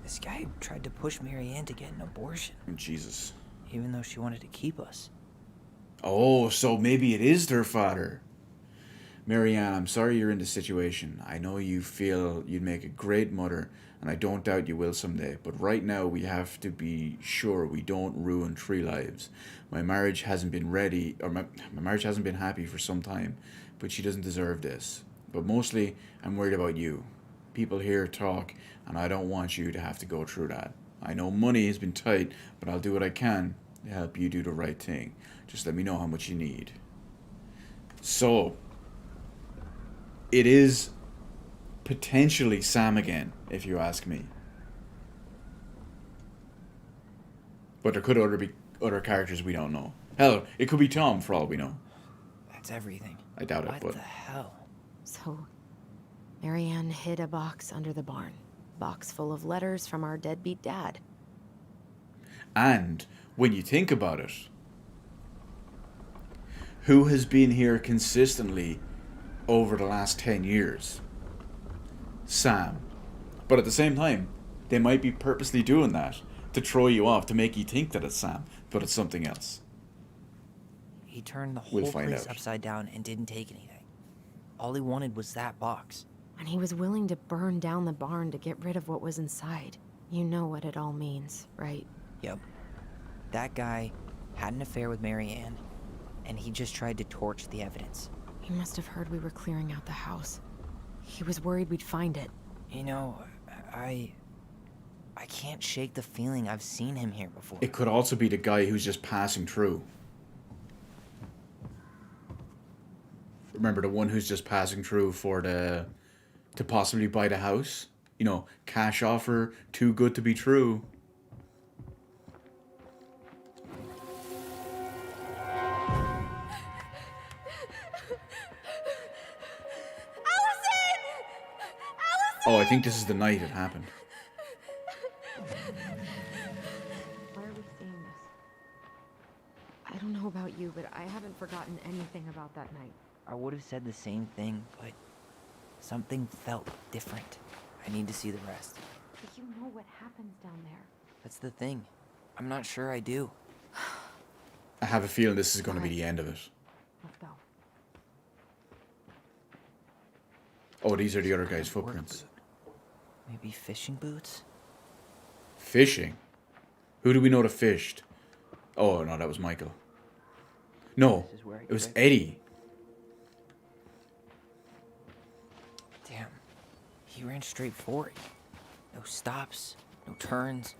Speaker 13: This guy tried to push Marianne to get an abortion.
Speaker 1: Jesus.
Speaker 13: Even though she wanted to keep us.
Speaker 1: Oh, so maybe it is their father. Marianne, I'm sorry you're in this situation. I know you feel you'd make a great mother, and I don't doubt you will someday. But right now, we have to be sure we don't ruin 3 lives. My marriage hasn't been ready, or my marriage hasn't been happy for some time, but she doesn't deserve this. But mostly, I'm worried about you. People here talk, and I don't want you to have to go through that. I know money has been tight, but I'll do what I can to help you do the right thing. Just let me know how much you need. So, it is potentially Sam again, if you ask me. But there could be other characters we don't know. Hell, it could be Tom for all we know.
Speaker 13: That's everything.
Speaker 1: I doubt it, but...
Speaker 13: What the hell?
Speaker 2: So, Marianne hid a box under the barn. Box full of letters from our deadbeat dad.
Speaker 1: And, when you think about it, who has been here consistently over the last 10 years? Sam. But at the same time, they might be purposely doing that to throw you off, to make you think that it's Sam, but it's something else.
Speaker 13: He turned the whole place upside down and didn't take anything. All he wanted was that box.
Speaker 2: And he was willing to burn down the barn to get rid of what was inside. You know what it all means, right?
Speaker 13: Yep. That guy had an affair with Marianne, and he just tried to torch the evidence.
Speaker 2: He must have heard we were clearing out the house. He was worried we'd find it.
Speaker 13: You know, I can't shake the feeling I've seen him here before.
Speaker 1: It could also be the guy who's just passing through. Remember the one who's just passing through to possibly buy the house? You know, cash offer, too good to be true. Oh, I think this is the night it happened.
Speaker 2: Why are we seeing this? I don't know about you, but I haven't forgotten anything about that night.
Speaker 13: I would have said the same thing, but something felt different. I need to see the rest.
Speaker 2: But you know what happens down there.
Speaker 13: That's the thing. I'm not sure I do.
Speaker 1: I have a feeling this is going to be the end of it.
Speaker 2: Let's go.
Speaker 1: Oh, these are the other guy's footprints.
Speaker 13: Maybe fishing boots?
Speaker 1: Fishing? Who do we know that fished? Oh, no, that was Michael. No, it was Eddie.
Speaker 13: Damn. He ran straight for it. No stops, no turns.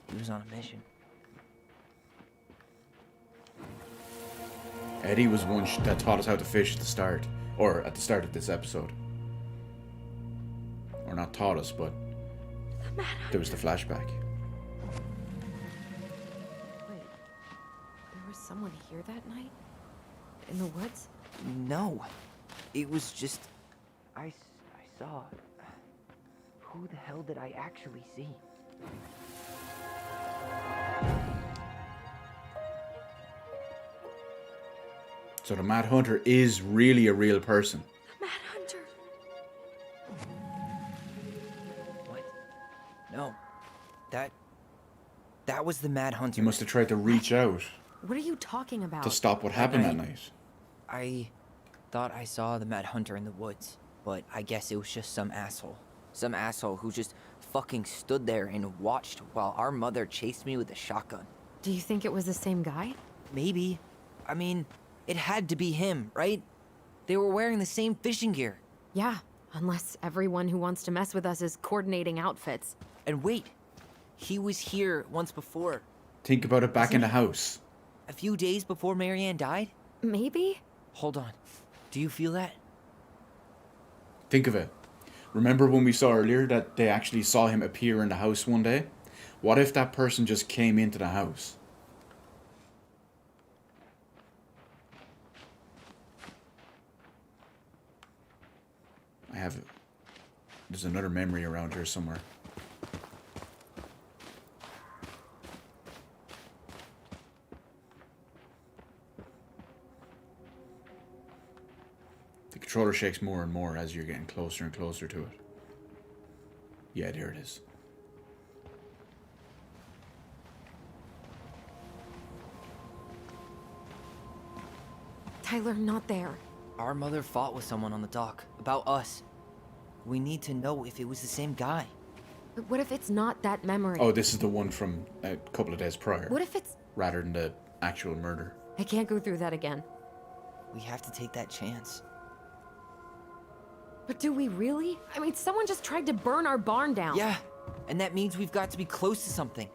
Speaker 13: He was on a mission.
Speaker 1: Eddie was one that taught us how to fish at the start. Or at the start of this episode. Or not taught us, but there was the flashback.
Speaker 2: Wait, there was someone here that night? In the woods?
Speaker 13: No. It was just... I saw... Who the hell did I actually see?
Speaker 1: So the Mad Hunter is really a real person.
Speaker 14: Mad Hunter.
Speaker 13: What? No. That was the Mad Hunter.
Speaker 1: He must have tried to reach out
Speaker 2: What are you talking about?
Speaker 1: to stop what happened that night.
Speaker 13: I thought I saw the Mad Hunter in the woods, but I guess it was just some asshole. Some asshole who just fucking stood there and watched while our mother chased me with a shotgun.
Speaker 2: Do you think it was the same guy?
Speaker 13: Maybe, I mean, it had to be him, right? They were wearing the same fishing gear.
Speaker 2: Yeah, unless everyone who wants to mess with us is coordinating outfits.
Speaker 13: And wait, he was here once before.
Speaker 1: Think about it back in the house.
Speaker 13: A few days before Marianne died?
Speaker 2: Maybe?
Speaker 13: Hold on. Do you feel that?
Speaker 1: Think of it. Remember when we saw earlier that they actually saw him appear in the house one day? What if that person just came into the house? There's another memory around here somewhere. The controller shakes more and more as you're getting closer and closer to it. Yeah, there it is.
Speaker 2: Tyler, not there.
Speaker 13: Our mother fought with someone on the dock about us. We need to know if it was the same guy.
Speaker 2: But what if it's not that memory?
Speaker 1: Oh, this is the one from a couple of days prior.
Speaker 2: What if it's...
Speaker 1: Rather than the actual murder.
Speaker 2: I can't go through that again.
Speaker 13: We have to take that chance.
Speaker 2: But do we really? I mean, someone just tried to burn our barn down.
Speaker 13: Yeah, and that means we've got to be close to something.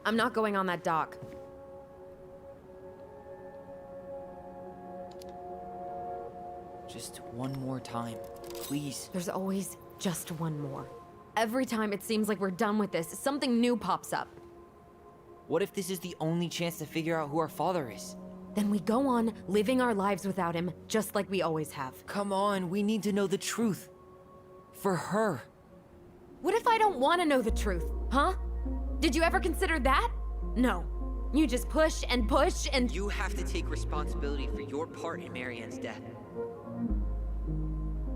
Speaker 2: I'm not going on that dock.
Speaker 13: Just one more time, please.
Speaker 2: There's always just one more. Every time it seems like we're done with this, something new pops up.
Speaker 13: What if this is the only chance to figure out who our father is?
Speaker 2: Then we go on living our lives without him, just like we always have.
Speaker 13: Come on, we need to know the truth. For her.
Speaker 2: What if I don't want to know the truth, huh? Did you ever consider that? No. You just push and push and...
Speaker 13: You have to take responsibility for your part in Marianne's death.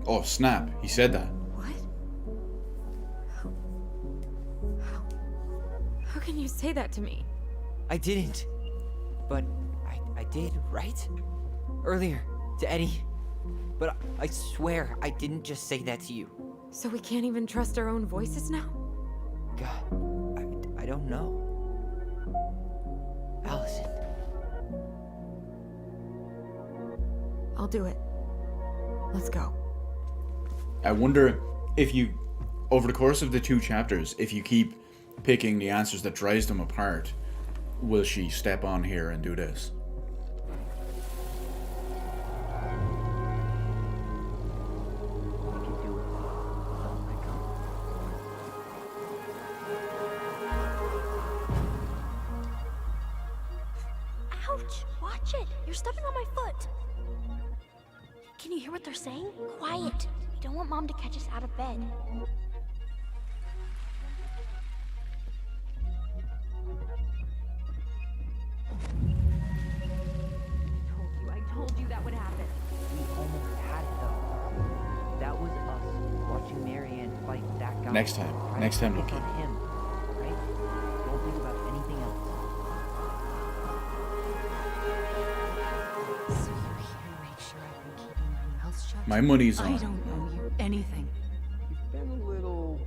Speaker 1: Oh, snap. He said that.
Speaker 2: What? How can you say that to me?
Speaker 13: I didn't. But I did, right? Earlier, to Eddie. But I swear I didn't just say that to you.
Speaker 2: So we can't even trust our own voices now?
Speaker 13: God, I don't know. Allison.
Speaker 2: I'll do it. Let's go.
Speaker 1: I wonder if you, over the course of the 2 chapters, if you keep picking the answers that drives them apart, will she step on here and do this?
Speaker 5: Ouch! Watch it! You're stepping on my foot! Can you hear what they're saying? Quiet! We don't want Mom to catch us out of bed.
Speaker 2: I told you that would happen.
Speaker 13: We almost had it though. That was us watching Marianne fight that guy.
Speaker 1: Next time,
Speaker 13: look
Speaker 1: Loki.
Speaker 13: at him, right? Don't think about anything else.
Speaker 7: So you're here to make sure I've been keeping my mouth shut?
Speaker 1: My money's on.
Speaker 7: I don't owe you anything.
Speaker 10: You've been a little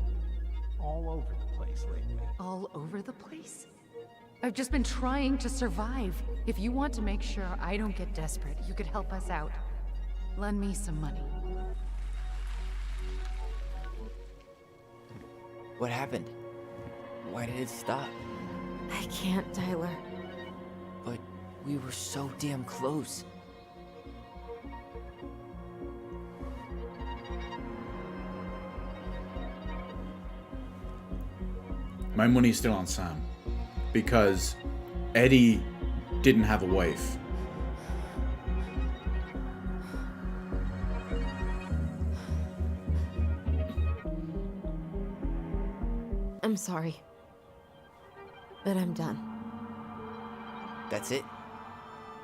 Speaker 10: all over the place lately.
Speaker 19: All over the place? I've just been trying to survive. If you want to make sure I don't get desperate, you could help us out. Lend me some money.
Speaker 13: What happened? Why did it stop?
Speaker 2: I can't, Tyler.
Speaker 13: But we were so damn close.
Speaker 1: My money's still on Sam. Because Eddie didn't have a wife.
Speaker 2: I'm sorry. But I'm done.
Speaker 13: That's it?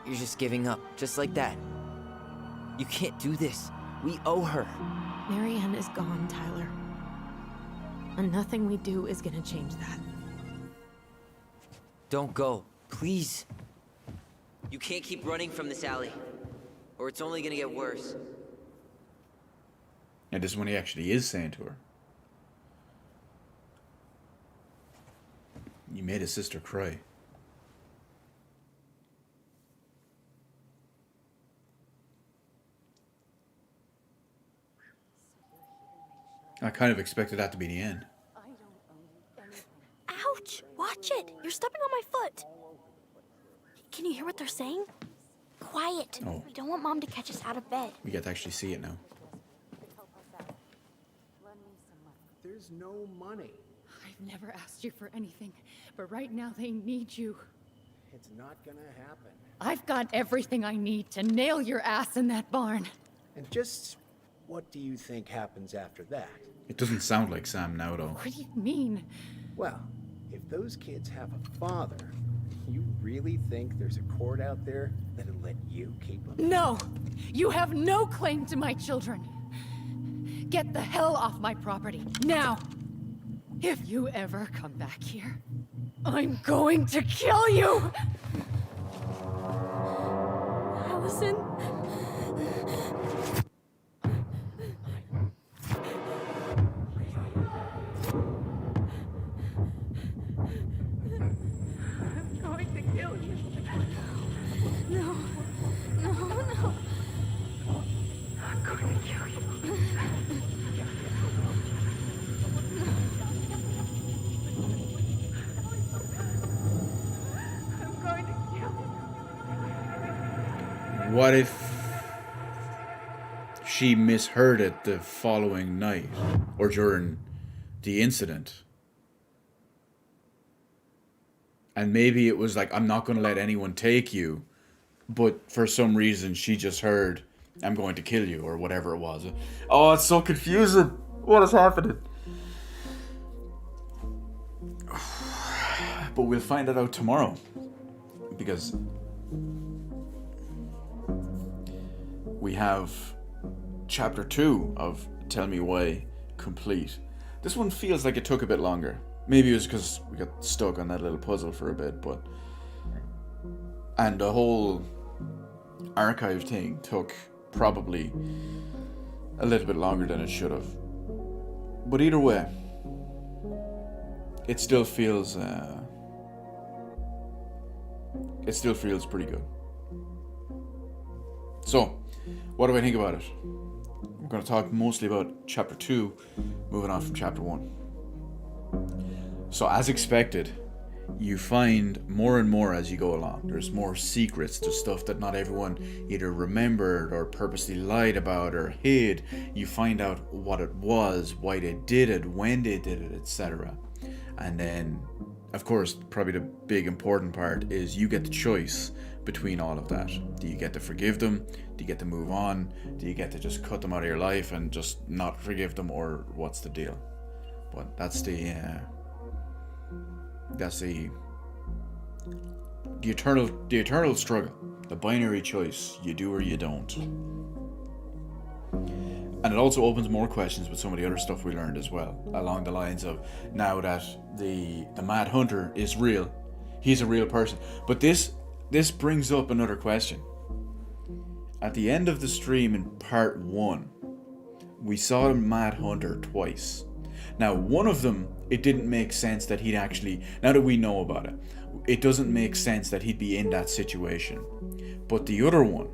Speaker 13: You're just giving up, just like that. You can't do this. We owe her.
Speaker 2: Marianne is gone, Tyler. And nothing we do is gonna change that.
Speaker 13: Don't go, please. You can't keep running from this alley, or it's only gonna get worse.
Speaker 1: And this is when he actually is saying to her. You made his sister cry. I kind of expected that to be the end.
Speaker 5: Ouch! Watch it! You're stepping on my foot! Can you hear what they're saying? Quiet.
Speaker 1: Oh.
Speaker 5: We don't want Mom to catch us out of bed.
Speaker 1: We get to actually see it now.
Speaker 10: There's no money.
Speaker 19: I've never asked you for anything, but right now they need you.
Speaker 10: It's not gonna happen.
Speaker 19: I've got everything I need to nail your ass in that barn.
Speaker 10: And just what do you think happens after that?
Speaker 1: It doesn't sound like Sam now, though.
Speaker 19: What do you mean?
Speaker 10: Well, if those kids have a father, you really think there's a court out there that'll let you keep them?
Speaker 19: No! You have no claim to my children. Get the hell off my property, now! If you ever come back here, I'm going to kill you!
Speaker 14: Allison? I'm going to kill you.
Speaker 5: No. No.
Speaker 14: I'm going to kill you. I'm going to kill you.
Speaker 1: What if she misheard it the following night or during the incident? And maybe it was like, I'm not going to let anyone take you, but for some reason she just heard, I'm going to kill you, or whatever it was. Oh, it's so confusing. What is happening? But we'll find it out tomorrow, because we have chapter 2 of Tell Me Why complete. This one feels like it took a bit longer. Maybe it was because we got stuck on that little puzzle for a bit, but... And the whole archive thing took probably a little bit longer than it should have. But either way, it still feels pretty good. So, what do I think about it? We're going to talk mostly about chapter 2, moving on from chapter 1. So, as expected, you find more and more as you go along. There's more secrets to stuff that not everyone either remembered or purposely lied about or hid. You find out what it was, why they did it, when they did it, etc. And then, of course, probably the big important part is you get the choice between all of that. Do you get to forgive them? Do you get to move on? Do you get to just cut them out of your life and just not forgive them, or what's the deal? But that's the eternal struggle, the binary choice. You do or you don't. And it also opens more questions with some of the other stuff we learned as well, along the lines of, now that the Mad Hunter is real, he's a real person. But this brings up another question. At the end of the stream in part 1, we saw the Mad Hunter twice. Now, one of them, it didn't make sense that he'd actually, now that we know about it, it doesn't make sense that he'd be in that situation. But the other one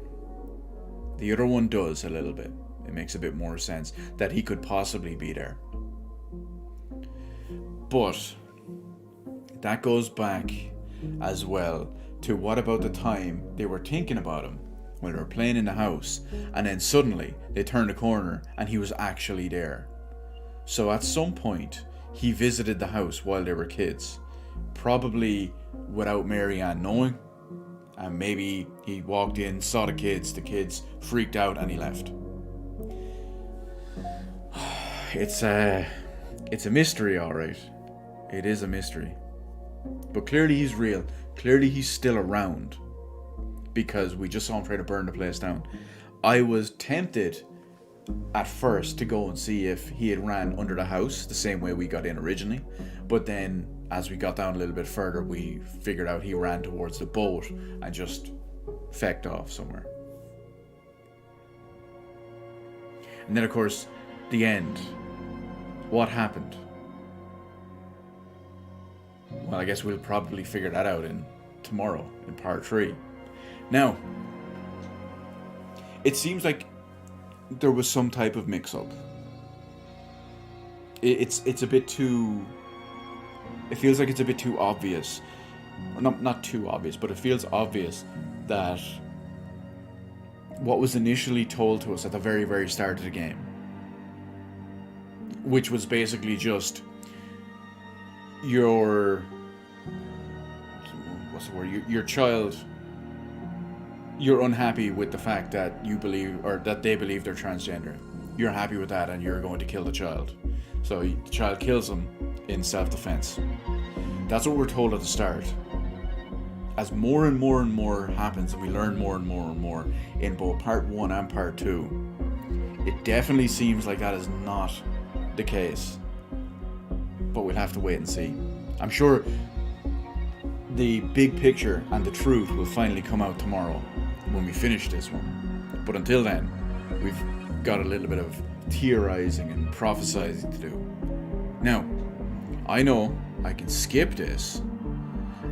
Speaker 1: does a little bit. It makes a bit more sense that he could possibly be there. But that goes back as well to what about the time they were thinking about him when they were playing in the house, and then suddenly they turned a corner and he was actually there. So at some point he visited the house while they were kids, probably without Mary Ann knowing, and maybe he walked in, saw the kids freaked out, and he left. It's a mystery, alright. It is a mystery. But clearly he's real. Clearly he's still around, because we just saw him try to burn the place down. I was tempted at first to go and see if he had ran under the house the same way we got in originally, but then as we got down a little bit further, we figured out he ran towards the boat and just fecked off somewhere. And then of course, the end. What happened? Well, I guess we'll probably figure that out tomorrow in part 3. Now, it seems like there was some type of mix-up. it's a bit too. It feels like it's a bit too obvious. Not too obvious, but it feels obvious that what was initially told to us at the very, very start of the game, which was basically just your your child, you're unhappy with the fact that you believe, or that they believe they're transgender. You're happy with that, and you're going to kill the child. So the child kills them in self-defense. That's what we're told at the start. As more and more and more happens, and we learn more and more and more in both part 1 and part 2, it definitely seems like that is not the case. But we'll have to wait and see. I'm sure the big picture and the truth will finally come out tomorrow when we finish this one. But until then, we've got a little bit of theorizing and prophesizing to do. Now, I know I can skip this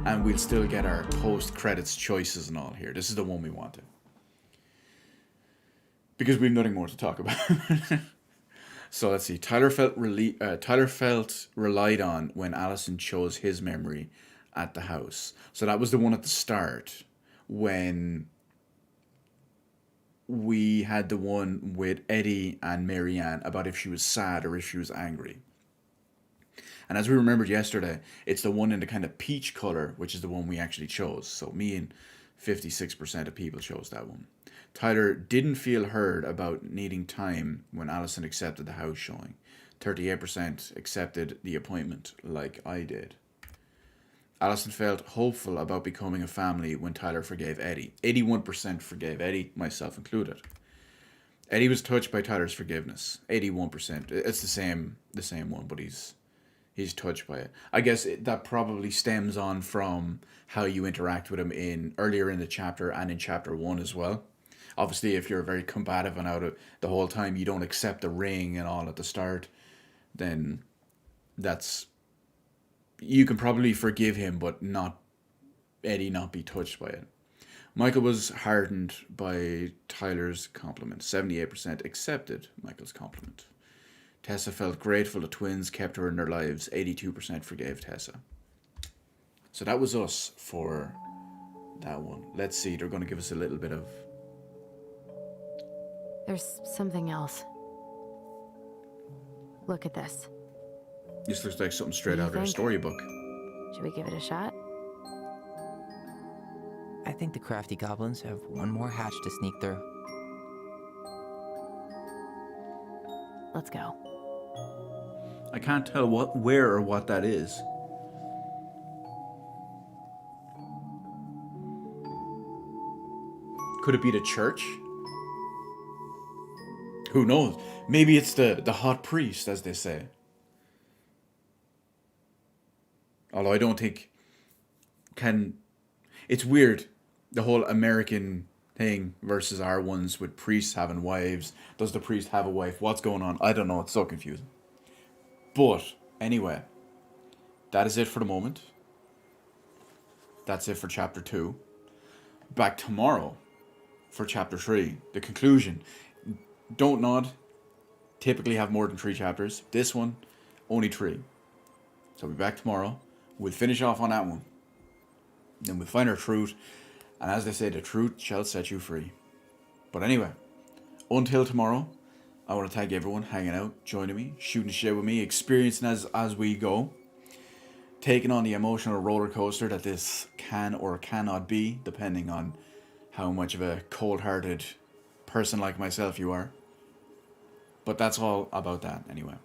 Speaker 1: and we'll still get our post-credits choices and all here. This is the one we wanted. Because we have nothing more to talk about. So let's see. Tyler felt relied on when Allison chose his memory at the house. So that was the one at the start when we had the one with Eddie and Marianne about if she was sad or if she was angry. And as we remembered yesterday, it's the one in the kind of peach color, which is the one we actually chose. So me and 56% of people chose that one. Tyler didn't feel heard about needing time when Allison accepted the house showing. 38% accepted the appointment, like I did. Allison felt hopeful about becoming a family when Tyler forgave Eddie. 81% forgave Eddie, myself included. Eddie was touched by Tyler's forgiveness. 81%. It's the same one, but he's touched by it. I guess that probably stems on from how you interact with him earlier in the chapter and in chapter 1 as well. Obviously, if you're very combative and out of the whole time you don't accept the ring and all at the start, then you can probably forgive him, but Eddie not be touched by it. Michael was hardened by Tyler's compliment. 78% accepted Michael's compliment. Tessa felt grateful the twins kept her in their lives. 82% forgave Tessa. So that was us for that one. Let's see, they're going to give us a little bit of...
Speaker 2: There's something else. Look at this.
Speaker 1: This looks like something straight out of a storybook.
Speaker 2: Should we give it a shot?
Speaker 3: I think the crafty goblins have one more hatch to sneak through.
Speaker 2: Let's go.
Speaker 1: I can't tell where or what that is. Could it be the church? Who knows? Maybe it's the hot priest, as they say. Although I don't think it's weird, the whole American thing versus our ones with priests having wives. Does the priest have a wife? What's going on? I don't know. It's so confusing. But anyway, that is it for the moment. That's it for chapter 2. Back tomorrow for chapter 3, the conclusion. Dontnod typically have more than 3 chapters. This one, only 3. So we'll be back tomorrow. We'll finish off on that one. Then we'll find our truth. And as they say, the truth shall set you free. But anyway, until tomorrow, I want to thank everyone hanging out, joining me, shooting shit with me, experiencing as we go. Taking on the emotional roller coaster that this can or cannot be, depending on how much of a cold-hearted person like myself you are. But that's all about that anyway.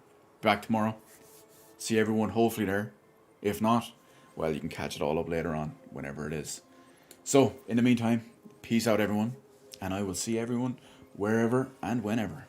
Speaker 1: Back tomorrow. See everyone hopefully there. If not, well, you can catch it all up later on, whenever it is. So, in the meantime, peace out everyone, and I will see everyone wherever and whenever.